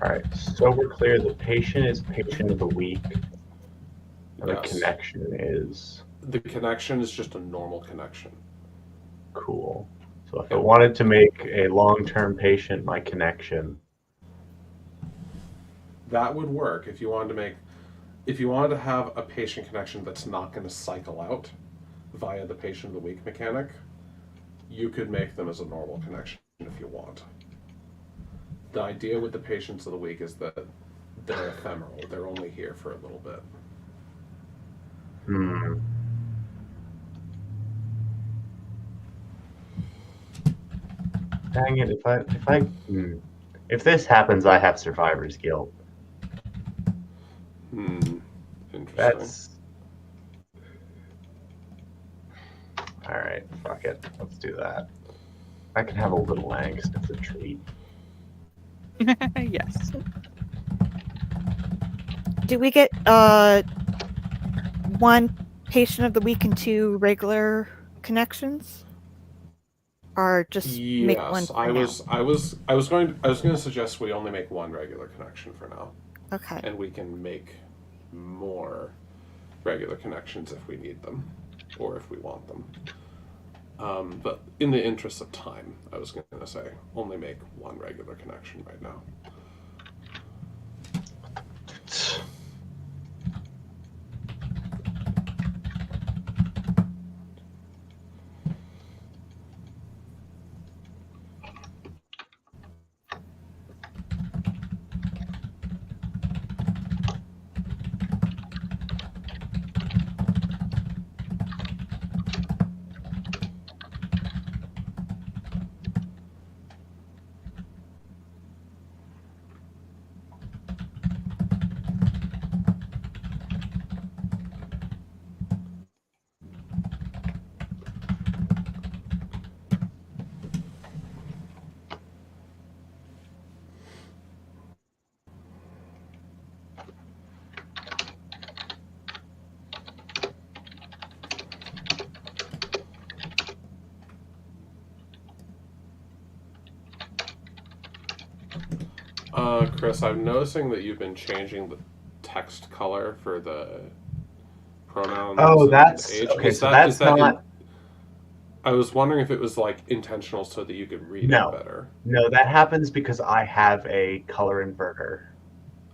All right, so we're clear. The patient is patient of the week. And Yes. the connection is The connection is just a normal connection. cool. So if I wanted to make a long-term patient my connection, that would work if you wanted to have a patient connection that's not going to cycle out via the patient of the week mechanic. you could make them as a normal connection if you want. The idea with the patients of the week is that they're ephemeral. They're only here for a little bit. Dang it! If this happens, I have survivor's guilt. Interesting. That's all right. Fuck it. Let's do that. I can have a little angst. It's a treat. Yes. Do we get one patient of the week and 2 regular connections, or just make one? Yes, I was going to suggest we only make one regular connection for now. Okay. And we can make more regular connections if we need them, or if we want them. But in the interest of time, I was going to say only make one regular connection right now. Chris, I'm noticing that you've been changing the text color for the pronouns. Oh, that's age. okay. So that's not. I was wondering if it was like intentional so that you could read it better. No, that happens because I have a color inverter.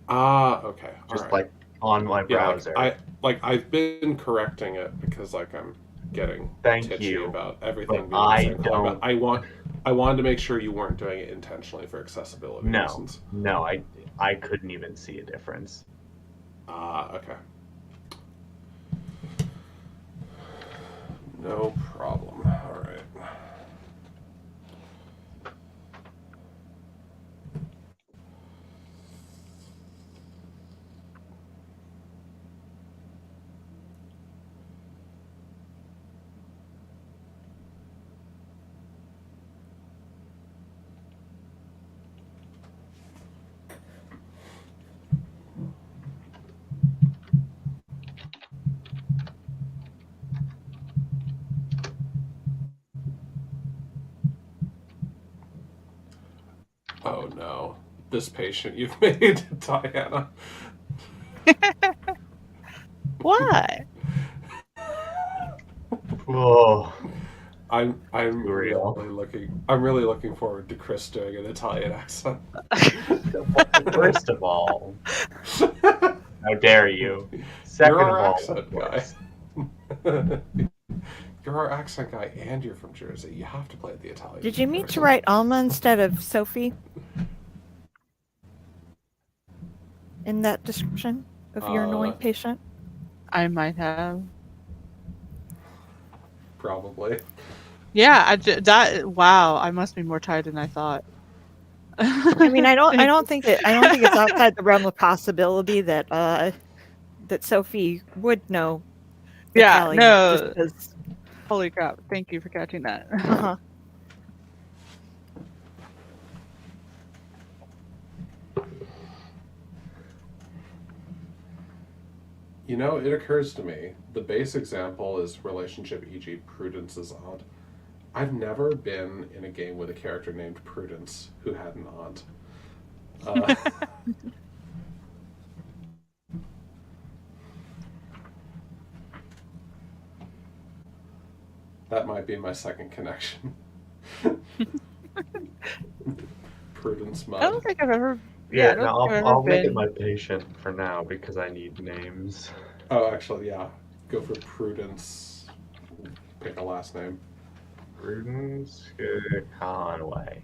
Okay. Just like on my browser. I've been correcting it because like I'm getting titchy about everything. But I don't. I wanted to make sure you weren't doing it intentionally for accessibility reasons. No, I couldn't even see a difference. Okay. No problem. All right. Oh no, this patient you've made, Diana. What? Whoa. I'm really looking forward to Chris doing an Italian accent. First of all, how dare you? Second You're our of all, accent guy. You're our accent guy, and you're from Jersey. You have to play the Italian. Did you mean to write Alma instead of Sophie in that description of your annoying patient? I might have. Probably. Yeah, wow, I must be more tired than I thought. I mean, I don't think it's outside the realm of possibility that that Sophie would know Italian. No. Holy crap! Thank you for catching that. Uh-huh. You know, it occurs to me, the base example is relationship, e.g. Prudence is aunt. I've never been in a game with a character named Prudence who had an aunt. That might be my second connection. Prudence Mud. I don't think I've ever... I'll make it my patient for now because I need names. Oh, actually, yeah. Go for Prudence. Pick a last name. Prudence Conway.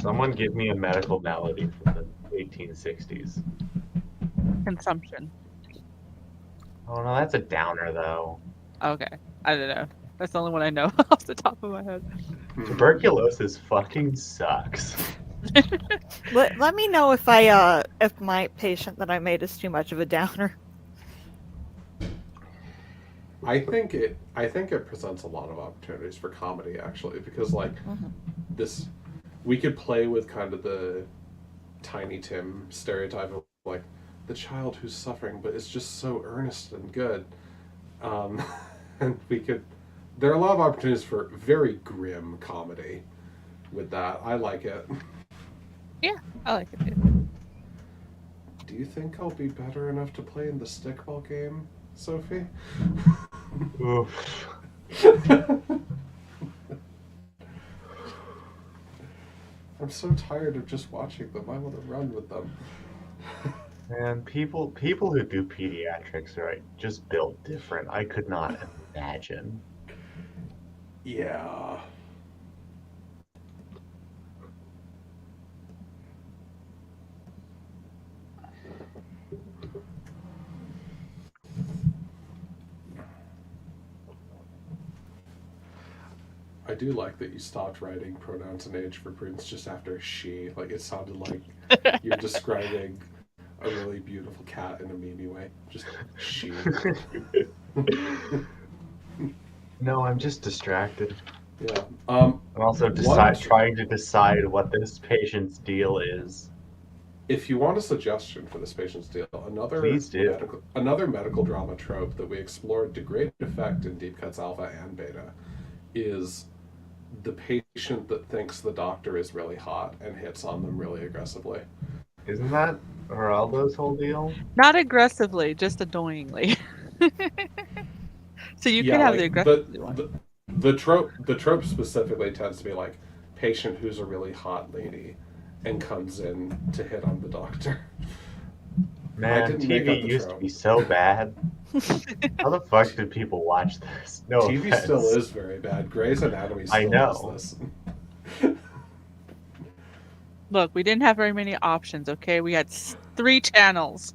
Someone give me a medical malady from the 1860s. Consumption. Oh no, that's a downer though. Okay, I don't know. That's the only one I know off the top of my head. Tuberculosis fucking sucks. Let me know if if my patient that I made is too much of a downer. I think it presents a lot of opportunities for comedy actually, because like this, we could play with kind of the Tiny Tim stereotype of like the child who's suffering but is just so earnest and good, and there are a lot of opportunities for very grim comedy with that. I like it. Yeah, I like it too. Do you think I'll be better enough to play in the stickball game, Sophie? Oof. I'm so tired of just watching them. I want to run with them. Man, people who do pediatrics are just built different. I could not imagine. Yeah. I do like that you stopped writing pronouns and age for Prudence just after she. Like, it sounded like you're describing a really beautiful cat in a meme way. Just she. No, I'm just distracted. Yeah. I'm also trying to decide what this patient's deal is. If you want a suggestion for this patient's deal, another medical drama trope that we explored to great effect in Deep Cuts Alpha and Beta is the patient that thinks the doctor is really hot and hits on them really aggressively. Isn't that Geraldo's whole deal? Not aggressively, just annoyingly. So you can have the aggressive one. The trope specifically tends to be like patient who's a really hot lady and comes in to hit on the doctor. Man, TV used to be so bad. How the fuck did people watch this? No TV offense. still is very bad. Grey's Anatomy still does this. Look, we didn't have very many options, okay? We had 3 channels.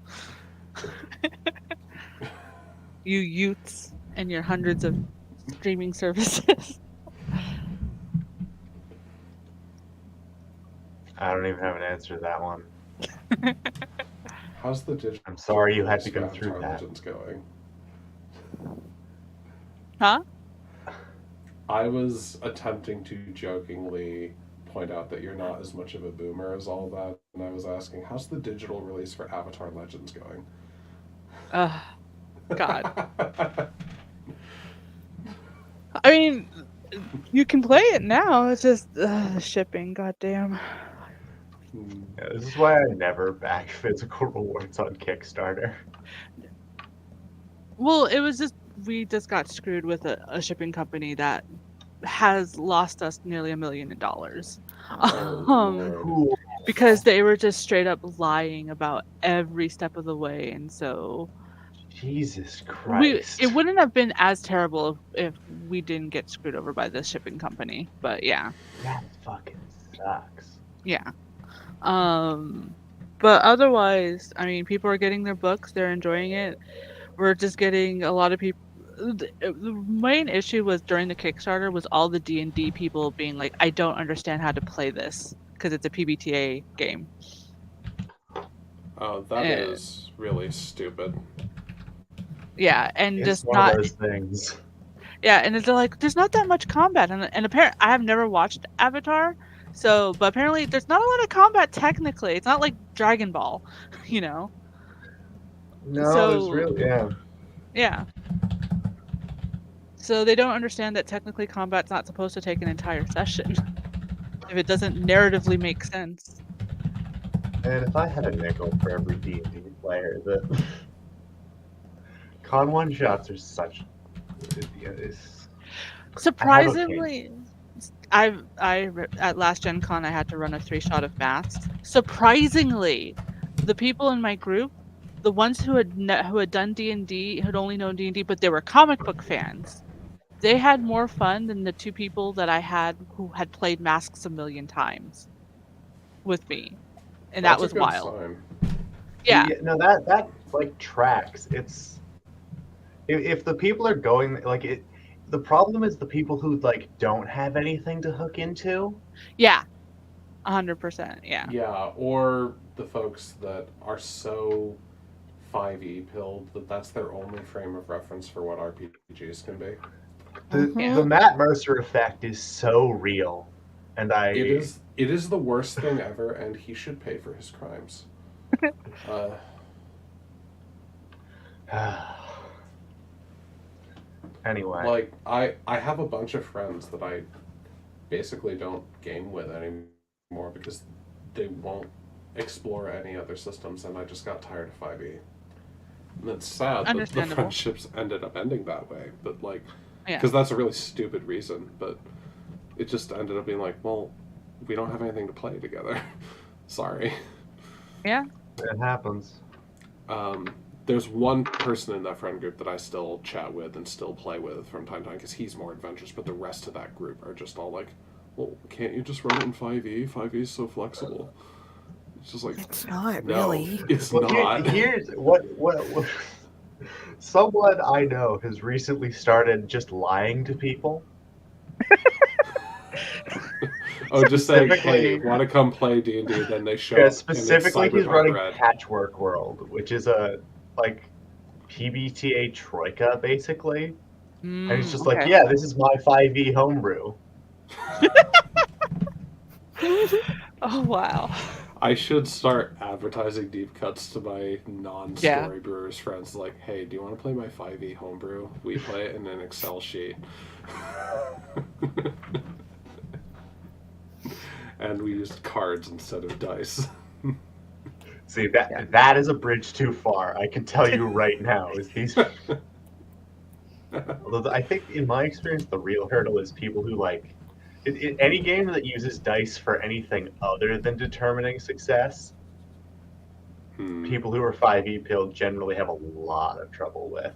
You youths and your hundreds of streaming services. I don't even have an answer to that one. How's the digital? I'm sorry you had to go through that. Going? Huh? I was attempting to jokingly point out that you're not as much of a boomer as all that, and I was asking, how's the digital release for Avatar Legends going? God. I mean, you can play it now. It's just shipping. Goddamn. Yeah, this is why I never back physical rewards on Kickstarter. Well, it was just we just got screwed with a shipping company that has lost us nearly $1 million. Because they were just straight up lying about every step of the way, and so Jesus Christ. It wouldn't have been as terrible if we didn't get screwed over by this shipping company, but yeah. That fucking sucks. Yeah. But otherwise, I mean, people are getting their books, they're enjoying it. We're just getting a lot of people. The main issue was during the Kickstarter was all the D&D people being like, I don't understand how to play this because it's a PBTA game. Oh, that is really stupid. Yeah, and it's just one not of those things. Yeah, and it's like there's not that much combat, and apparently I have never watched Avatar, but apparently there's not a lot of combat technically. It's not like Dragon Ball, you know. No, there's really Yeah. So they don't understand that technically combat's not supposed to take an entire session if it doesn't narratively make sense. And if I had a nickel for every D&D player, the con one shots are such. Surprisingly, I at last Gen Con I had to run a 3-shot of masks. Surprisingly, the people in my group, the ones who had done D&D, had only known D&D, but they were comic book fans, They had more fun than the two people that I had who had played Masks a million times with me, and that was a good wild. sign. Yeah. No, that like tracks. It's if the people are going like it. The problem is the people who like don't have anything to hook into. Yeah. 100%. Yeah. Yeah, or the folks that are so 5e pilled that that's their only frame of reference for what RPGs can be. The Matt Mercer effect is so real, and it is the worst thing ever, and he should pay for his crimes. Anyway, like I have a bunch of friends that I basically don't game with anymore because they won't explore any other systems, and I just got tired of 5e. And it's sad that the friendships ended up ending that way, but like, because that's a really stupid reason, but it just ended up being like, well, we don't have anything to play together. Sorry. Yeah. It happens. There's one person in that friend group that I still chat with and still play with from time to time because he's more adventurous, but the rest of that group are just all like, well, can't you just run it in 5e? 5e is so flexible. It's just like, it's not no, really. it's well, not. Here's what someone I know has recently started just lying to people. Oh, just saying, hey, want to come play D&D? Then they show up. Specifically, he's running Red. Patchwork World, which is a like PBTA troika, basically. And he's just like, yeah, this is my 5e homebrew. Oh, wow. I should start advertising deep cuts to my non-story brewers friends. Like, hey, do you want to play my 5e homebrew? We play it in an Excel sheet. And we used cards instead of dice. See, that is a bridge too far. I can tell you right now. Is these? Although I think, in my experience, the real hurdle is people who like any game that uses dice for anything other than determining success. People who are 5e pilled generally have a lot of trouble with.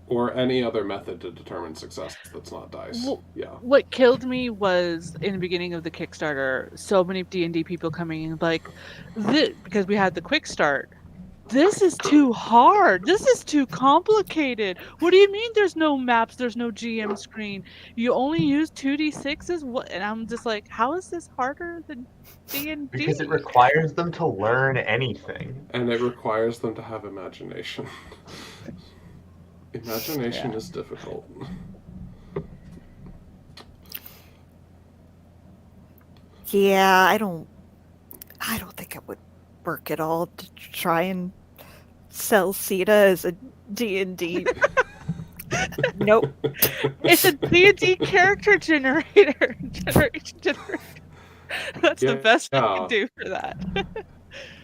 Or any other method to determine success that's not dice. What killed me was in the beginning of the Kickstarter, so many D&D people coming in like, because we had the quick start. This is too hard. This is too complicated. What do you mean there's no maps, there's no GM screen? You only use 2d6s? What? And I'm just like, how is this harder than D&D? Because it requires them to learn anything. And it requires them to have imagination. Imagination is difficult. Yeah, I don't think it would work at all to try and sell Sita as a D&D. Nope. It's a D&D character generator. That's the best I can do for that.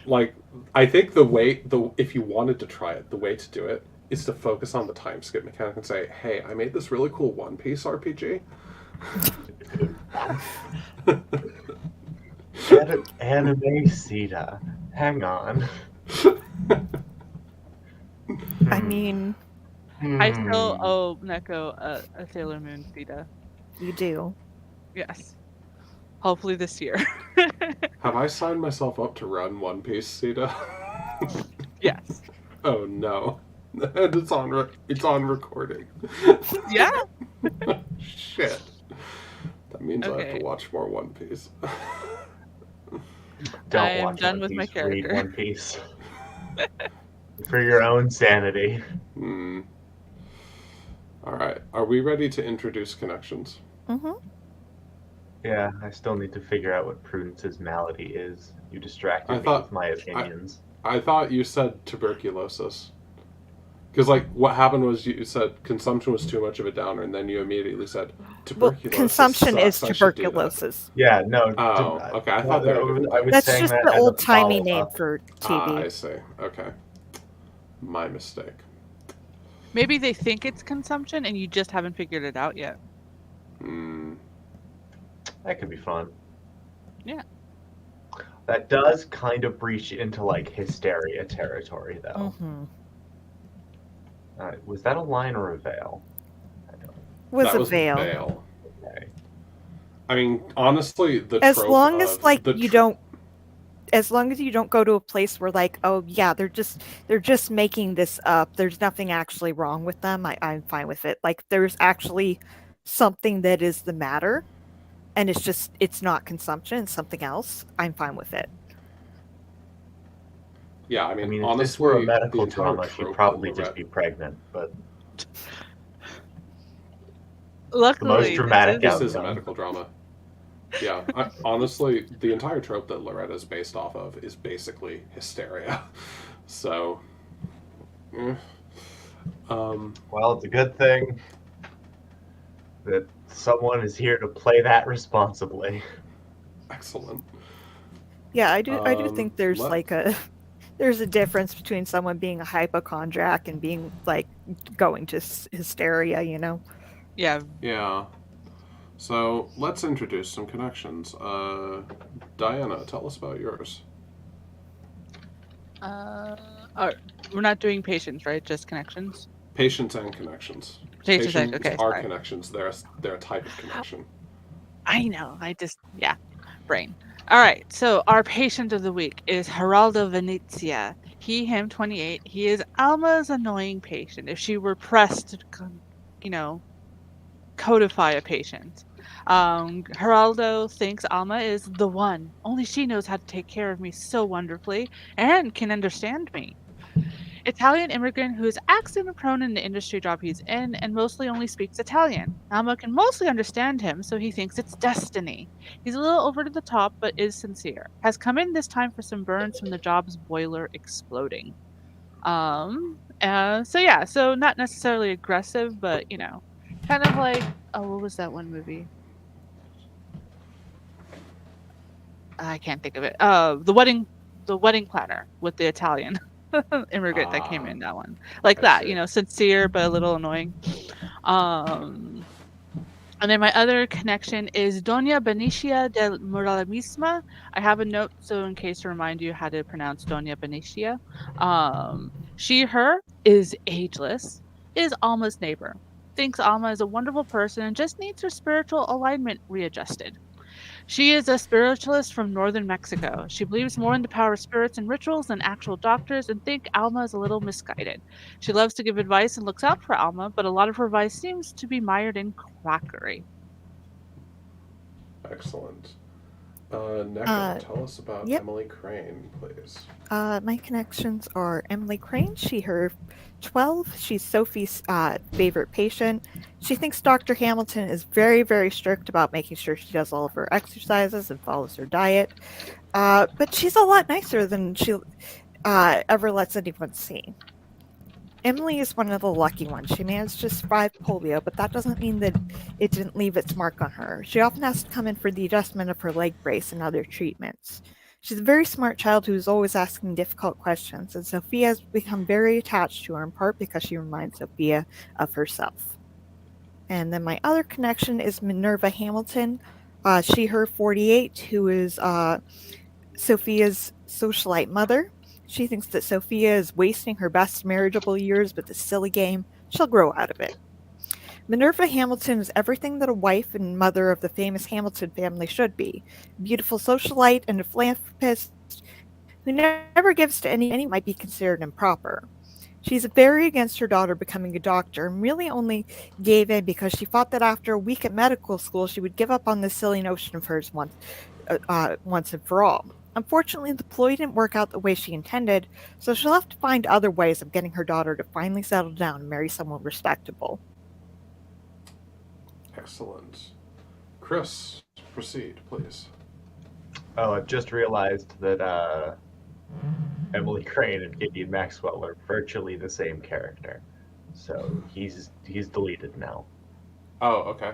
Like, I think if you wanted to try it, the way to do it is to focus on the time skip mechanic and say, hey, I made this really cool One Piece RPG. Anime Sita. Hang on. I mean... I still owe Neko a Sailor Moon Sita. You do? Yes. Hopefully this year. Have I signed myself up to run One Piece Sita? Yes. Oh no. And it's on recording. Yeah. Shit. That means I have to watch more One Piece. Don't watch One Piece. My character. Read One Piece. For your own sanity. Alright. Are we ready to introduce connections? Mm-hmm. Yeah, I still need to figure out what Prudence's malady is. You distracted me with my opinions. I thought you said tuberculosis. Because, like, what happened was you said consumption was too much of a downer, and then you immediately said tuberculosis. Well, consumption sucks. is tuberculosis. Yeah, no. Oh, okay. I thought I was that's saying just that the old-timey name for TB. I see. Okay. My mistake. Maybe they think it's consumption, and you just haven't figured it out yet. That could be fun. Yeah. That does kind of breach into, like, hysteria territory, though. Mm-hmm. Was that a line or a veil? Was That a was veil. Vale. Okay. I mean, honestly, the As trope long as of like the you don't, as long as you don't go to a place where like, oh yeah, they're just making this up. There's nothing actually wrong with them. I'm fine with it. Like there's actually something that is the matter, and it's not consumption, it's something else. I'm fine with it. Yeah, I I mean, mean, if this were a honestly, the medical entire drama, she'd trope that probably just Lorette. be pregnant. But the most Luckily, dramatic This is a outcome. medical drama. Yeah, honestly, the entire trope that Loretta is based off of is basically hysteria. So, eh. Well, it's a good thing that someone is here to play that responsibly. Excellent. Yeah, I do think there's Let like a there's a difference between someone being a hypochondriac and being like going to hysteria, you know. yeah. Yeah. So let's introduce some connections. Diana, tell us about yours. Oh, we're not doing patients, right? Just connections. Patients and connections. Patients, okay, are sorry. connections. They're a type of connection. I know. Brain. All right. So our patient of the week is Geraldo Venezia. He, him, 28. He is Alma's annoying patient. If she were pressed to, codify a patient. Geraldo thinks Alma is the one. Only she knows how to take care of me so wonderfully and can understand me. Italian immigrant who is accident prone in the industry job he's in and mostly only speaks Italian. Alma can mostly understand him, so he thinks it's destiny. He's a little over the top, but is sincere. Has come in this time for some burns from the job's boiler exploding. So not necessarily aggressive, but kind of like, oh, what was that one movie? I can't think of it. The wedding planner with the Italian immigrant that came in, that one. Like I that, see. sincere but a little annoying. Um and then my other connection is Doña Benicia del Moralisma. I have a note so in case to remind you how to pronounce Doña Benicia. She, her is ageless, is Alma's neighbor. Thinks Alma is a wonderful person and just needs her spiritual alignment readjusted. She is a spiritualist from northern Mexico. She believes more in the power of spirits and rituals than actual doctors and think Alma is a little misguided. She loves to give advice and looks out for Alma, but a lot of her advice seems to be mired in quackery. Excellent. Neko, Uh, tell us about yep. Emily Crane, please. My connections are Emily Crane. Her 12. She's Sophie's favorite patient. She thinks Dr. Hamilton is very, very strict about making sure she does all of her exercises and follows her diet. But she's a lot nicer than she ever lets anyone see. Emily is one of the lucky ones. She managed to survive polio, but that doesn't mean that it didn't leave its mark on her. She often has to come in for the adjustment of her leg brace and other treatments. She's a very smart child who is always asking difficult questions, and Sophia has become very attached to her in part because she reminds Sophia of herself. And then my other connection is Minerva Hamilton, her 48, who is Sophia's socialite mother. She thinks that Sophia is wasting her best marriageable years with this silly game. She'll grow out of it. Minerva Hamilton is everything that a wife and mother of the famous Hamilton family should be. A beautiful socialite and a philanthropist who never gives to any might be considered improper. She's very against her daughter becoming a doctor and really only gave in because she thought that after a week at medical school she would give up on this silly notion of hers once and for all. Unfortunately, the ploy didn't work out the way she intended, so she'll have to find other ways of getting her daughter to finally settle down and marry someone respectable. Excellent. Chris, proceed, please. Oh, I've just realized that Emily Crane and Gideon Maxwell are virtually the same character. So he's deleted now. Oh, okay.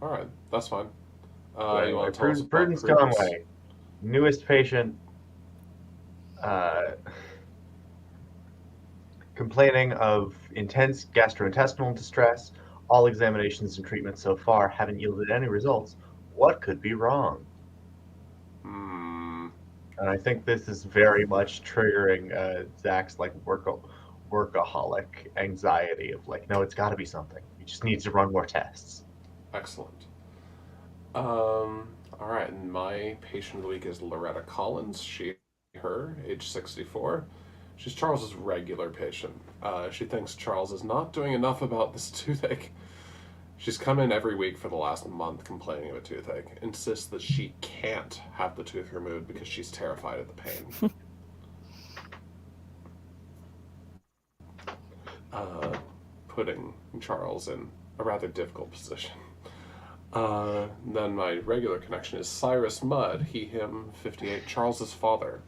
All right, that's fine. You want to tell us about Prudence Conway, newest patient, complaining of intense gastrointestinal distress. All examinations and treatments so far haven't yielded any results. What could be wrong? And I think this is very much triggering Zach's like workaholic anxiety of like, no, it's got to be something. just needs to run more tests. Excellent. All right, and my patient of the week is Loretta Collins. Her, age 64. She's Charles's regular patient. She thinks Charles is not doing enough about this toothache. She's come in every week for the last month complaining of a toothache. Insists that she can't have the tooth removed because she's terrified of the pain. Putting Charles in a rather difficult position. Then my regular connection is Cyrus Mudd, he, him, 58, Charles's father.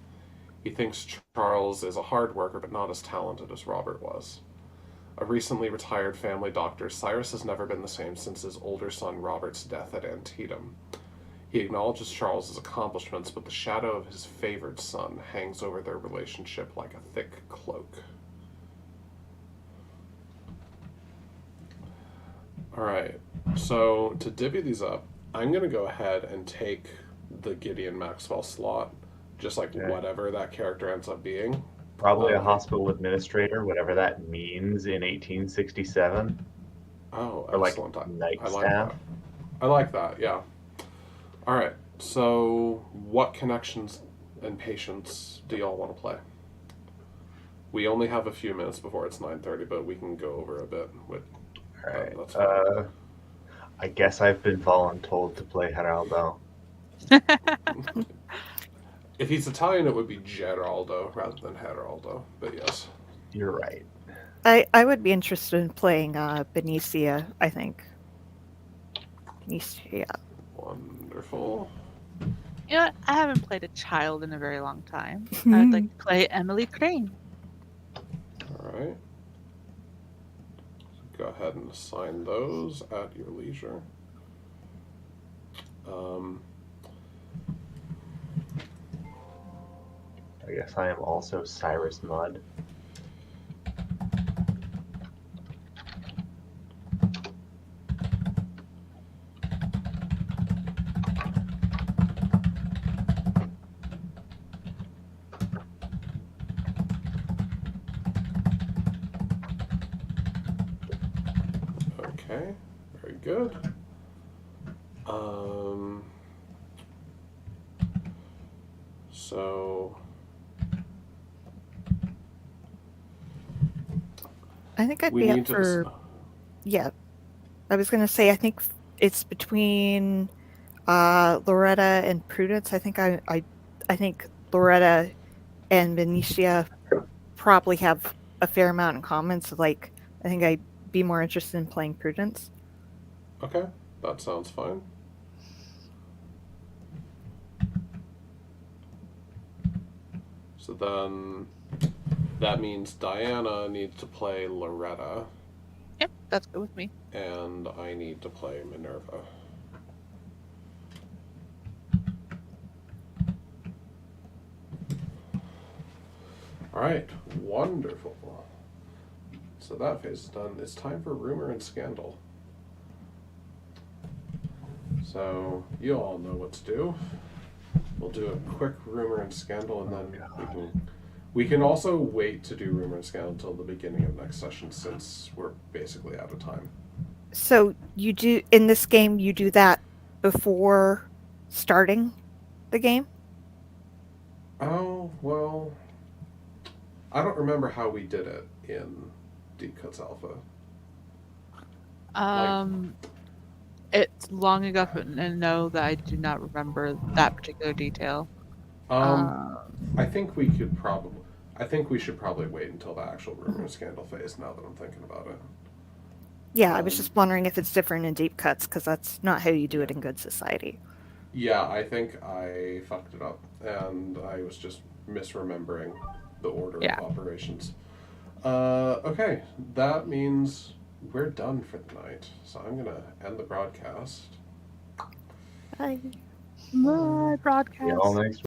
He thinks Charles is a hard worker but not as talented as Robert was. A recently retired family doctor, Cyrus has never been the same since his older son Robert's death at Antietam. He acknowledges Charles's accomplishments, but the shadow of his favored son hangs over their relationship like a thick cloak. Alright, so to divvy these up, I'm going to go ahead and take the Gideon Maxwell slot, just like whatever that character ends up being. Probably a hospital administrator, whatever that means in 1867. Oh, or excellent. Like night I like staff. that. I like that, yeah. Alright, so what connections and patients do y'all want to play? We only have a few minutes before it's 9:30, but we can go over a bit with... Alright. That's fine. I guess I've been voluntold to play Geraldo. If he's Italian, it would be Geraldo rather than Geraldo, but yes. You're right. I would be interested in playing Benicia, I think. Benicia. Wonderful. You know what? I haven't played a child in a very long time. I would like to play Emily Crane. Alright. Go ahead and assign those at your leisure. I guess I am also Cyrus Mudd. Okay, very good. So I think I'd we be need up to for. Yeah, I was gonna say I think it's between Loretta and Prudence. I think I think Loretta and Benicia probably have a fair amount in common. So like I think I'd be more interested in playing Prudence. Okay, that sounds fine. So then that means Diana needs to play Loretta, Yep, that's good with me. and I need to play Minerva. Alright, wonderful. So that phase is done. It's time for Rumor and Scandal. So you all know what to do. We'll do a quick Rumor and Scandal, and then we can also wait to do Rumor and Scandal until the beginning of next session, since we're basically out of time. So you do in this game you do that before starting the game? Oh, well, I don't remember how we did it in Deep Cuts Alpha. It's long ago and know that I do not remember that particular detail. I think we should probably wait until the actual Rumor and Scandal phase, now that I'm thinking about it. Yeah, I was just wondering if it's different in Deep Cuts, because that's not how you do it in Good Society. Yeah, I think I fucked it up, and I was just misremembering the order of operations. Okay, that means we're done for the night, so I'm gonna end the broadcast. Bye. My broadcast. See you all next